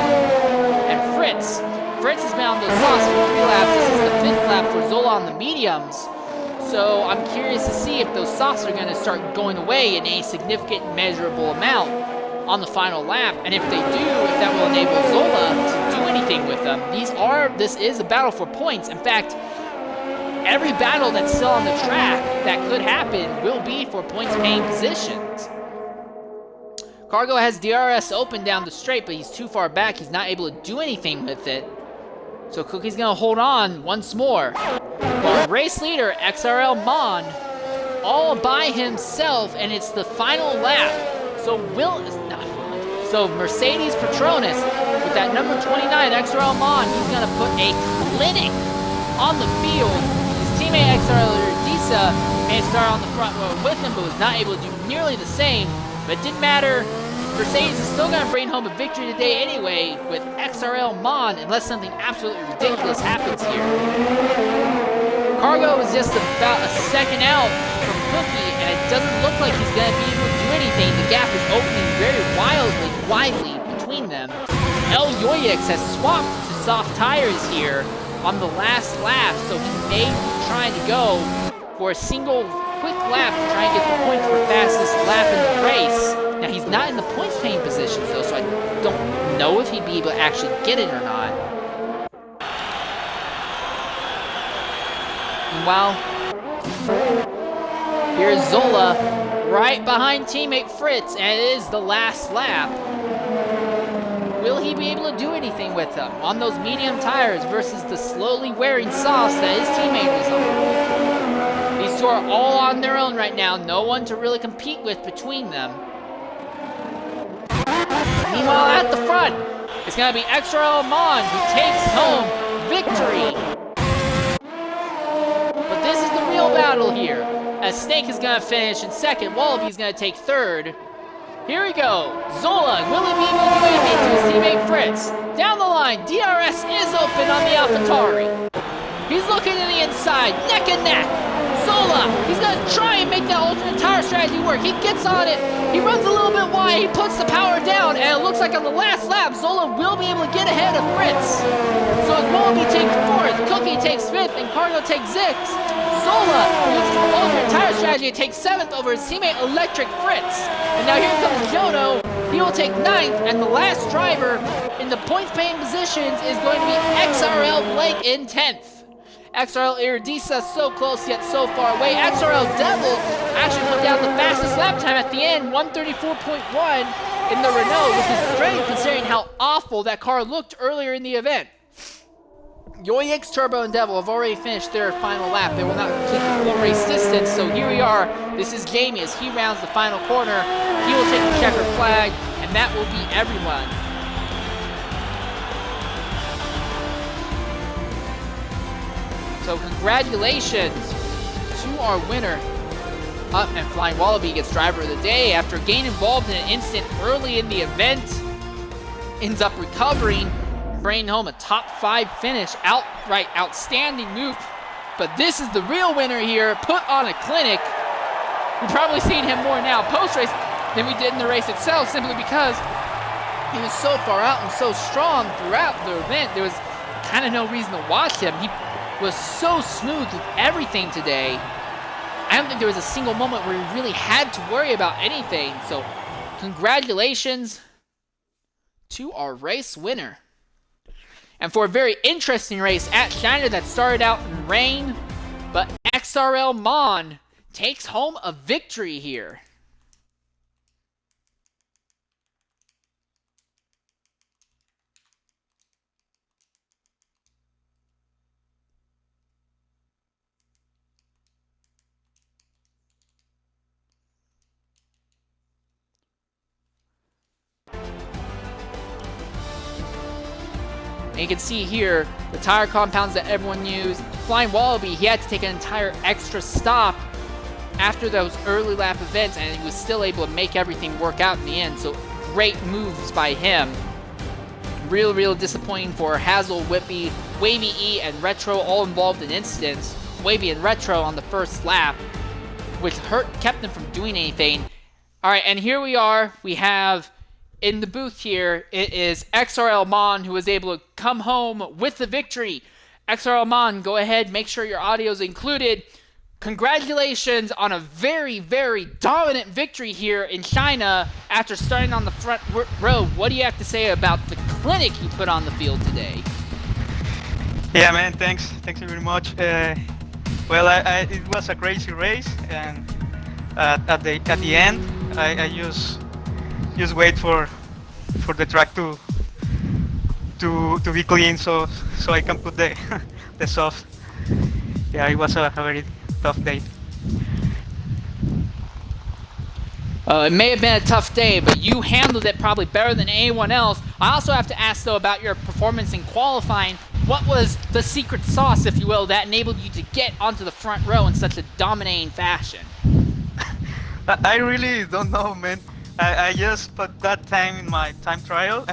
and Fritz. Fritz has been on those softs for 3 laps. This is the 5th lap for Zola on the mediums. So I'm curious to see if those softs are going to start going away in a significant measurable amount on the final lap, and if they do, if that will enable Zola to do anything with them. This is a battle for points. In fact, every battle that's still on the track that could happen will be for points-paying positions. Cargo has DRS open down the straight, but he's too far back. He's not able to do anything with it. So Cookie's going to hold on once more. Well, race leader, XRL Mon, all by himself, and it's the final lap. So Mercedes Petronas, with that number 29, XRL Mon, he's going to put a clinic on the field. His teammate XRL Iridiza may start on the front row with him, but was not able to do nearly the same. But it didn't matter. Mercedes is still going to bring home a victory today anyway with XRL Mon, unless something absolutely ridiculous happens here. Cargo is just about a second out from Cookie, and it doesn't look like he's going to be able to do anything. The gap is opening very widely between them. El Yoyix has swapped to soft tires here on the last lap, so he may be trying to go for a single quick lap to try and get the point for fastest lap in the race. Now, he's not in the points-paying positions, though, so I don't know if he'd be able to actually get it or not. Meanwhile, here's Zola right behind teammate Fritz, and it is the last lap. Will he be able to do anything with them on those medium tires versus the slowly wearing softs that his teammate was on? These two are all on their own right now. No one to really compete with between them. Meanwhile, at the front, it's going to be XRL Mon who takes home victory. But this is the real battle here, as Snake is going to finish in second, Wallaby is going to take third. Here we go. Zola, will he be able to do anything to his teammate Fritz? Down the line, DRS is open on the AlphaTauri. He's looking to the inside, neck and neck. Zola, he's going to try and make that alternate tire strategy work. He gets on it, he runs a little bit wide, he puts the power down, and it looks like on the last lap, Zola will be able to get ahead of Fritz. So as Wallaby takes fourth, Cookie takes fifth, and Cargo takes sixth. Zola uses the alternate tire strategy to take seventh over his teammate Electric Fritz. And now here comes Jono. He will take ninth, and the last driver in the points-paying positions is going to be XRL Blake in 10th. XRL Iridisa so close yet so far away. XRL Devil actually put down the fastest lap time at the end, 134.1 in the Renault, which is strange considering how awful that car looked earlier in the event. Yoyix, Turbo, and Devil have already finished their final lap. They will not complete the full race distance, so here we are. This is Jamie as he rounds the final corner. He will take the checkered flag, and that will be everyone. So congratulations to our winner. And Flying Wallaby gets driver of the day after getting involved in an incident early in the event. Ends up recovering, bringing home a top 5 finish. Outright outstanding move. But this is the real winner here. Put on a clinic. We've probably seen him more now post-race than we did in the race itself, simply because he was so far out and so strong throughout the event. There was kind of no reason to watch him. He was so smooth with everything today. I don't think there was a single moment where he really had to worry about anything. So congratulations to our race winner. And for a very interesting race at China that started out in rain, but XRL Mon takes home a victory here. And you can see here the tire compounds that everyone used. Flying Wallaby, he had to take an entire extra stop after those early lap events, and he was still able to make everything work out in the end. So great moves by him. Real disappointing for Hazel, Whippy, Wavy E, and Retro, all involved in incidents. Wavy and Retro on the first lap, which kept them from doing anything. All right, and here we are. We have in the booth here, it is XRL Mon who was able to come home with the victory. XRL Mon, go ahead, make sure your audio is included. Congratulations on a very dominant victory here in China after starting on the front row. What do you have to say about the clinic you put on the field today? Yeah, man, thanks very much. Well, it was a crazy race, and at the end, I just wait for the track to be clean, so I can put the the soft. Yeah, it was a very tough day. It may have been a tough day, but you handled it probably better than anyone else. I also have to ask, though, about your performance in qualifying. What was the secret sauce, if you will, that enabled you to get onto the front row in such a dominating fashion? I really don't know, man. I just put that time in my time trial,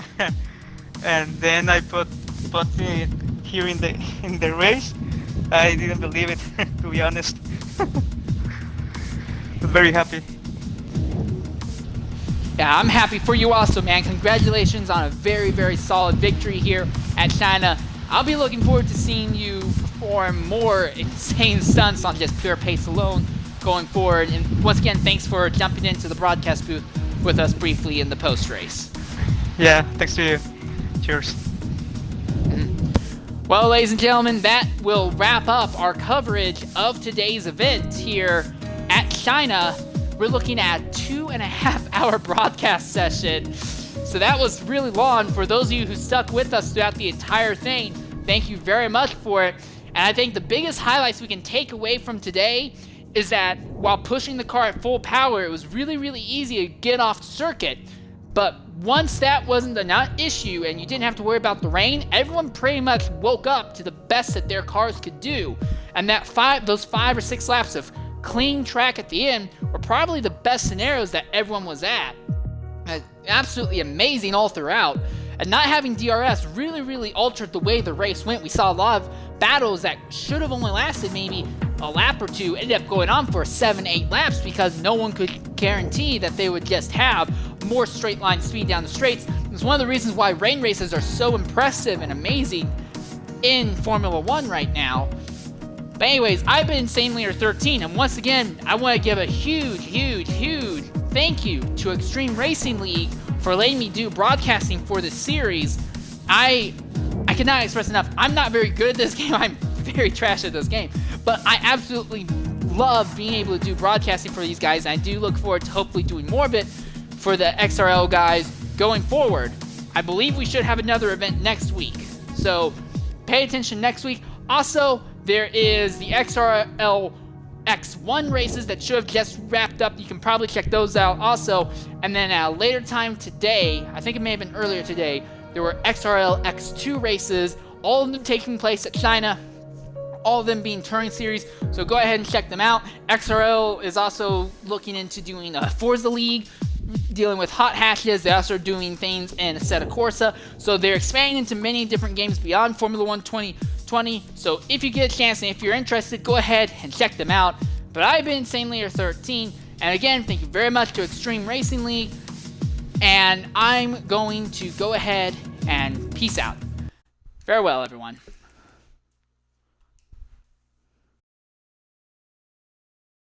and then I put it here in the race. I didn't believe it, to be honest. But very happy. Yeah, I'm happy for you also, man. Congratulations on a very solid victory here at China. I'll be looking forward to seeing you perform more insane stunts on just pure pace alone going forward. And once again, thanks for jumping into the broadcast booth with us briefly in the post-race. Yeah, thanks to you. Cheers. Well, ladies and gentlemen, that will wrap up our coverage of today's event here at China. We're looking at a 2.5-hour broadcast session. So that was really long. For those of you who stuck with us throughout the entire thing, thank you very much for it. And I think the biggest highlights we can take away from today is that while pushing the car at full power, it was really, really easy to get off circuit. But once that wasn't an issue and you didn't have to worry about the rain, everyone pretty much woke up to the best that their cars could do. And those 5 or 6 laps of clean track at the end were probably the best scenarios that everyone was at. Absolutely amazing all throughout. And not having DRS really, really altered the way the race went. We saw a lot of battles that should have only lasted maybe a lap or two ended up going on for 7-8 laps because no one could guarantee that they would just have more straight line speed down the straights. It's one of the reasons why rain races are so impressive and amazing in Formula 1 right now. But anyways, I've been InsaneLeader13, and once again, I want to give a huge, huge, huge thank you to Extreme Racing League for letting me do broadcasting for this series. I cannot express enough. I'm not very good at this game. I'm very trash at this game. But I absolutely love being able to do broadcasting for these guys, and I do look forward to hopefully doing more of it for the XRL guys going forward. I believe we should have another event next week, so pay attention next week. Also, there is the XRL X1 races that should have just wrapped up. You can probably check those out also. And then at a later time today, I think it may have been earlier today, there were XRL X2 races, all of them taking place at China, all of them being touring series, so go ahead and check them out. XRL is also looking into doing a Forza League, dealing with hot hatches. They're also doing things in Assetto Corsa, so they're expanding into many different games beyond Formula 1 2020. So if you get a chance and if you're interested, go ahead and check them out. But I've been InsaneLeader13, and again, thank you very much to Extreme Racing League, and I'm going to go ahead and peace out. Farewell, everyone.